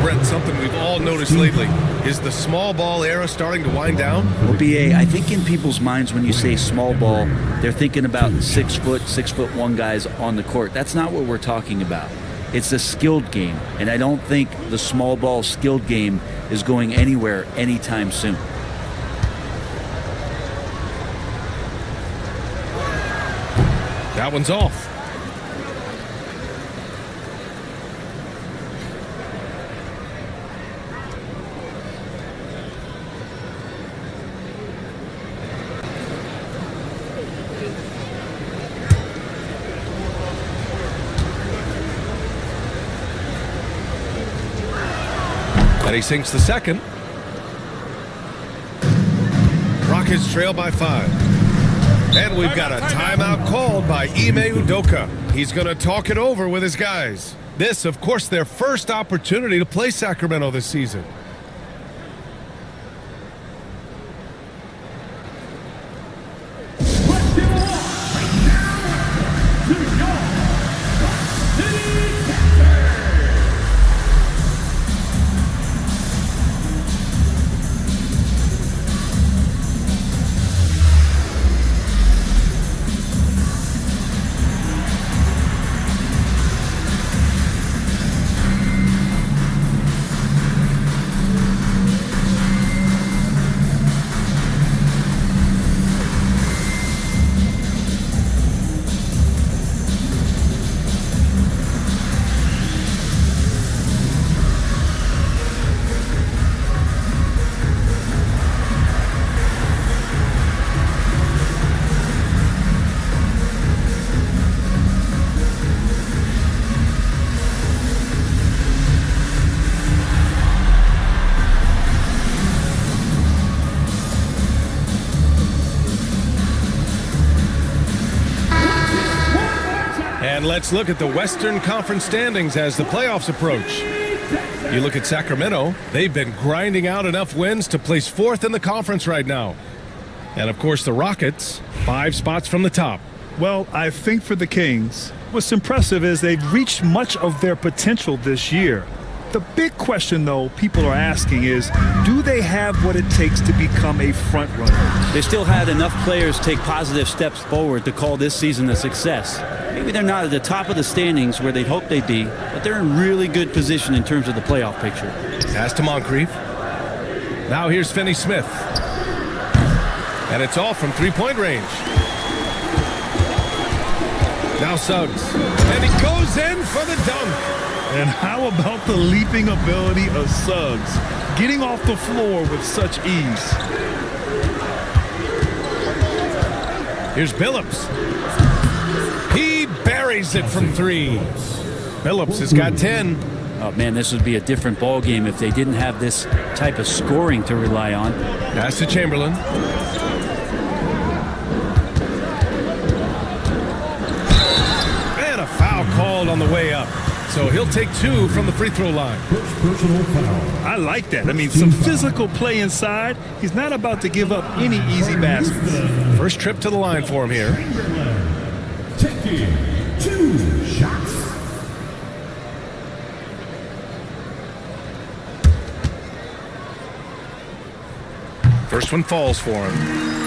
S2: Brent, something we've all noticed lately. Is the small ball era starting to wind down?
S16: Well, BA, I think in people's minds when you say small ball, they're thinking about 6', 6'1" guys on the court. That's not what we're talking about. It's a skilled game, and I don't think the small ball skilled game is going anywhere anytime soon.
S2: That one's off. And he sinks the second. Rockets trail by 5. And we've got a timeout called by Ime Udoka. He's going to talk it over with his guys. This, of course, their first opportunity to play Sacramento this season. And let's look at the Western Conference standings as the playoffs approach. You look at Sacramento, they've been grinding out enough wins to place 4th in the conference right now. And of course the Rockets, 5 spots from the top.
S17: Well, I think for the Kings, what's impressive is they've reached much of their potential this year. The big question, though, people are asking is, do they have what it takes to become a front runner?
S16: They still had enough players take positive steps forward to call this season a success. Maybe they're not at the top of the standings where they'd hope they'd be, but they're in really good position in terms of the playoff picture.
S2: Pass to Moncrief. Now here's Finney-Smith. And it's off from three-point range. Now Suggs. And he goes in for the dunk.
S17: And how about the leaping ability of Suggs, getting off the floor with such ease?
S2: Here's Billups. He buries it from 3. Billups has got 10.
S16: Oh man, this would be a different ball game if they didn't have this type of scoring to rely on.
S2: Pass to Chamberlain. And a foul called on the way up. So he'll take 2 from the free throw line.
S17: I like that. I mean, some physical play inside. He's not about to give up any easy baskets.
S2: First trip to the line for him here.
S5: Taking 2 shots.
S2: First one falls for him.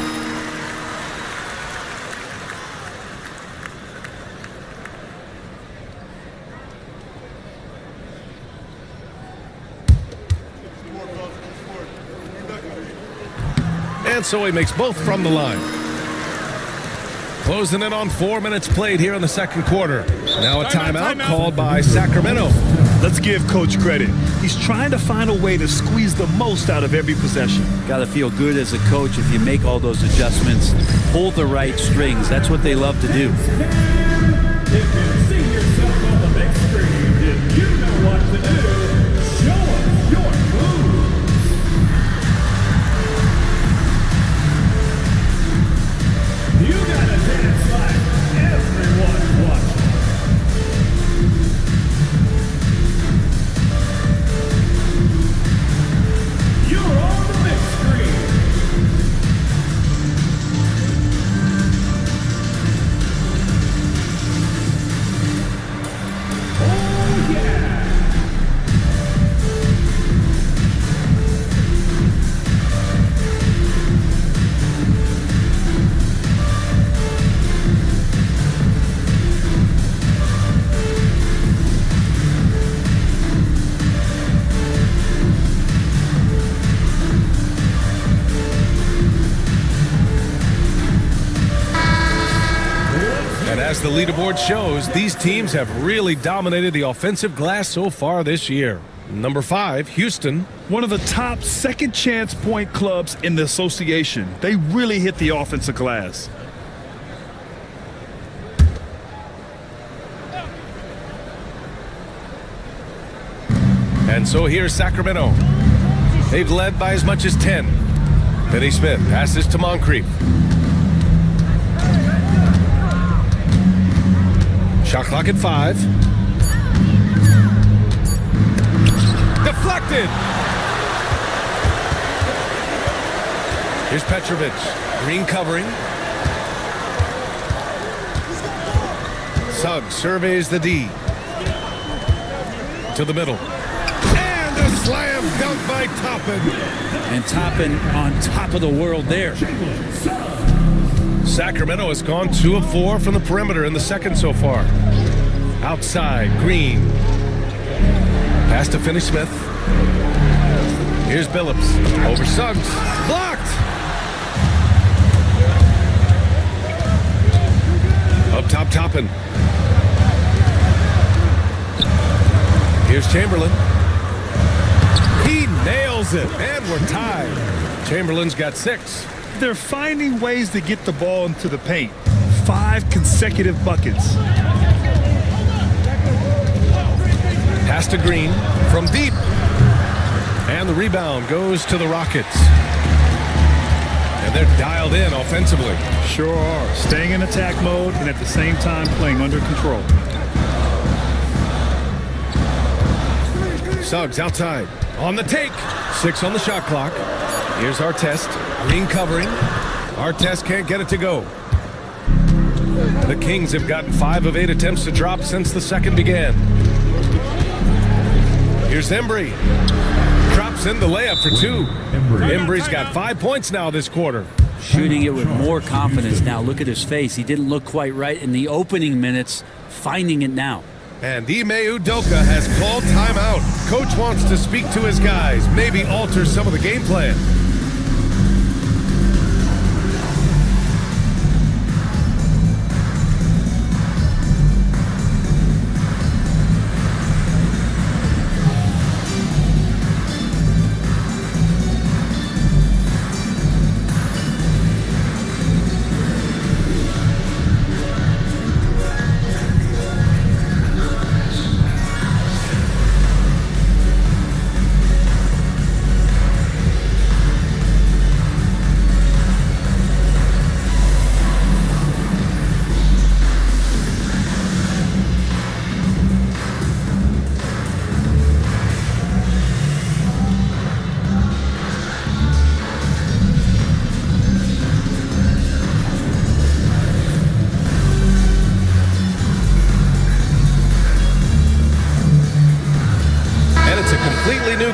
S2: And so he makes both from the line. Closing in on 4 minutes played here in the second quarter. Now a timeout called by Sacramento.
S17: Let's give Coach credit. He's trying to find a way to squeeze the most out of every possession.
S16: Got to feel good as a coach if you make all those adjustments, pull the right strings. That's what they love to do.
S5: If you see yourself on the big screen, then you know what to do. Show us your moves. You gotta dance like everyone watching. You're on the big screen.
S2: the leaderboard shows, these teams have really dominated the offensive glass so far this year. Number 5, Houston.
S17: One of the top second chance point clubs in the association. They really hit the offensive glass.
S2: And so here's Sacramento. They've led by as much as 10. Finney Smith passes to Moncrief. Shot clock at 5. Deflected. Here's Petrovic. Green covering. Suggs surveys the D. To the middle. And a slam dunk by Toppin.
S16: And Toppin on top of the world there.
S2: Sacramento has gone 2 of 4 from the perimeter in the second so far. Outside, Green. Pass to Finney Smith. Here's Billups. Over Suggs. Blocked! Up top, Toppin. Here's Chamberlain. He nails it, and we're tied. Chamberlain's got 6.
S17: They're finding ways to get the ball into the paint. 5 consecutive buckets.
S2: Pass to Green from deep. And the rebound goes to the Rockets. And they're dialed in offensively.
S17: Sure are. Staying in attack mode and at the same time playing under control.
S2: Suggs outside. On the take. 6 on the shot clock. Here's Artest. Green covering. Artest can't get it to go. The Kings have gotten 5 of 8 attempts to drop since the second began. Here's Embry. Drops in the layup for 2. Embry's got 5 points now this quarter.
S16: Shooting it with more confidence now. Look at his face. He didn't look quite right in the opening minutes. Finding it now.
S2: And Ime Udoka has called timeout. Coach wants to speak to his guys, maybe alter some of the game plan.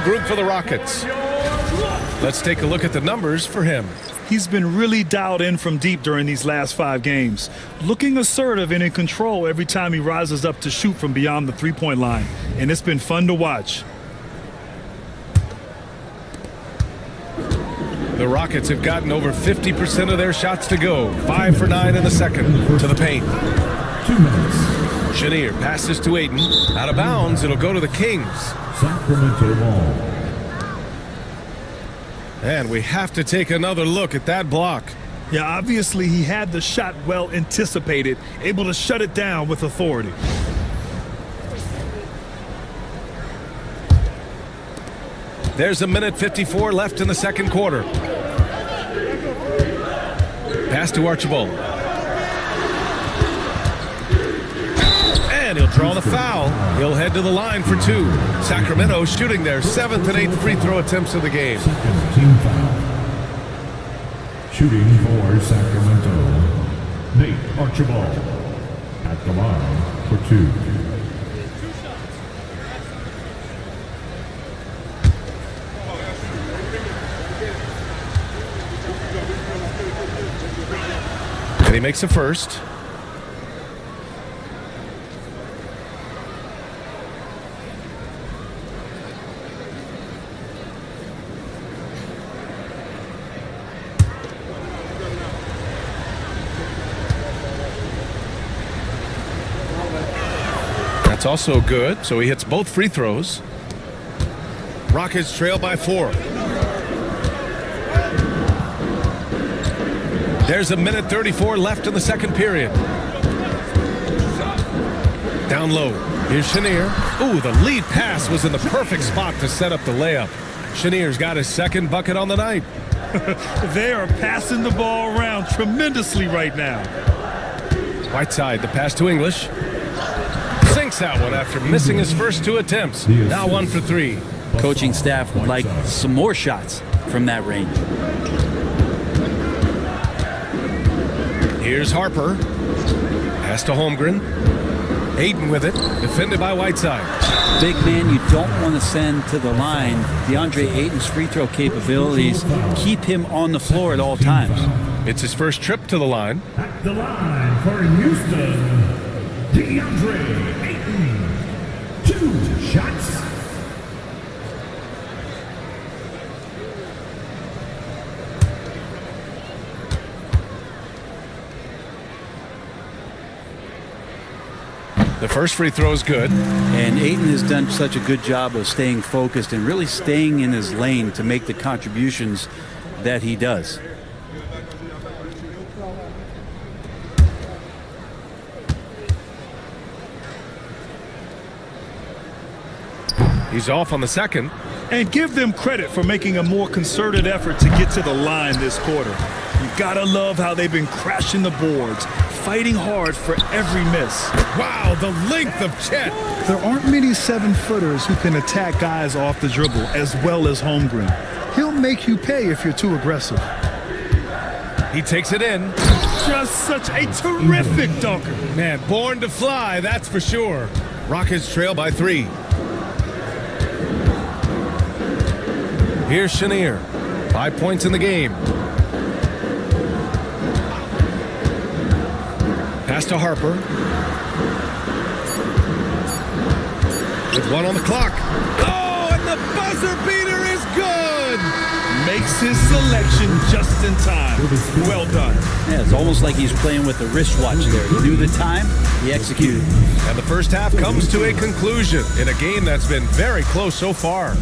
S2: Group for the Rockets. Let's take a look at the numbers for him.
S17: He's been really dialed in from deep during these last 5 games. Looking assertive and in control every time he rises up to shoot from beyond the three-point line. And it's been fun to watch.
S2: The Rockets have gotten over 50% of their shots to go. 5 for 9 in the second. To the paint.
S5: 2 minutes.
S2: Chenier passes to Ayton. Out of bounds, it'll go to the Kings.
S5: Sacramento ball.
S2: And we have to take another look at that block.
S17: Yeah, obviously he had the shot well anticipated, able to shut it down with authority.
S2: There's 1:54 left in the second quarter. Pass to Archibald. And he'll draw the foul. He'll head to the line for 2. Sacramento shooting their 7th and 8th free throw attempts of the game.
S5: Second team foul. Shooting for Sacramento, Nate Archibald at the line for 2.
S2: And he makes the first. That's also good, so he hits both free throws. Rockets trail by 4. There's 1:34 left in the second period. Down low. Here's Chenier. Ooh, the lead pass was in the perfect spot to set up the layup. Chenier's got his second bucket on the night.
S17: They are passing the ball around tremendously right now.
S2: Whiteside, the pass to English. Sinks that one after missing his first 2 attempts. Now 1 for 3.
S16: Coaching staff would like some more shots from that range.
S2: Here's Harper. Pass to Holmgren. Ayton with it. Defended by Whiteside.
S16: Big man you don't want to send to the line. DeAndre Ayton's free throw capabilities keep him on the floor at all times.
S2: It's his first trip to the line.
S5: At the line for Houston, DeAndre Ayton. 2 shots.
S2: The first free throw is good.
S16: And Ayton has done such a good job of staying focused and really staying in his lane to make the contributions that he does.
S2: He's off on the second.
S17: And give them credit for making a more concerted effort to get to the line this quarter. You gotta love how they've been crashing the boards, fighting hard for every miss.
S2: Wow, the length of Chet.
S17: There aren't many 7-footers who can attack guys off the dribble as well as Holmgren. He'll make you pay if you're too aggressive.
S2: He takes it in.
S17: Just such a terrific dunker.
S2: Man, born to fly, that's for sure. Rockets trail by 3. Here's Chenier. 5 points in the game. Pass to Harper. With 1 on the clock. Oh, and the buzzer beater is good!
S17: Makes his selection just in time. Well done.
S16: Yeah, it's almost like he's playing with the wristwatch there. He knew the time, he executed.
S2: And the first half comes to a conclusion in a game that's been very close so far.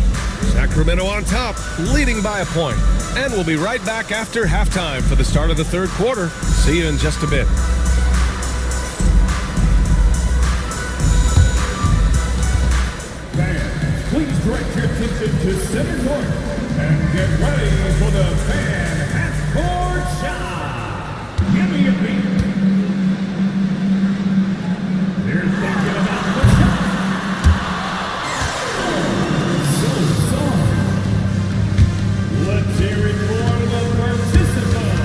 S2: Sacramento on top, leading by a point. And we'll be right back after halftime for the start of the third quarter. See you in just a bit.
S5: Fans, please direct your attention to center court and get ready for the fan half-court shot. Give me a beat. They're thinking about the shot. So sorry. Let's hear it for the participant.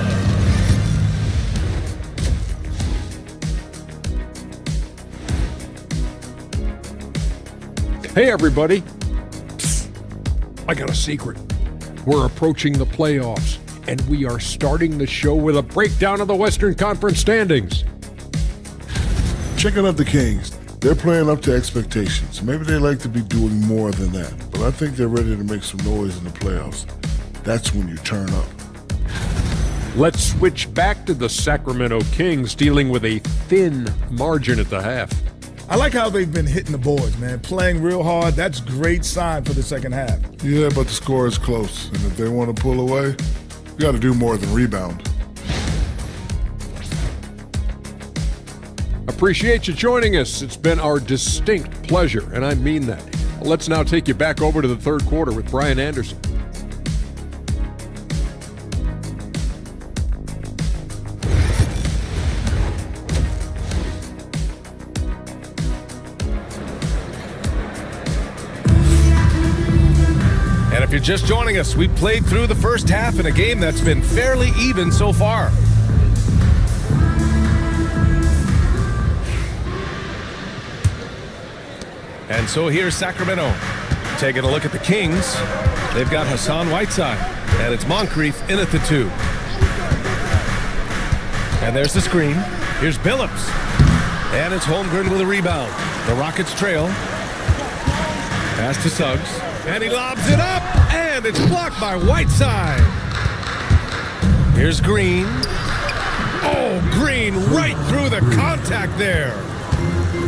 S8: Hey, everybody. Psst. I got a secret. We're approaching the playoffs, and we are starting the show with a breakdown of the Western Conference standings.
S10: Checking out the Kings. They're playing up to expectations. Maybe they like to be doing more than that, but I think they're ready to make some noise in the playoffs. That's when you turn up.
S8: Let's switch back to the Sacramento Kings, dealing with a thin margin at the half.
S9: I like how they've been hitting the boards, man. Playing real hard. That's great sign for the second half.
S10: Yeah, but the score is close, and if they want to pull away, you got to do more than rebound.
S8: Appreciate you joining us. It's been our distinct pleasure, and I mean that. Let's now take you back over to the third quarter with Brian Anderson.
S2: And if you're just joining us, we played through the first half in a game that's been fairly even so far. And so here's Sacramento. Taking a look at the Kings. They've got Hassan Whiteside. And it's Moncrief in at the 2. And there's the screen. Here's Billups. And it's Holmgren with a rebound. The Rockets trail. Pass to Suggs. And he lobs it up. And it's blocked by Whiteside. Here's Green. Oh, Green right through the contact there.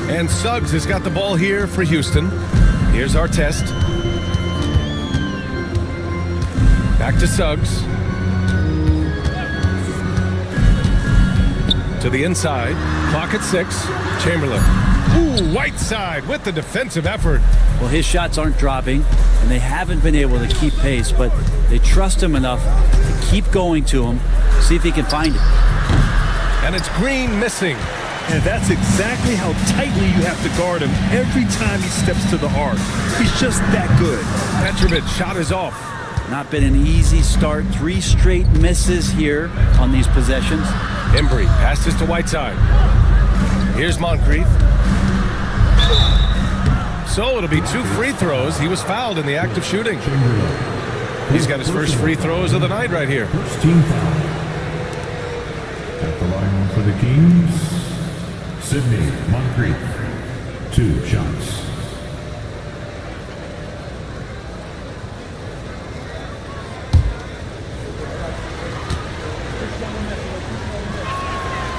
S2: And Suggs has got the ball here for Houston. Here's our test. Back to Suggs. To the inside. Clock at 6. Chamberlain. Ooh, Whiteside with the defensive effort.
S16: Well, his shots aren't dropping, and they haven't been able to keep pace, but they trust him enough to keep going to him, see if he can find it.
S2: And it's Green missing.
S17: And that's exactly how tightly you have to guard him every time he steps to the arc. He's just that good.
S2: Petrovic shot is off.
S16: Not been an easy start. 3 straight misses here on these possessions.
S2: Embry passes to Whiteside. Here's Moncrief. So it'll be 2 free throws. He was fouled in the act of shooting. He's got his first free throws of the night right here.
S5: First team foul. At the line for the Kings, Sidney Moncrief. 2 shots.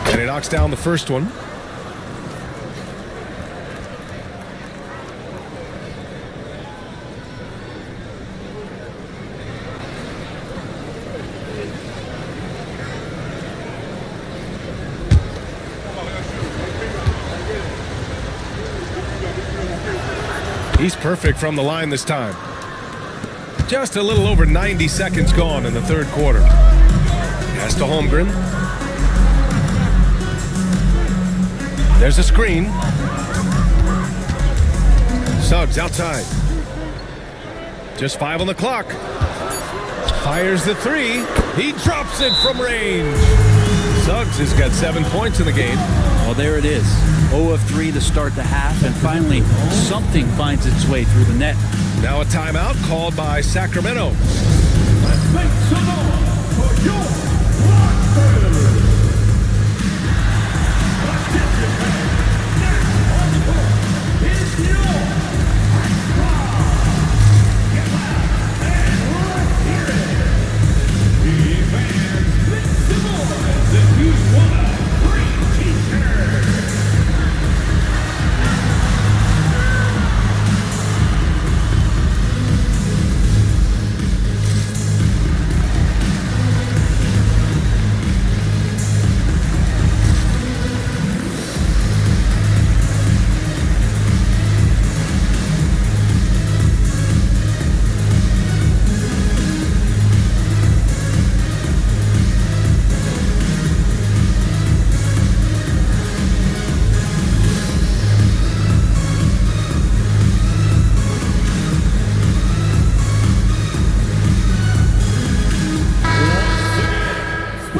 S2: And he knocks down the first one. He's perfect from the line this time. Just a little over 90 seconds gone in the third quarter. Pass to Holmgren. There's a screen. Suggs outside. Just 5 on the clock. Fires the 3. He drops it from range. Suggs has got 7 points in the game.
S16: Well, there it is. 0 of 3 to start the half, and finally something finds its way through the net.
S2: Now a timeout called by Sacramento.
S5: Let's make some noise for your Rockford. Now on the court is your Get loud and let's hear it. The fans, make some noise if you want a free t-shirt.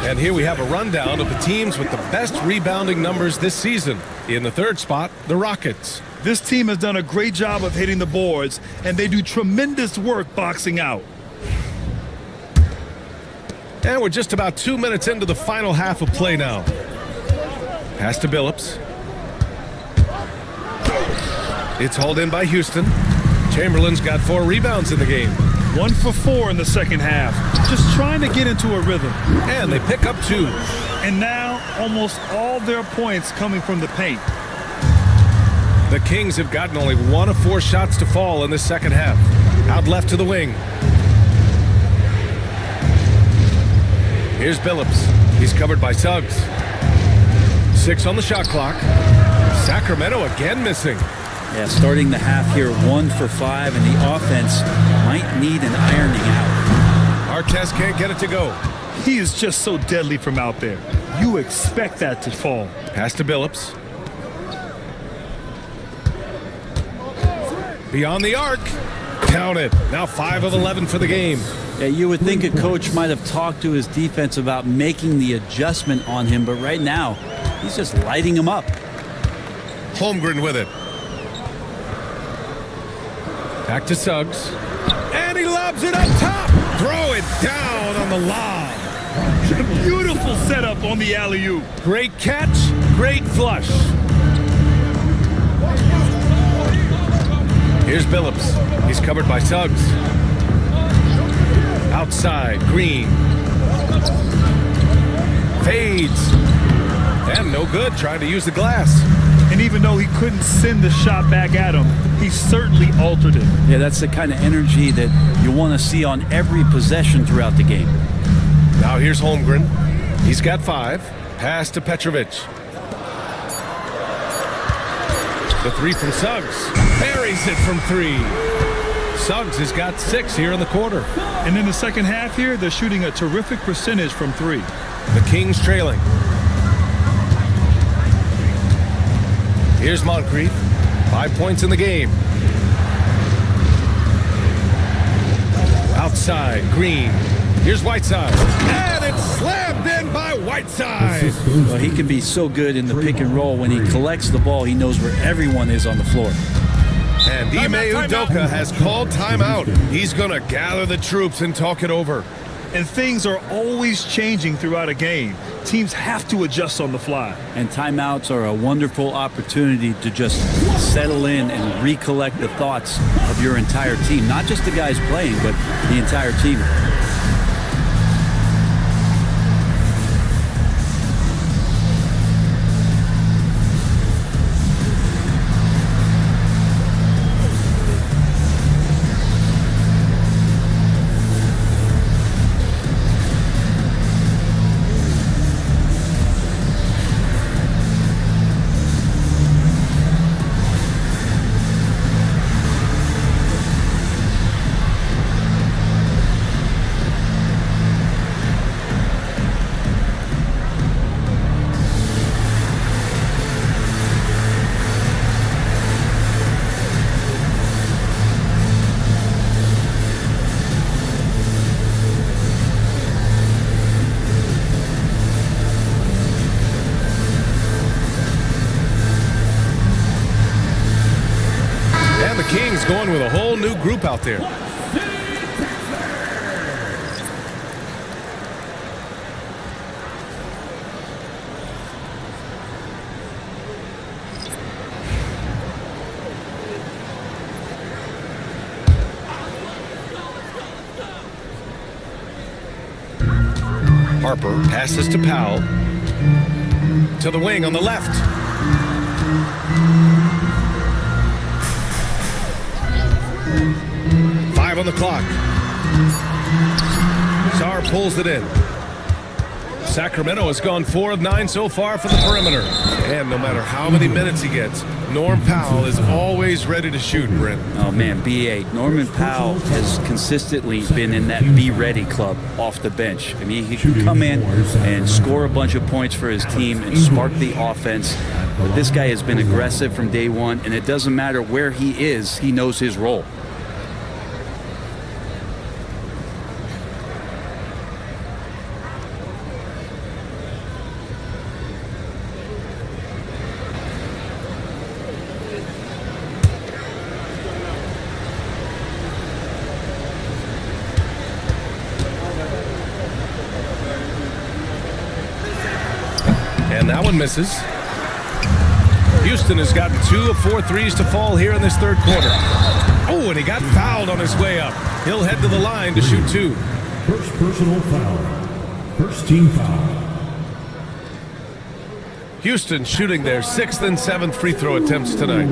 S2: And here we have a rundown of the teams with the best rebounding numbers this season. In the third spot, the Rockets.
S17: This team has done a great job of hitting the boards, and they do tremendous work boxing out.
S2: And we're just about 2 minutes into the final half of play now. Pass to Billups. It's hauled in by Houston. Chamberlain's got 4 rebounds in the game.
S17: 1 for 4 in the second half. Just trying to get into a rhythm.
S2: And they pick up 2.
S17: And now almost all their points coming from the paint.
S2: The Kings have gotten only 1 of 4 shots to fall in this second half. Out left to the wing. Here's Billups. He's covered by Suggs. 6 on the shot clock. Sacramento again missing.
S16: Yeah, starting the half here 1 for 5, and the offense might need an ironing out.
S2: Artest can't get it to go.
S17: He is just so deadly from out there. You expect that to fall.
S2: Pass to Billups. Beyond the arc. Count it. Now 5 of 11 for the game.
S16: Yeah, you would think a coach might have talked to his defense about making the adjustment on him, but right now, he's just lighting him up.
S2: Holmgren with it. Back to Suggs. And he lobs it up top. Throw it down on the lob.
S17: Beautiful setup on the alley-oop.
S2: Great catch, great flush. Here's Billups. He's covered by Suggs. Outside, Green. Fades. And no good, trying to use the glass.
S17: And even though he couldn't send the shot back at him, he certainly altered it.
S16: Yeah, that's the kind of energy that you want to see on every possession throughout the game.
S2: Now here's Holmgren. He's got 5. Pass to Petrovic. The 3 from Suggs. Buries it from 3. Suggs has got 6 here in the quarter.
S17: And in the second half here, they're shooting a terrific percentage from 3.
S2: The Kings trailing. Here's Moncrief. 5 points in the game. Outside, Green. Here's Whiteside. And it's slammed in by Whiteside.
S16: Well, he can be so good in the pick and roll. When he collects the ball, he knows where everyone is on the floor.
S2: And Ime Udoka has called timeout. He's going to gather the troops and talk it over.
S17: And things are always changing throughout a game. Teams have to adjust on the fly.
S16: And timeouts are a wonderful opportunity to just settle in and recollect the thoughts of your entire team. Not just the guys playing, but the entire team.
S2: Kings going with a whole new group out there. Harper passes to Powell. To the wing on the left. On the clock. Sarr pulls it in. Sacramento has gone 4 of 9 so far from the perimeter. And no matter how many minutes he gets, Norm Powell is always ready to shoot, Brent.
S16: Oh, man, B.A. Norman Powell has consistently been in that Be Ready club off the bench. I mean, he can come in and score a bunch of points for his team and spark the offense. But this guy has been aggressive from day one, and it doesn't matter where he is, he knows his role.
S2: And that one misses. Houston has gotten 2 of 4 threes to fall here in this third quarter. Oh, and he got fouled on his way up. He'll head to the line to shoot 2.
S5: First personal foul. First team foul.
S2: Houston shooting their 6th and 7th free throw attempts tonight.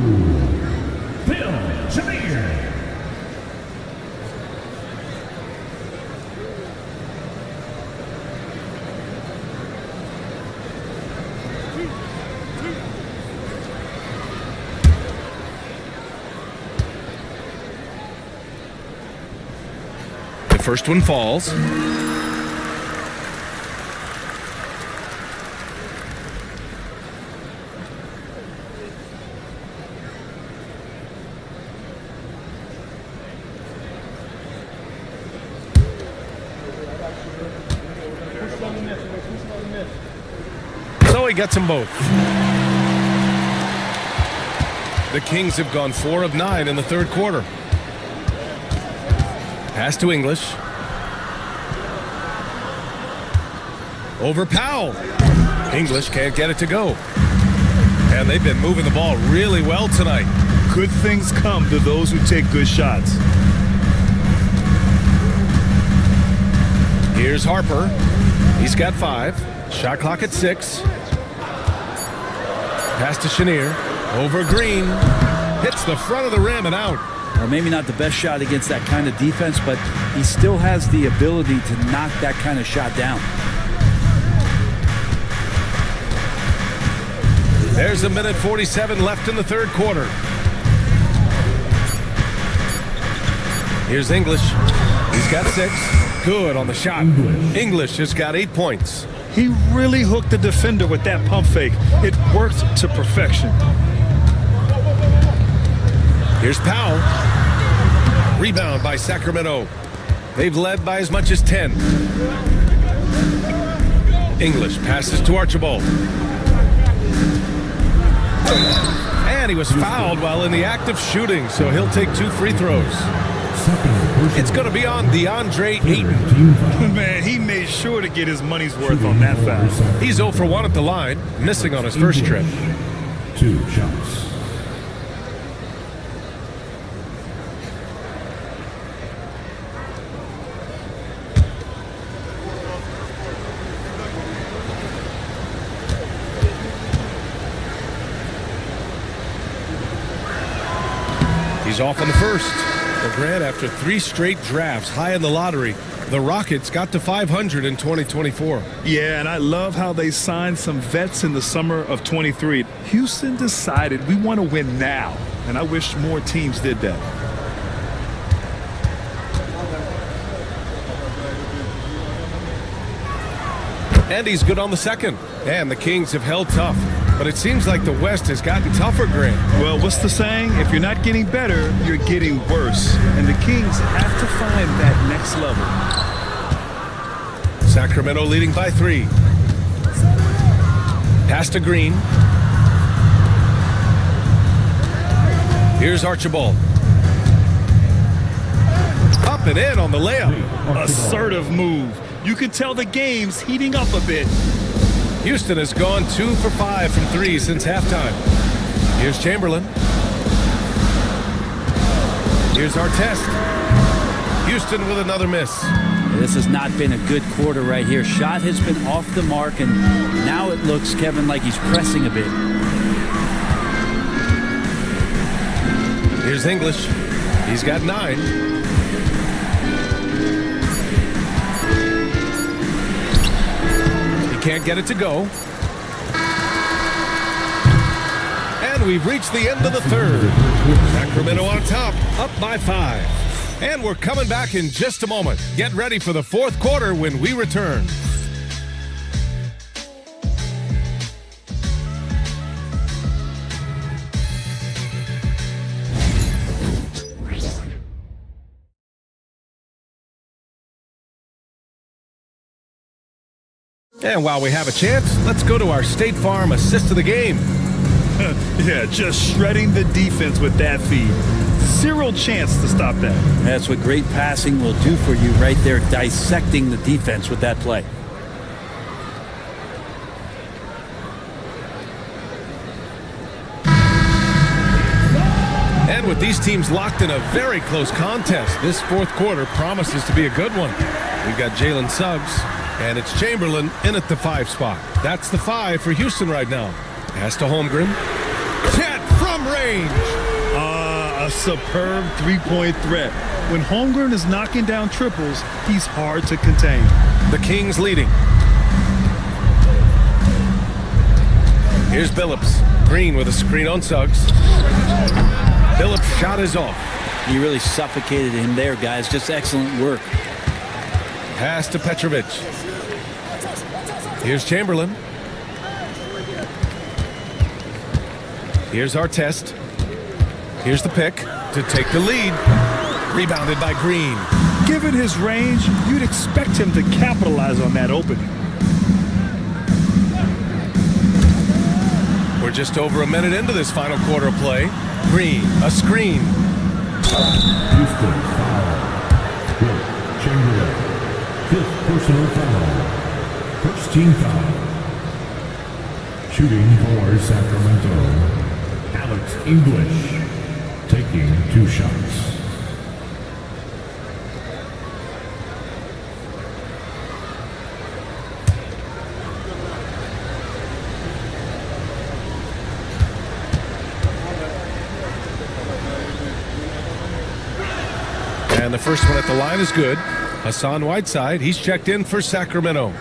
S2: First one falls. So he gets them both. The Kings have gone 4 of 9 in the third quarter. Pass to English. Over Powell. English can't get it to go. And they've been moving the ball really well tonight.
S17: Good things come to those who take good shots.
S2: Here's Harper. He's got 5. Shot clock at 6. Pass to Chenier. Over Green. Hits the front of the rim and out.
S16: Well, maybe not the best shot against that kind of defense, but he still has the ability to knock that kind of shot down.
S2: There's a minute 47 left in the third quarter. Here's English. He's got 6. Good on the shot. English has got 8 points.
S17: He really hooked the defender with that pump fake. It worked to perfection.
S2: Here's Powell. Rebound by Sacramento. They've led by as much as 10. English passes to Archibald. And he was fouled while in the act of shooting, so he'll take 2 free throws. It's going to be on DeAndre Ayton.
S17: Man, he made sure to get his money's worth on that foul.
S2: He's 0 for 1 at the line, missing on his first trip.
S18: 2 shots.
S2: He's off on the first. Well, Grant, after 3 straight drafts high in the lottery, the Rockets got to 500 in 2024.
S17: Yeah, and I love how they signed some vets in the summer of 23. Houston decided we want to win now, and I wish more teams did that.
S2: And he's good on the second. And the Kings have held tough. But it seems like the West has gotten tougher, Grant.
S17: Well, what's the saying? If you're not getting better, you're getting worse. And the Kings have to find that next level.
S2: Sacramento leading by 3. Pass to Green. Here's Archibald. Up and in on the layup.
S17: Assertive move. You can tell the game's heating up a bit.
S2: Houston has gone 2 for 5 from 3 since halftime. Here's Chamberlain. Here's Artest. Houston with another miss.
S16: This has not been a good quarter right here. Shot has been off the mark, and now it looks, Kevin, like he's pressing a bit.
S2: Here's English. He's got 9. Can't get it to go. And we've reached the end of the third. Sacramento on top, up by 5. And we're coming back in just a moment. Get ready for the fourth quarter when we return. And while we have a chance, let's go to our State Farm assist of the game.
S17: Yeah, just shredding the defense with that feed. Zero chance to stop that.
S16: That's what great passing will do for you right there, dissecting the defense with that play.
S2: And with these teams locked in a very close contest, this fourth quarter promises to be a good one. We've got Jalen Suggs. And it's Chamberlain in at the 5 spot. That's the 5 for Houston right now. Pass to Holmgren. Cat from range.
S17: A superb three-point threat. When Holmgren is knocking down triples, he's hard to contain.
S2: The Kings leading. Here's Billups. Green with a screen on Suggs. Billups' shot is off.
S16: You really suffocated him there, guys. Just excellent work.
S2: Pass to Petrovic. Here's Chamberlain. Here's Artest. Here's the pick to take the lead. Rebounded by Green.
S17: Given his range, you'd expect him to capitalize on that opening.
S2: We're just over a minute into this final quarter of play. Green, a screen.
S18: Houston foul. Will Chamberlain. 5th personal foul. First team foul. Shooting for Sacramento. Alex English taking 2 shots.
S2: And the first one at the line is good. Hassan Whiteside, he's checked in for Sacramento.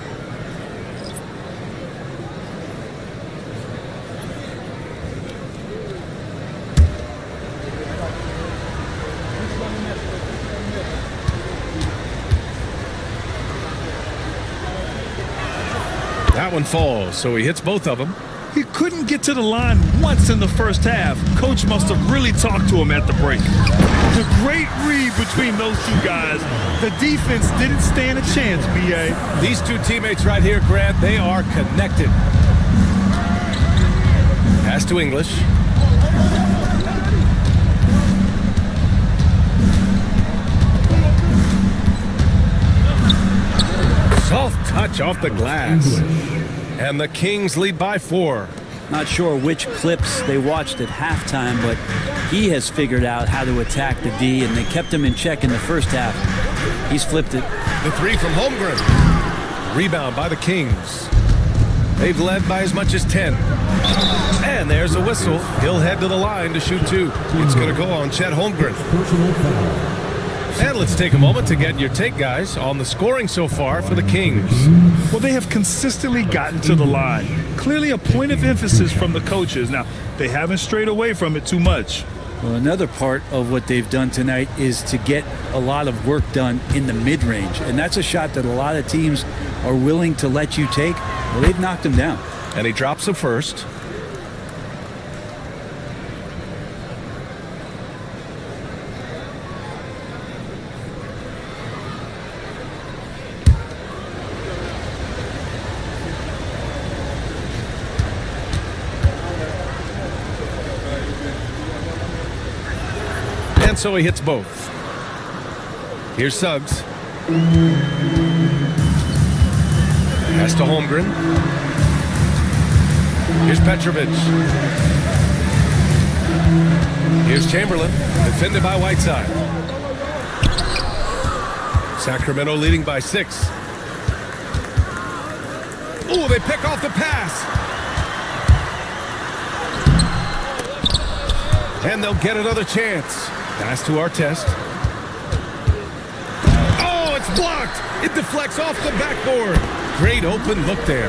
S2: That one falls, so he hits both of them.
S17: He couldn't get to the line once in the first half. Coach must have really talked to him at the break. The great read between those two guys. The defense didn't stand a chance, B.A.
S2: These two teammates right here, Grant, they are connected. Pass to English. Soft touch off the glass. And the Kings lead by 4.
S16: Not sure which clips they watched at halftime, but he has figured out how to attack the D, and they kept him in check in the first half. He's flipped it.
S2: The three from Holmgren. Rebound by the Kings. They've led by as much as 10. And there's a whistle. He'll head to the line to shoot 2. It's going to go on Chet Holmgren. And let's take a moment to get your take, guys, on the scoring so far for the Kings.
S17: Well, they have consistently gotten to the line. Clearly a point of emphasis from the coaches. Now, they haven't strayed away from it too much.
S16: Well, another part of what they've done tonight is to get a lot of work done in the mid-range. And that's a shot that a lot of teams are willing to let you take. Well, they've knocked him down.
S2: And he drops the first. And so he hits both. Here's Suggs. Pass to Holmgren. Here's Petrovic. Here's Chamberlain, defended by Whiteside. Sacramento leading by 6. Oh, they pick off the pass. And they'll get another chance. Pass to Artest. Oh, it's blocked. It deflects off the backboard. Great open look there.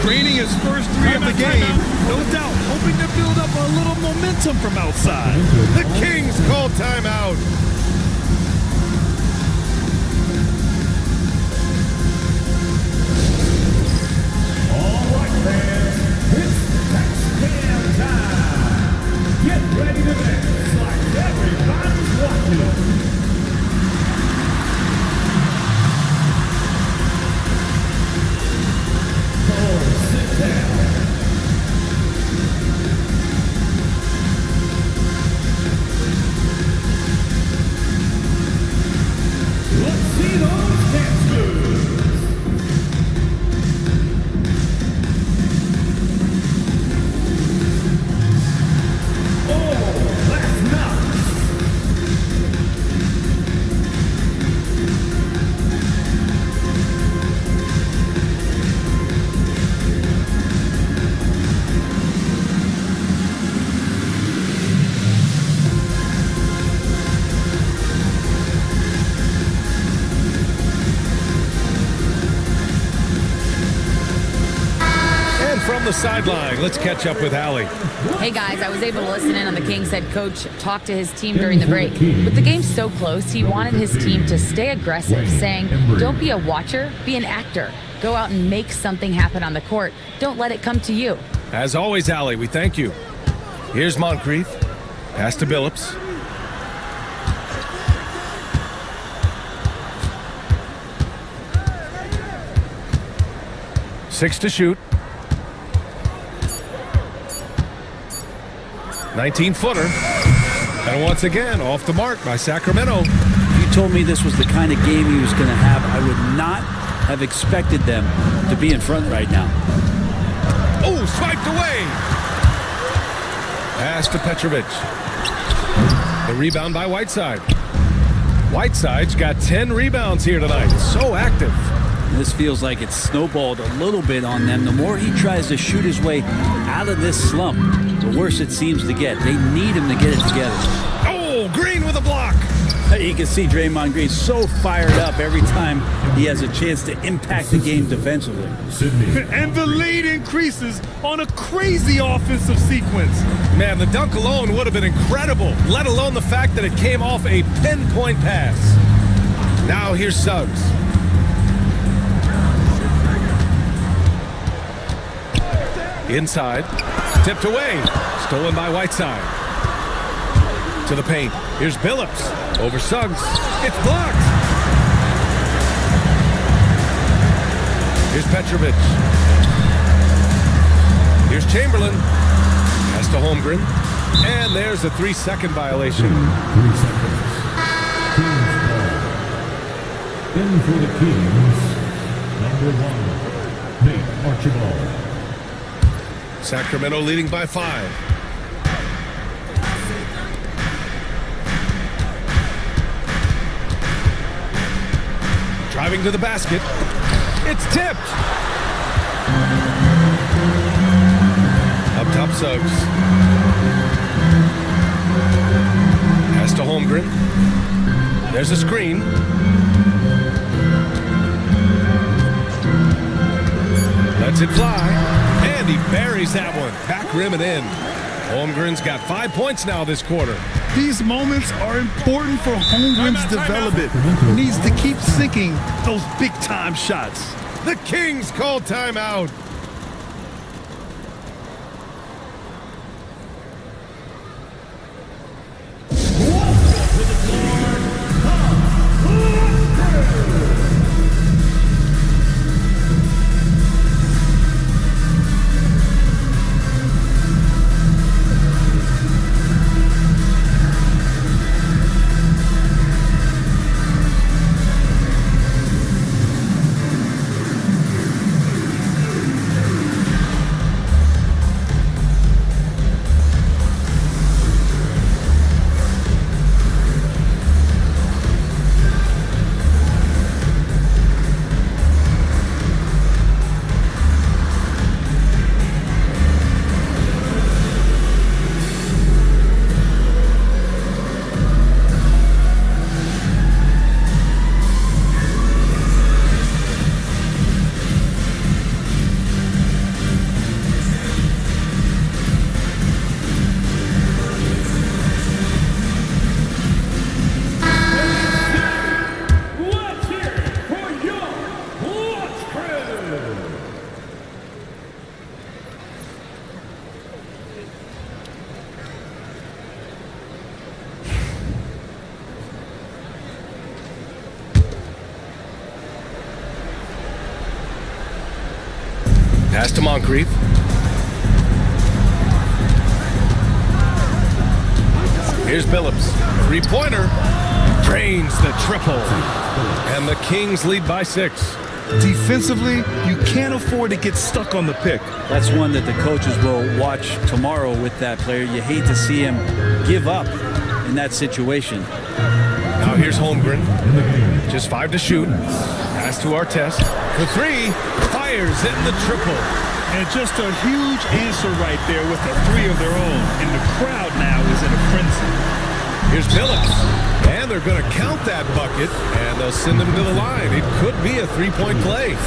S17: Draining his first 3 of the game. No doubt, hoping to build up a little momentum from outside.
S2: The Kings call timeout.
S18: All right, fans, it's next game time. Get ready to dance like everybody's watching. Sit down. Let's see those dance moves. Oh, that's nuts.
S2: And from the sideline, let's catch up with Allie.
S6: Hey guys, I was able to listen in on the Kings head coach talk to his team during the break. With the game so close, he wanted his team to stay aggressive, saying, don't be a watcher, be an actor. Go out and make something happen on the court. Don't let it come to you.
S2: As always, Allie, we thank you. Here's Moncrief. Pass to Billups. Six to shoot. 19-footer. And once again, off the mark by Sacramento.
S16: If you told me this was the kind of game he was going to have, I would not have expected them to be in front right now.
S2: Oh, swiped away. Pass to Petrovic. The rebound by Whiteside. Whiteside's got 10 rebounds here tonight. So active.
S16: This feels like it's snowballed a little bit on them. The more he tries to shoot his way out of this slump, the worse it seems to get. They need him to get it together.
S2: Oh, Green with a block.
S16: You can see Draymond Green so fired up every time he has a chance to impact the game defensively.
S17: And the lead increases on a crazy offensive sequence.
S2: Man, the dunk alone would have been incredible, let alone the fact that it came off a pinpoint pass. Now here's Suggs. Inside, tipped away, stolen by Whiteside. To the paint, here's Billups, over Suggs, it's blocked. Here's Petrovic. Here's Chamberlain, pass to Holmgren, and there's a 3-second violation.
S18: 3 seconds. Kings ball. In for the Kings, number 1, Nate Archibald.
S2: Sacramento leading by 5. Driving to the basket. It's tipped. Up top, Suggs. Pass to Holmgren. There's a screen. Lets it fly. And he buries that one. Back rim and in. Holmgren's got 5 points now this quarter.
S17: These moments are important for Holmgren's development. He needs to keep sinking those big-time shots.
S2: The Kings call timeout. Pass to Moncrief. Here's Billups. Three-pointer. Drains the triple. And the Kings lead by 6.
S17: Defensively, you can't afford to get stuck on the pick.
S16: That's one that the coaches will watch tomorrow with that player. You hate to see him give up in that situation.
S2: Now here's Holmgren. Just 5 to shoot. Pass to Artest. For 3. Fires in the triple.
S17: And just a huge answer right there with a 3 of their own. And the crowd now is in a frenzy.
S2: Here's Billups. And they're going to count that bucket. And they'll send him to the line. It could be a 3-point play.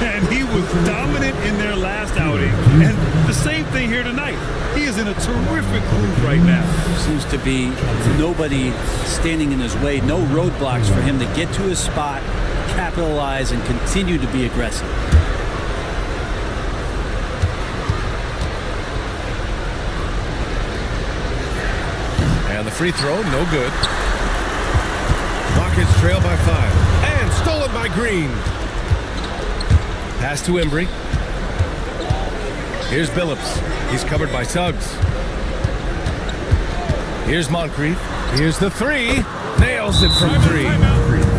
S17: And he was dominant in their last outing. And the same thing here tonight. He is in a terrific groove right now.
S16: Seems to be nobody standing in his way. No roadblocks for him to get to his spot, capitalize, and continue to be aggressive.
S2: And the free throw, no good. Rockets trail by 5. And stolen by Green. Pass to Embry. Here's Billups. He's covered by Suggs. Here's Moncrief. Here's the 3. Nails it from 3.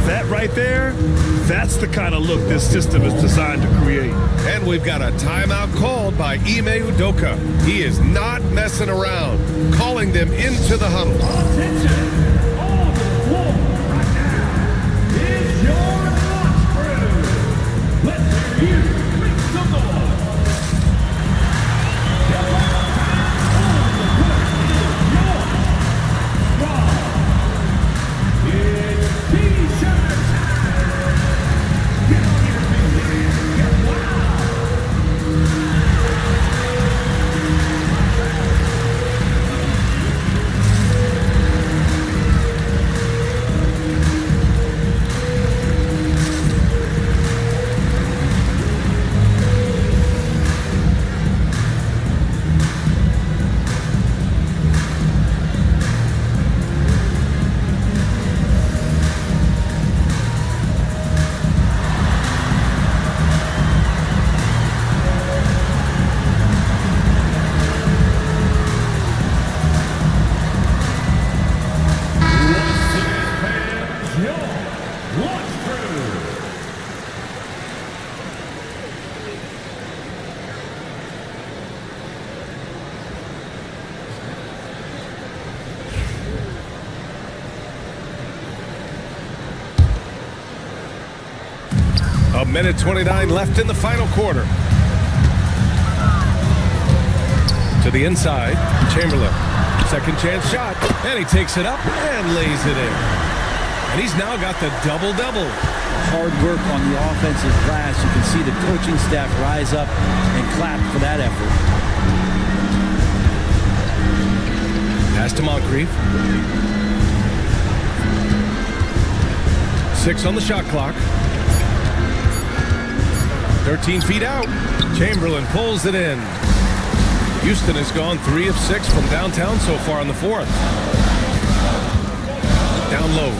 S17: That right there, that's the kind of look this system is designed to create.
S2: And we've got a timeout called by Ime Udoka. He is not messing around, calling them into the huddle.
S18: Attention! On the floor right now is your launch crew. Let's hear you make some noise.
S2: A minute 29 left in the final quarter. To the inside, Chamberlain. Second chance shot, and he takes it up and lays it in. And he's now got the double-double.
S16: Hard work on the offensive glass. You can see the coaching staff rise up and clap for that effort.
S2: Pass to Moncrief. 6 on the shot clock. 13 feet out. Chamberlain pulls it in. Houston has gone 3 of 6 from downtown so far in the fourth. Down low.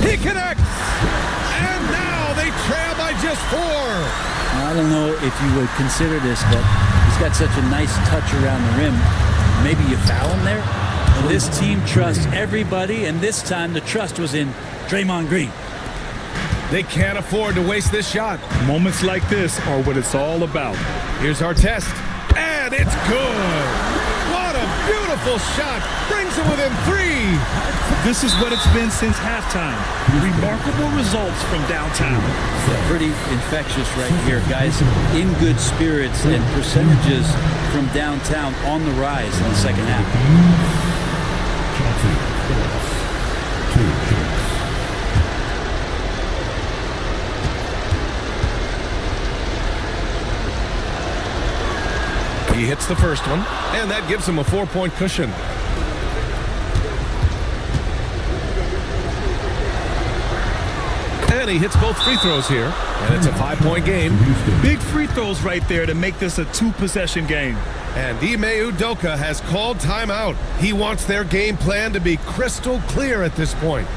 S2: He connects! And now they trail by just 4.
S16: Now, I don't know if you would consider this, but he's got such a nice touch around the rim. Maybe you foul him there? And this team trusts everybody, and this time the trust was in Draymond Green.
S2: They can't afford to waste this shot.
S17: Moments like this are what it's all about.
S2: Here's our test, and it's good. What a beautiful shot. Brings it within 3.
S17: This is what it's been since halftime. Remarkable results from downtown.
S16: Pretty infectious right here, guys. In good spirits, and percentages from downtown on the rise in the second half.
S2: He hits the first one, and that gives him a 4-point cushion. And he hits both free throws here, and it's a 5-point game.
S17: Big free throws right there to make this a 2-possession game.
S2: And Ime Udoka has called timeout. He wants their game plan to be crystal clear at this point.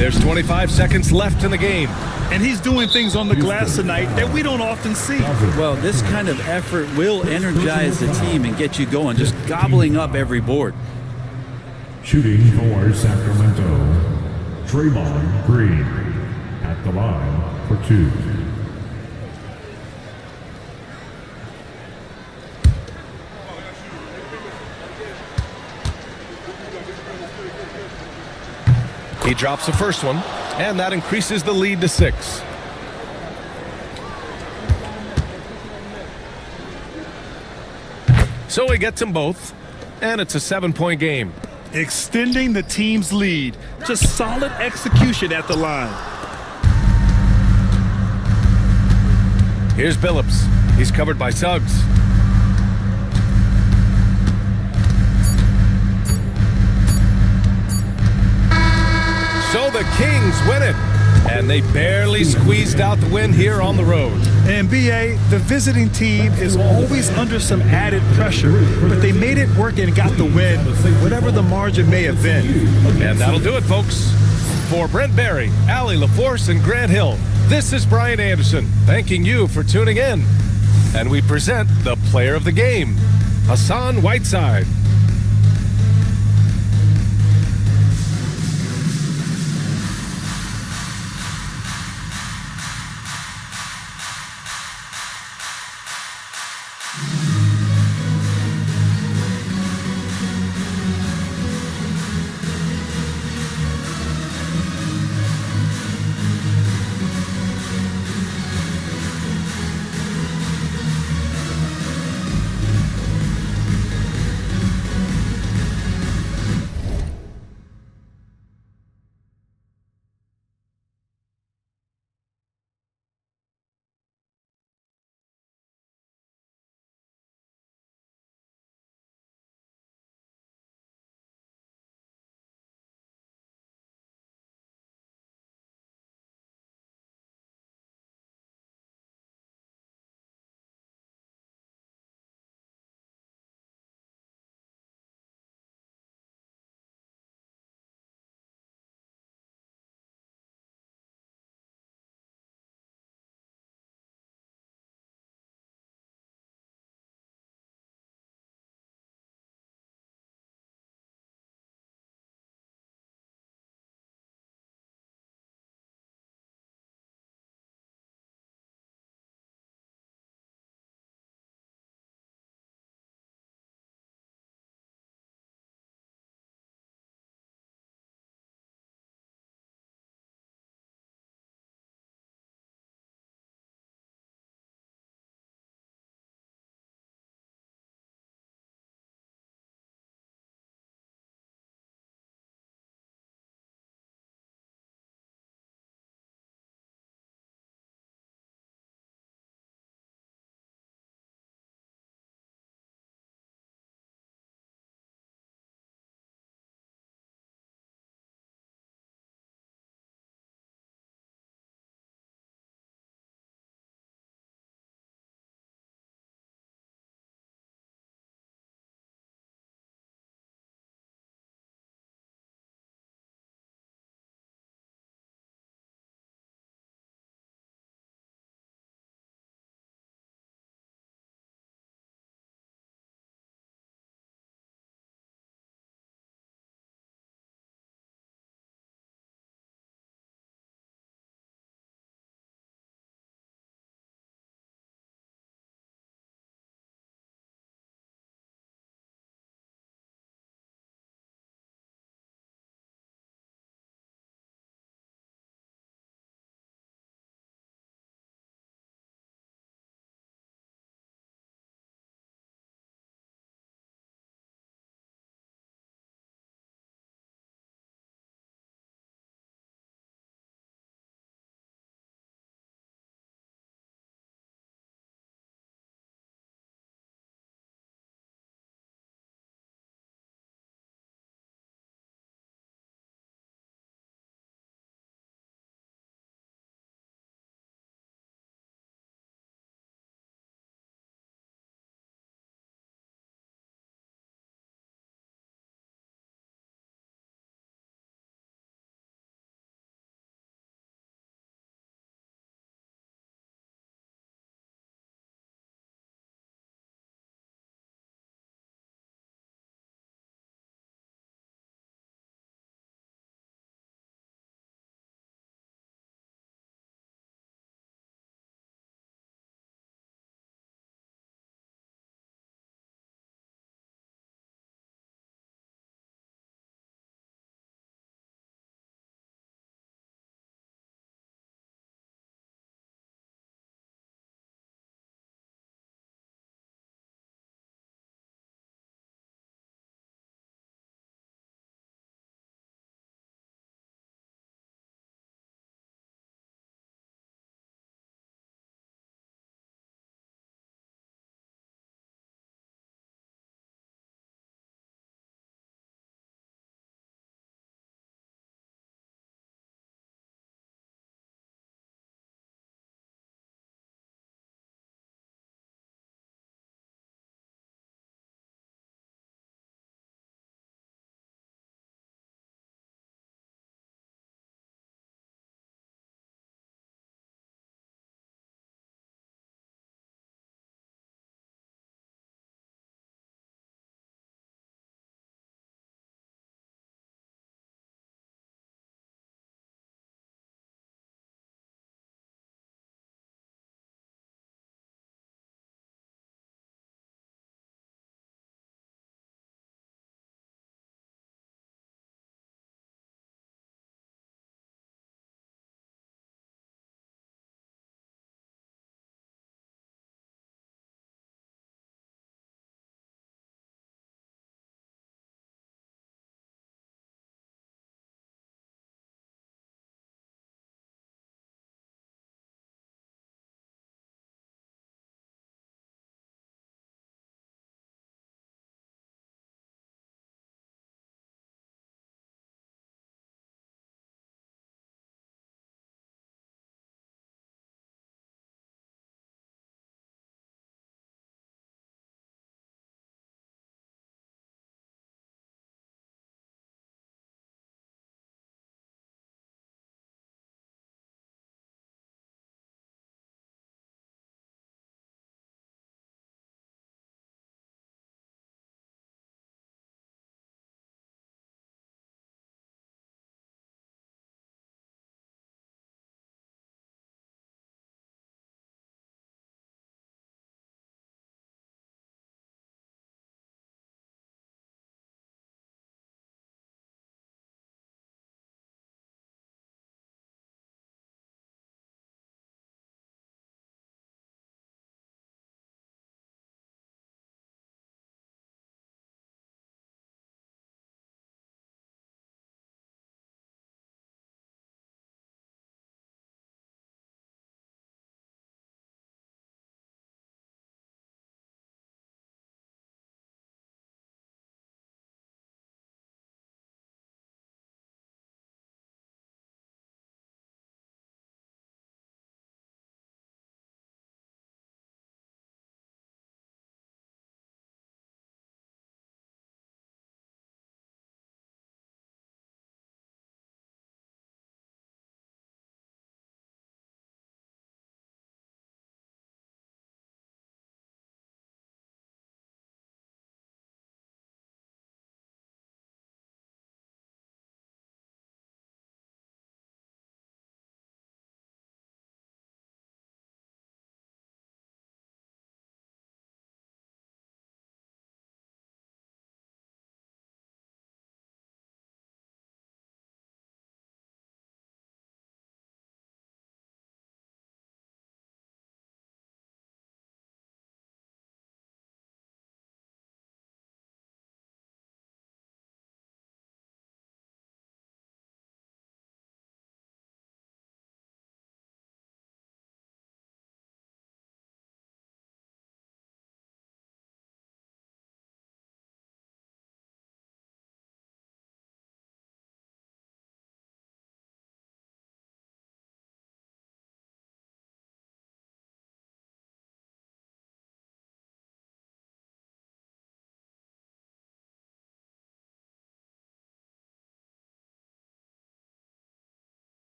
S2: There's 25 seconds left in the game.
S17: And he's doing things on the glass tonight that we don't often see.
S16: Well, this kind of effort will energize the team and get you going, just gobbling up every board.
S18: Shooting for Sacramento, Draymond Green at the line for 2.
S2: He drops the first one, and that increases the lead to 6. So he gets them both, and it's a 7-point game.
S17: Extending the team's lead. Just solid execution at the line.
S2: Here's Billups. He's covered by Suggs. So the Kings win it, and they barely squeezed out the win here on the road.
S17: And BA, the visiting team is always under some added pressure, but they made it work and got the win, whatever the margin may have been.
S2: And that'll do it, folks. For Brent Barry, Allie LaForce, and Grant Hill, this is Brian Anderson, thanking you for tuning in. And we present the player of the game, Hassan Whiteside.